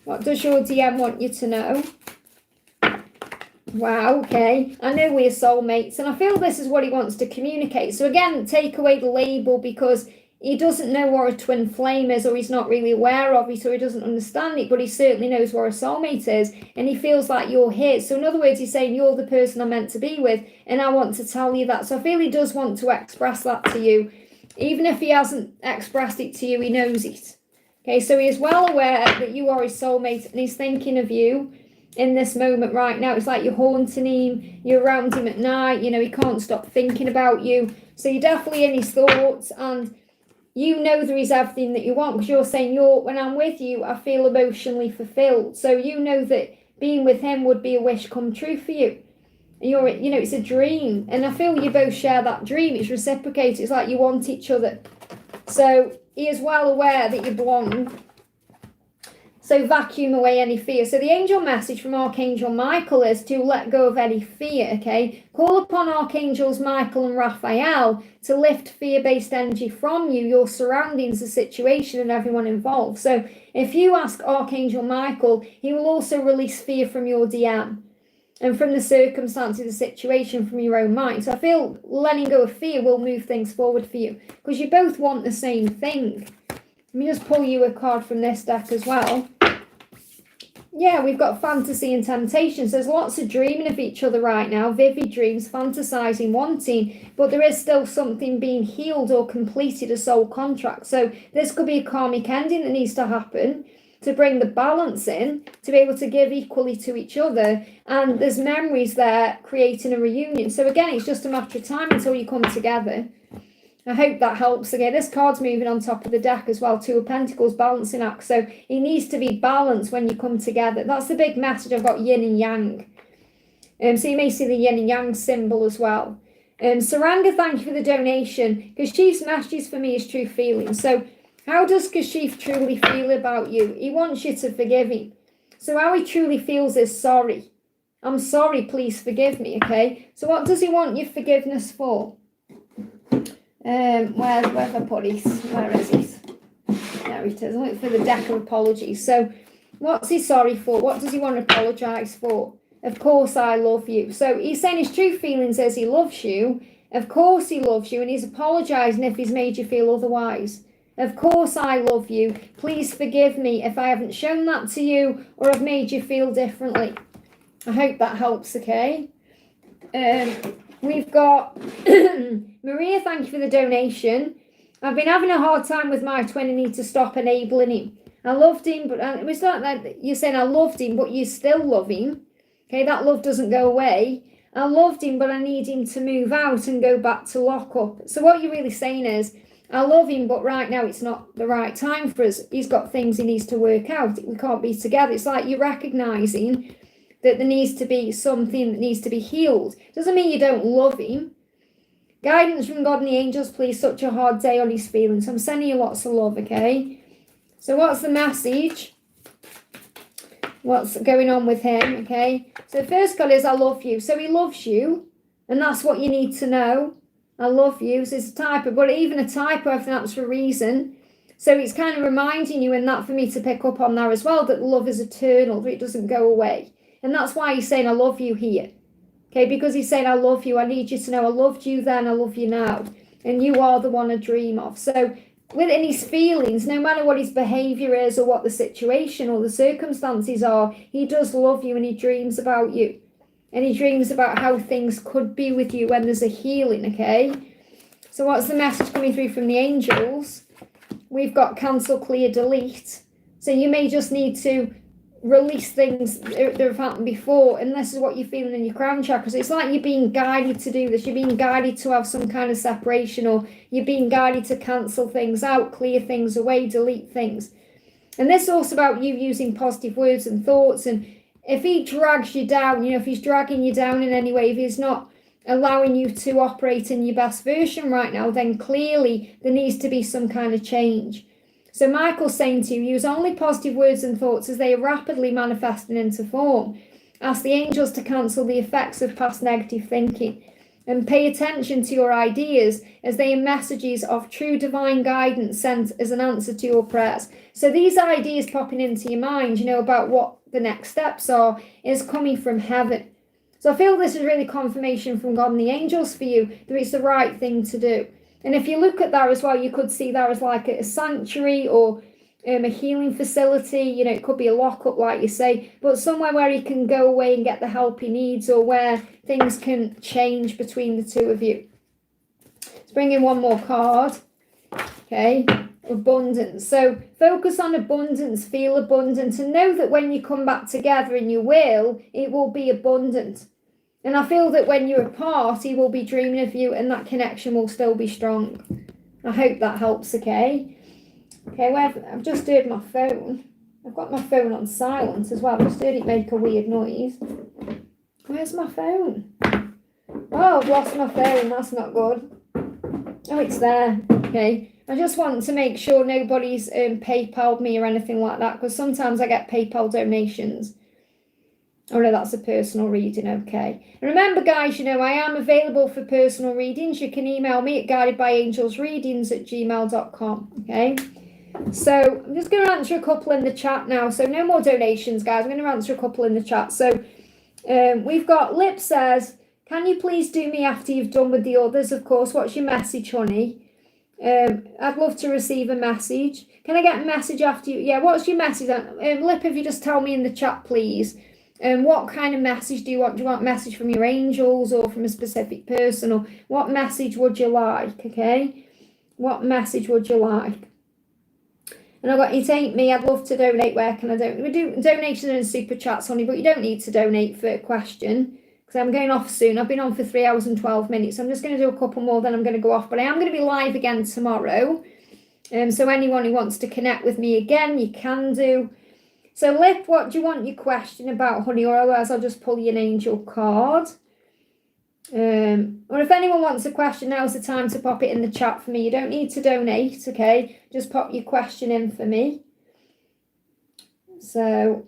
What does your DM want you to know? Wow, okay. I know we're soulmates, and I feel this is what he wants to communicate. So again, take away the label because he doesn't know what a twin flame is, or he's not really aware of it, or he doesn't understand it, but he certainly knows what a soulmate is, and he feels like you're his. So in other words, he's saying, you're the person I'm meant to be with, and I want to tell you that. So I feel he does want to express that to you. Even if he hasn't expressed it to you, he knows it. Okay, so he is well aware that you are his soulmate, and he's thinking of you in this moment right now. It's like you're haunting him, you're around him at night, you know, he can't stop thinking about you. So you're definitely in his thoughts, and you know there is everything that you want, because you're saying, when I'm with you, I feel emotionally fulfilled. So you know that being with him would be a wish come true for you. You know, it's a dream. And I feel you both share that dream. It's reciprocated. It's like you want each other. So he is well aware that you belong. So vacuum away any fear. So the angel message from Archangel Michael is to let go of any fear, okay? Call upon Archangels Michael and Raphael to lift fear-based energy from you, your surroundings, the situation, and everyone involved. So if you ask Archangel Michael, he will also release fear from your DM and from the circumstances, the situation, from your own mind. So I feel letting go of fear will move things forward for you, because you both want the same thing. Let me just pull you a card from this deck as well. Yeah, we've got fantasy and temptations. There's lots of dreaming of each other right now. Vivid dreams, fantasizing, wanting. But there is still something being healed or completed, a soul contract. So this could be a karmic ending that needs to happen to bring the balance in, to be able to give equally to each other. And there's memories there creating a reunion. So again, it's just a matter of time until you come together. I hope that helps. Again, this card's moving on top of the deck as well. Two of Pentacles, balancing act. So it needs to be balanced when you come together. That's the big message. I've got yin and yang. So you may see the yin and yang symbol as well. Saranga, thank you for the donation. Kashif's messages for me is true feelings. So how does Kashif truly feel about you? He wants you to forgive him. So how he truly feels is sorry. I'm sorry, please forgive me, okay? So what does he want your forgiveness for? Where's I put it? Where is it? There it is. Look for the deck of apologies. So what's he sorry for? What does he want to apologise for? Of course I love you. So he's saying his true feelings is he loves you. Of course he loves you, and he's apologising if he's made you feel otherwise. Of course I love you. Please forgive me if I haven't shown that to you or I've made you feel differently. I hope that helps, okay? We've got Maria, thank you for the donation. I've been having a hard time with my twin and need to stop enabling him. I loved him, but it was not that you're saying I loved him, but you still love him. Okay, that love doesn't go away. I loved him, but I need him to move out and go back to lock up. So what you're really saying is, I love him, but right now it's not the right time for us. He's got things he needs to work out. We can't be together. It's like you're recognising that there needs to be something that needs to be healed. Doesn't mean you don't love him. Guidance from God and the angels, please. Such a hard day on his feelings. I'm sending you lots of love, okay? So what's the message? What's going on with him, okay? So first card is I love you. So he loves you, and that's what you need to know. I love you. So it's a typo, but even a typo, I think that's for a reason. So it's kind of reminding you, and that for me to pick up on there as well, that love is eternal, that it doesn't go away. And that's why he's saying I love you here. Okay, because he's saying I love you. I need you to know I loved you then, I love you now. And you are the one I dream of. So within his feelings, no matter what his behaviour is or what the situation or the circumstances are, he does love you and he dreams about you. And he dreams about how things could be with you when there's a healing, okay? So what's the message coming through from the angels? We've got cancel, clear, delete. So you may just need to release things that have happened before, and this is what you're feeling in your crown chakra. So it's like you're being guided to do this. You're being guided to have some kind of separation, or you're being guided to cancel things out, clear things away, delete things. And this is also about you using positive words and thoughts. And if he drags you down, if he's dragging you down in any way, if he's not allowing you to operate in your best version right now, then clearly there needs to be some kind of change. So Michael's saying to you, use only positive words and thoughts as they are rapidly manifesting into form. Ask the angels to cancel the effects of past negative thinking, and pay attention to your ideas as they are messages of true divine guidance sent as an answer to your prayers. So these ideas popping into your mind, about what the next steps are, is coming from heaven. So I feel this is really confirmation from God and the angels for you that it's the right thing to do. And if you look at that as well, you could see that as like a sanctuary or a healing facility. It could be a lockup, like you say, but somewhere where he can go away and get the help he needs, or where things can change between the two of you. Let's bring in one more card. Okay, abundance. So focus on abundance, feel abundant, and know that when you come back together and you will, it will be abundant. And I feel that when you're apart, he will be dreaming of you, and that connection will still be strong. I hope that helps, okay? Okay, I've just heard my phone. I've got my phone on silent as well. I've just heard it make a weird noise. Where's my phone? Oh, I've lost my phone. That's not good. Oh, it's there. Okay. I just want to make sure nobody's PayPal'd me or anything like that, because sometimes I get PayPal donations. Oh no, that's a personal reading, okay. And remember guys, I am available for personal readings. You can email me at guidedbyangelsreadings@gmail.com, okay. So I'm just going to answer a couple in the chat now. So no more donations, guys. I'm going to answer a couple in the chat. So we've got Lip says, can you please do me after you've done with the others? Of course. What's your message, honey? I'd love to receive a message. Can I get a message after you? Yeah, what's your message? Lip, if you just tell me in the chat, please. What kind of message do you want? Do you want a message from your angels or from a specific person? Or what message would you like, okay? What message would you like? And I've got, it ain't me, I'd love to donate. Where can I donate? We do donations and super chats, honey, but you don't need to donate for a question, because I'm going off soon. I've been on for 3 hours and 12 minutes. I'm just going to do a couple more, then I'm going to go off. But I am going to be live again tomorrow. So anyone who wants to connect with me again, you can do. So, Lip, what do you want your question about, honey? Or otherwise, I'll just pull you an angel card. Or if anyone wants a question, now's the time to pop it in the chat for me. You don't need to donate, okay? Just pop your question in for me. So,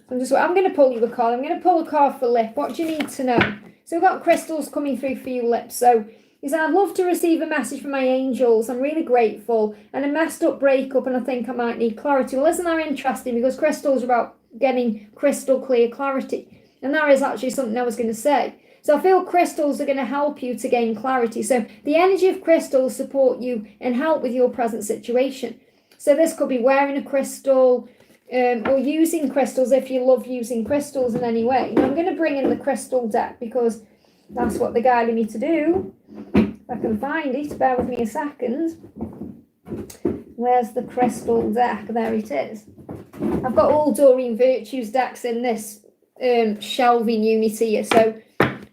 I'm going to pull you a card. I'm going to pull a card for Lip. What do you need to know? So, we've got crystals coming through for you, Lip. So, he said, I'd love to receive a message from my angels. I'm really grateful. And a messed up breakup, and I think I might need clarity. Well, isn't that interesting? Because crystals are about getting crystal clear clarity. And that is actually something I was going to say. So I feel crystals are going to help you to gain clarity. So the energy of crystals support you and help with your present situation. So this could be wearing a crystal or using crystals if you love using crystals in any way. Now I'm going to bring in the crystal deck because That's what they guided me to do. If I can find it, bear with me a second. Where's the crystal deck? There it is. I've got all Doreen Virtues decks in this shelving unit here. So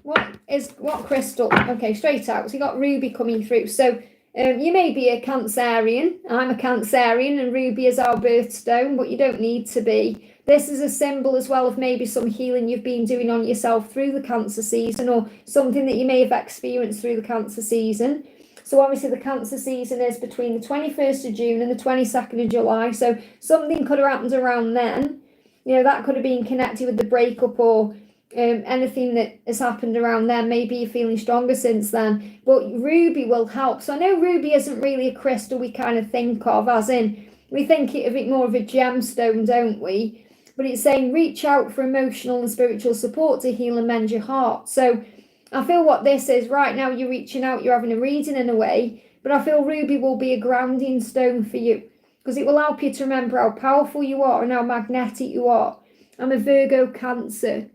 what crystal? Okay, straight out. So you got ruby coming through. So you may be a Cancerian. I'm a Cancerian and ruby is our birthstone, but you don't need to be. This is a symbol as well of maybe some healing you've been doing on yourself through the Cancer season, or something that you may have experienced through the Cancer season. So obviously the Cancer season is between the 21st of June and the 22nd of July. So something could have happened around then. You know, that could have been connected with the breakup or anything that has happened around then. Maybe you're feeling stronger since then. But ruby will help. So I know ruby isn't really a crystal we kind of think of, as in we think of it more of a gemstone, don't we? But it's saying reach out for emotional and spiritual support to heal and mend your heart. So I feel what this is right now, you're reaching out, you're having a reading in a way, but I feel ruby will be a grounding stone for you because it will help you to remember how powerful you are and how magnetic you are. I'm a Virgo Cancer.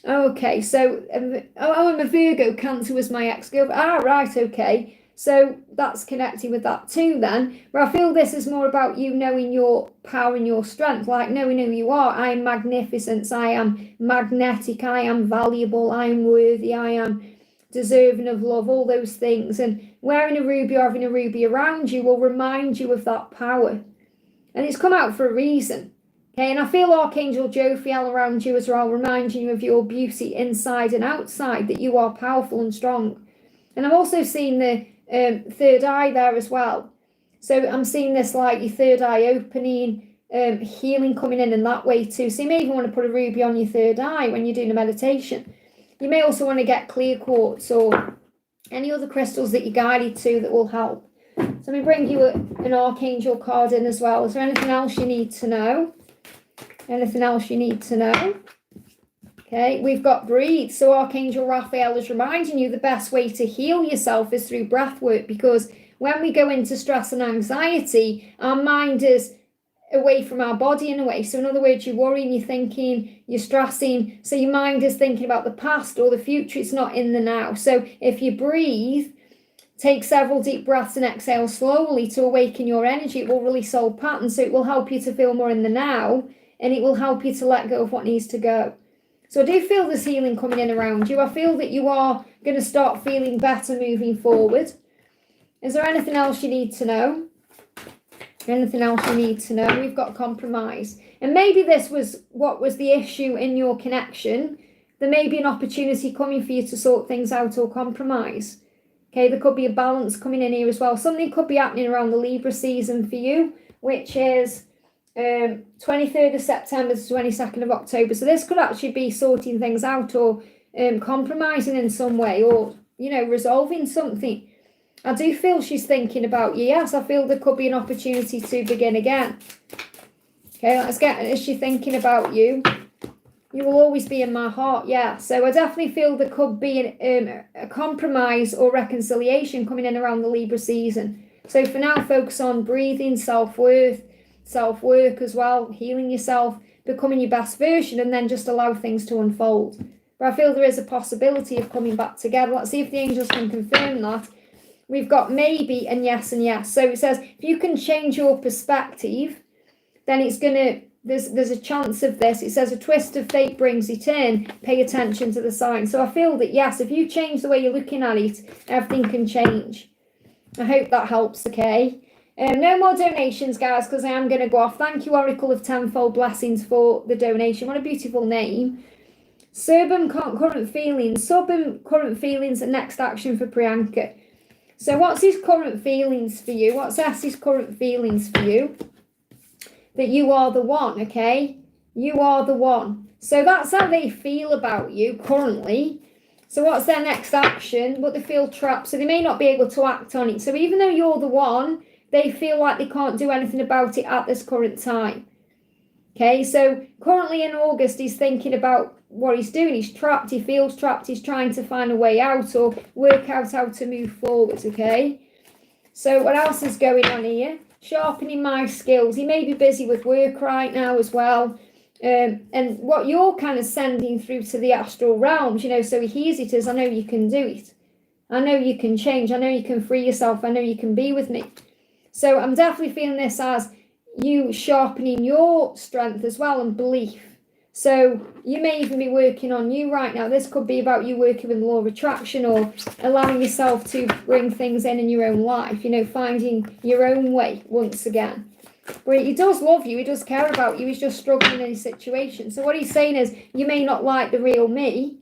Okay, so I'm a Virgo. Cancer was my ex-girlfriend. Ah, right, okay. So that's connecting with that too then. But I feel this is more about you knowing your power and your strength, like knowing who you are. I am magnificent. I am magnetic. I am valuable. I am worthy. I am deserving of love, all those things. And wearing a ruby or having a ruby around you will remind you of that power. And it's come out for a reason. Okay, and I feel Archangel Jophiel around you as well, reminding you of your beauty inside and outside, that you are powerful and strong. And I'm also seeing the third eye there as well. So I'm seeing this like your third eye opening, healing coming in that way too. So you may even want to put a ruby on your third eye when you're doing a meditation. You may also want to get clear quartz or any other crystals that you're guided to that will help. So let me bring you an Archangel card in as well. Is there anything else you need to know? Anything else you need to know? Okay, we've got breathe. So Archangel Raphael is reminding you the best way to heal yourself is through breath work, because when we go into stress and anxiety, our mind is away from our body in a way. So in other words, you're worrying, you're thinking, you're stressing. So your mind is thinking about the past or the future. It's not in the now. So if you breathe, take several deep breaths and exhale slowly to awaken your energy. It will release old patterns. So it will help you to feel more in the now, and it will help you to let go of what needs to go. So I do feel this healing coming in around you. I feel that you are going to start feeling better moving forward. Is there anything else you need to know? Anything else you need to know? We've got compromise. And maybe this was what was the issue in your connection. There may be an opportunity coming for you to sort things out or compromise. Okay, there could be a balance coming in here as well. Something could be happening around the Libra season for you, which is 23rd of September to 22nd of October. So this could actually be sorting things out or compromising in some way, or, you know, resolving something. I do feel she's thinking about you. Yes, I feel there could be an opportunity to begin again. Okay, let's get, is she thinking about you? You will always be in my heart, yeah. So I definitely feel there could be a compromise or reconciliation coming in around the Libra season. So for now, focus on breathing, self-worth, self-work as well, healing yourself, becoming your best version, and then just allow things to unfold. But I feel there is a possibility of coming back together. Let's see if the angels can confirm that. We've got maybe and yes and yes. So it says if you can change your perspective, then it's going to, there's a chance of this. It says a twist of fate brings it in. Pay attention to the signs. So I feel that, yes, if you change the way you're looking at it, everything can change. I hope that helps, okay? No more donations, guys, because I am going to go off. Thank you, Oracle of Tenfold Blessings, for the donation. What a beautiful name. Surbum current feelings. Surbum current feelings and next action for Priyanka. So what's his current feelings for you? What's S's current feelings for you? That you are the one, okay? You are the one. So that's how they feel about you currently. So what's their next action? But they feel trapped, so they may not be able to act on it. So even though you're the one, they feel like they can't do anything about it at this current time. Okay, so currently in August, he's thinking about what he's doing. He's trapped, he feels trapped, he's trying to find a way out or work out how to move forward, okay? So what else is going on here? Sharpening my skills. He may be busy with work right now as well. And what you're kind of sending through to the astral realms, so he hears it as, I know you can do it. I know you can change. I know you can free yourself. I know you can be with me. So I'm definitely feeling this as you sharpening your strength as well and belief. So you may even be working on you right now. This could be about you working with the law of attraction or allowing yourself to bring things in your own life, finding your own way once again. But he does love you. He does care about you. He's just struggling in his situation. So what he's saying is, you may not like the real me.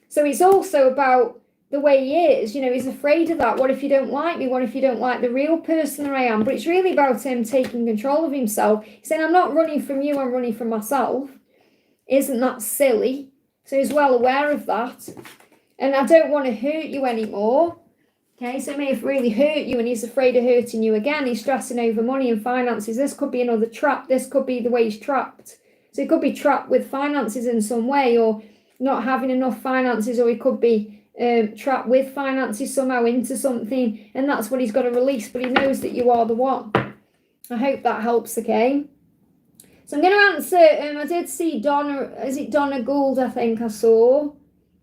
So it's also about the way he is. He's afraid of that. What if you don't like me? What if you don't like the real person that I am? But it's really about him taking control of himself. He's saying, I'm not running from you. I'm running from myself. Isn't that silly? So he's well aware of that. And I don't want to hurt you anymore. Okay, so it may have really hurt you and he's afraid of hurting you again. He's stressing over money and finances. This could be another trap. This could be the way he's trapped. So he could be trapped with finances in some way, or not having enough finances, or he could be trapped with finances somehow into something, and that's what he's got to release. But he knows that you are the one. I hope that helps, okay? So I'm going to answer, I did see Donna, is it Donna Gould, I think I saw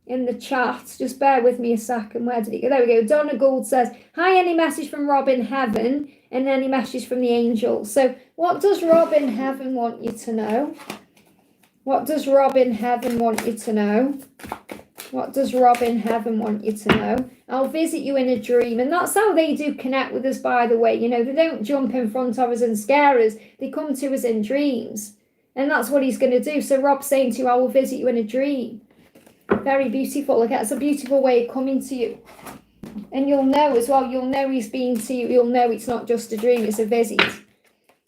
in the chat. Just bear with me a second. Where did it go? There we go. Donna Gould says, hi, any message from Rob in heaven and any message from the angels. So what does Rob in heaven want you to know? What does Rob in heaven want you to know? What does Rob in heaven want you to know? I'll visit you in a dream. And that's how they do connect with us, by the way. They don't jump in front of us and scare us. They come to us in dreams. And that's what he's going to do. So Rob's saying to you, I will visit you in a dream. Very beautiful. Look, it's a beautiful way of coming to you. And you'll know as well. You'll know he's been to you. You'll know it's not just a dream. It's a visit.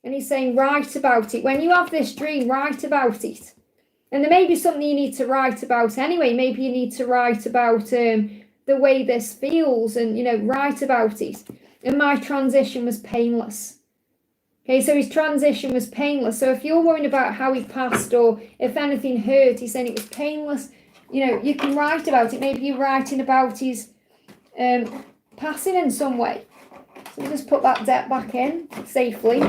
And he's saying, write about it. When you have this dream, write about it. And there may be something you need to write about anyway. Maybe you need to write about the way this feels and, write about it. And my transition was painless. Okay, so his transition was painless. So if you're worrying about how he passed or if anything hurt, he's saying it was painless. You can write about it. Maybe you're writing about his passing in some way. So just put that debt back in safely.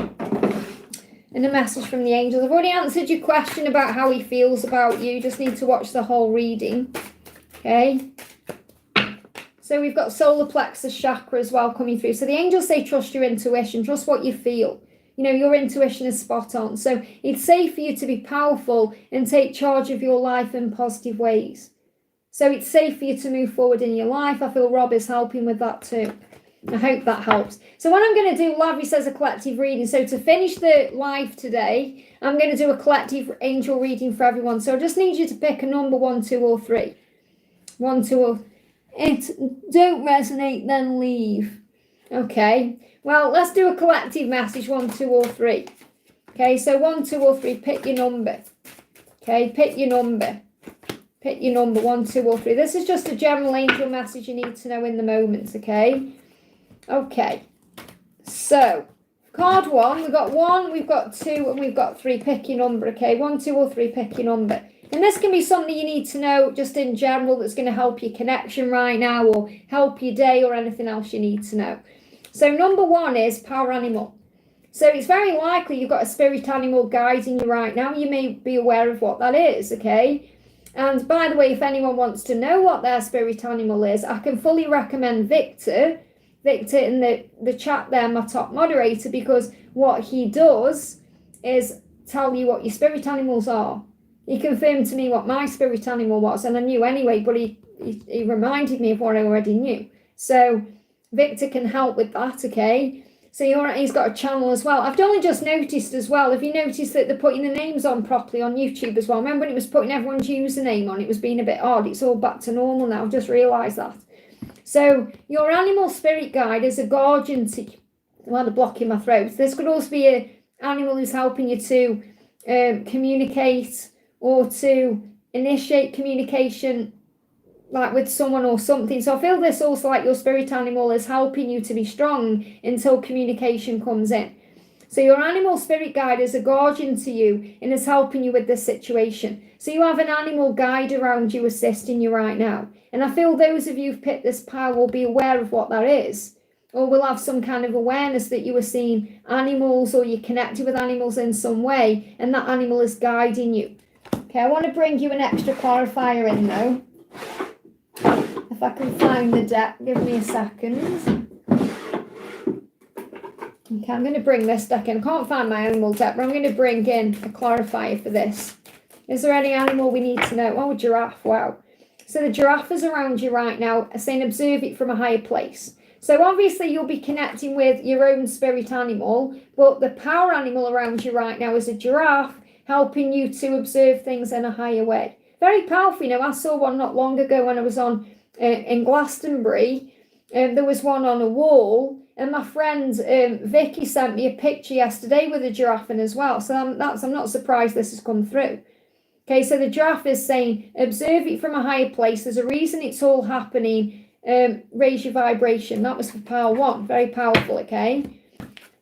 And a message from the angels. I've already answered your question about how he feels about you. Just need to watch the whole reading. Okay. So we've got solar plexus chakra as well coming through. So the angels say trust your intuition. Trust what you feel. Your intuition is spot on. So it's safe for you to be powerful and take charge of your life in positive ways. So it's safe for you to move forward in your life. I feel Rob is helping with that too. I hope that helps. So what I'm going to do, Lavi says a collective reading. So to finish the live today, I'm going to do a collective angel reading for everyone. So I just need you to pick a number 1, 2, or 3. 1, 2, or... It don't resonate, then leave. Okay. Well, let's do a collective message, 1, 2, or 3. Okay, so 1, 2, or 3, pick your number. Okay, pick your number. Pick your number, 1, 2, or 3. This is just a general angel message you need to know in the moment, okay? Okay, so card 1, we've got 1, we've got 2, and we've got 3. Pick your number, okay? 1, 2, or 3, pick your number. And this can be something you need to know just in general that's going to help your connection right now or help your day or anything else you need to know. So number 1 is power animal. So it's very likely you've got a spirit animal guiding you right now. You may be aware of what that is, okay? And by the way, if anyone wants to know what their spirit animal is, I can fully recommend Victor in the chat there, my top moderator, because what he does is tell you what your spirit animals are. He confirmed to me what my spirit animal was, and I knew anyway, but he reminded me of what I already knew. So Victor can help with that, okay? So he's got a channel as well. I've only just noticed as well, have you noticed that they're putting the names on properly on YouTube as well? Remember when it was putting everyone's username on, it was being a bit odd. It's all back to normal now, I've just realised that. So your animal spirit guide is a guardian to you. Well, they're blocking my throat. This could also be an animal who's helping you to communicate or to initiate communication like with someone or something. So I feel this also like your spirit animal is helping you to be strong until communication comes in. So your animal spirit guide is a guardian to you and is helping you with this situation. So you have an animal guide around you assisting you right now. And I feel those of you who've picked this power will be aware of what that is, or will have some kind of awareness that you are seeing animals or you're connected with animals in some way, and that animal is guiding you. Okay, I want to bring you an extra clarifier in though. If I can find the deck, give me a second. Okay, I'm going to bring this deck in. I can't find my animal deck, but I'm going to bring in a clarifier for this. Is there any animal we need to know? Oh, a giraffe, wow. So the giraffe is around you right now, saying observe it from a higher place. So obviously you'll be connecting with your own spirit animal, but the power animal around you right now is a giraffe, helping you to observe things in a higher way. Very powerful. You know, I saw one not long ago when I was on in Glastonbury. There was one on a wall, and my friend Vicky sent me a picture yesterday with a giraffe in as well. So I'm not surprised this has come through. Okay, so the giraffe is saying, observe it from a higher place. There's a reason it's all happening. Raise your vibration. That was for pile 1. Very powerful, okay?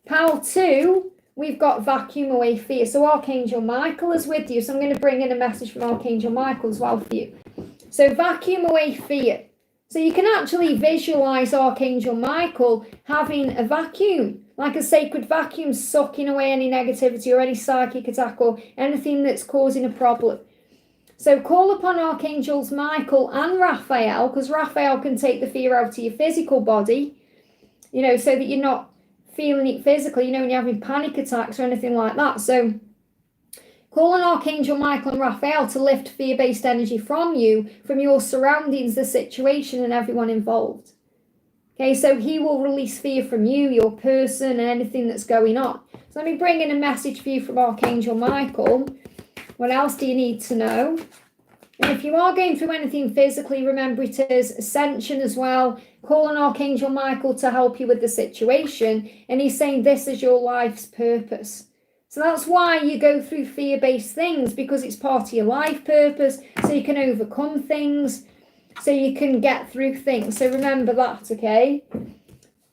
Pile 2, we've got vacuum away fear. So Archangel Michael is with you. So I'm going to bring in a message from Archangel Michael as well for you. So vacuum away fear. So you can actually visualize Archangel Michael having a vacuum, like a sacred vacuum, sucking away any negativity or any psychic attack or anything that's causing a problem. So call upon Archangels Michael and Raphael, because Raphael can take the fear out of your physical body, you know, so that you're not feeling it physically, you know, when you're having panic attacks or anything like that. So call on Archangel Michael and Raphael to lift fear-based energy from you, from your surroundings, the situation, and everyone involved. Okay, so he will release fear from you, your person, and anything that's going on. So let me bring in a message for you from Archangel Michael. What else do you need to know? And if you are going through anything physically, remember it is ascension as well. Call on Archangel Michael to help you with the situation. And he's saying this is your life's purpose. So that's why you go through fear-based things, because it's part of your life purpose, so you can overcome things, so you can get through things. So remember that, okay?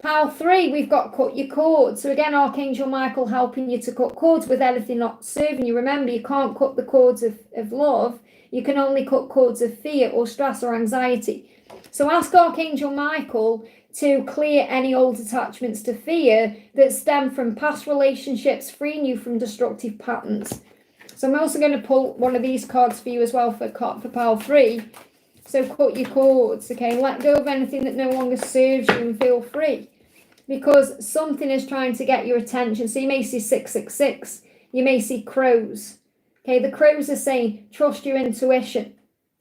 Pile 3, we've got cut your cords. So again, Archangel Michael helping you to cut cords with anything not serving you. Remember, you can't cut the cords of love. You can only cut cords of fear or stress or anxiety. So ask Archangel Michael to clear any old attachments to fear that stem from past relationships, freeing you from destructive patterns. So I'm also going to pull one of these cards for you as well for pile 3. So cut your cords, okay? Let go of anything that no longer serves you and feel free, because something is trying to get your attention. So you may see 666. You may see crows. Okay, the crows are saying, trust your intuition.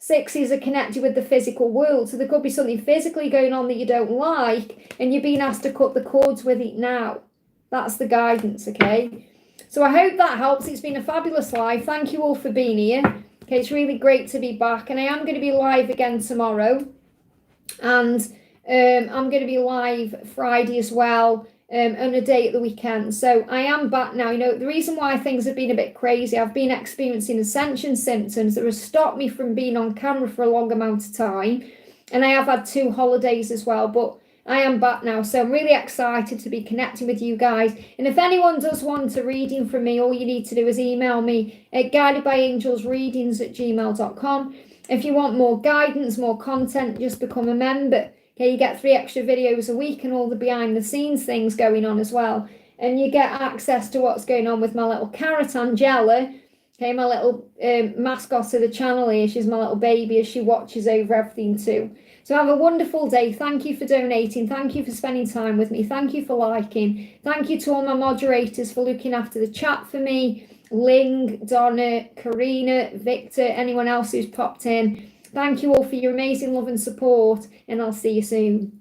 6s are connected with the physical world. So there could be something physically going on that you don't like, and you're being asked to cut the cords with it now. That's the guidance, okay? So I hope that helps. It's been a fabulous live. Thank you all for being here. Okay, it's really great to be back. And I am going to be live again tomorrow. And I'm going to be live Friday as well, on a day at the weekend. So I am back now. You know, the reason why things have been a bit crazy, I've been experiencing ascension symptoms that have stopped me from being on camera for a long amount of time. And I have had 2 holidays as well, but I am back now. So I'm really excited to be connecting with you guys. And if anyone does want a reading from me, all you need to do is email me at guidedbyangelsreadings@gmail.com. If you want more guidance, more content, just become a member. Okay, you get 3 extra videos a week and all the behind the scenes things going on as well. And you get access to what's going on with my little carrot, Angela. Okay, my little mascot of the channel here. She's my little baby as she watches over everything too. So have a wonderful day. Thank you for donating. Thank you for spending time with me. Thank you for liking. Thank you to all my moderators for looking after the chat for me. Ling, Donna, Karina, Victor, anyone else who's popped in. Thank you all for your amazing love and support, and I'll see you soon.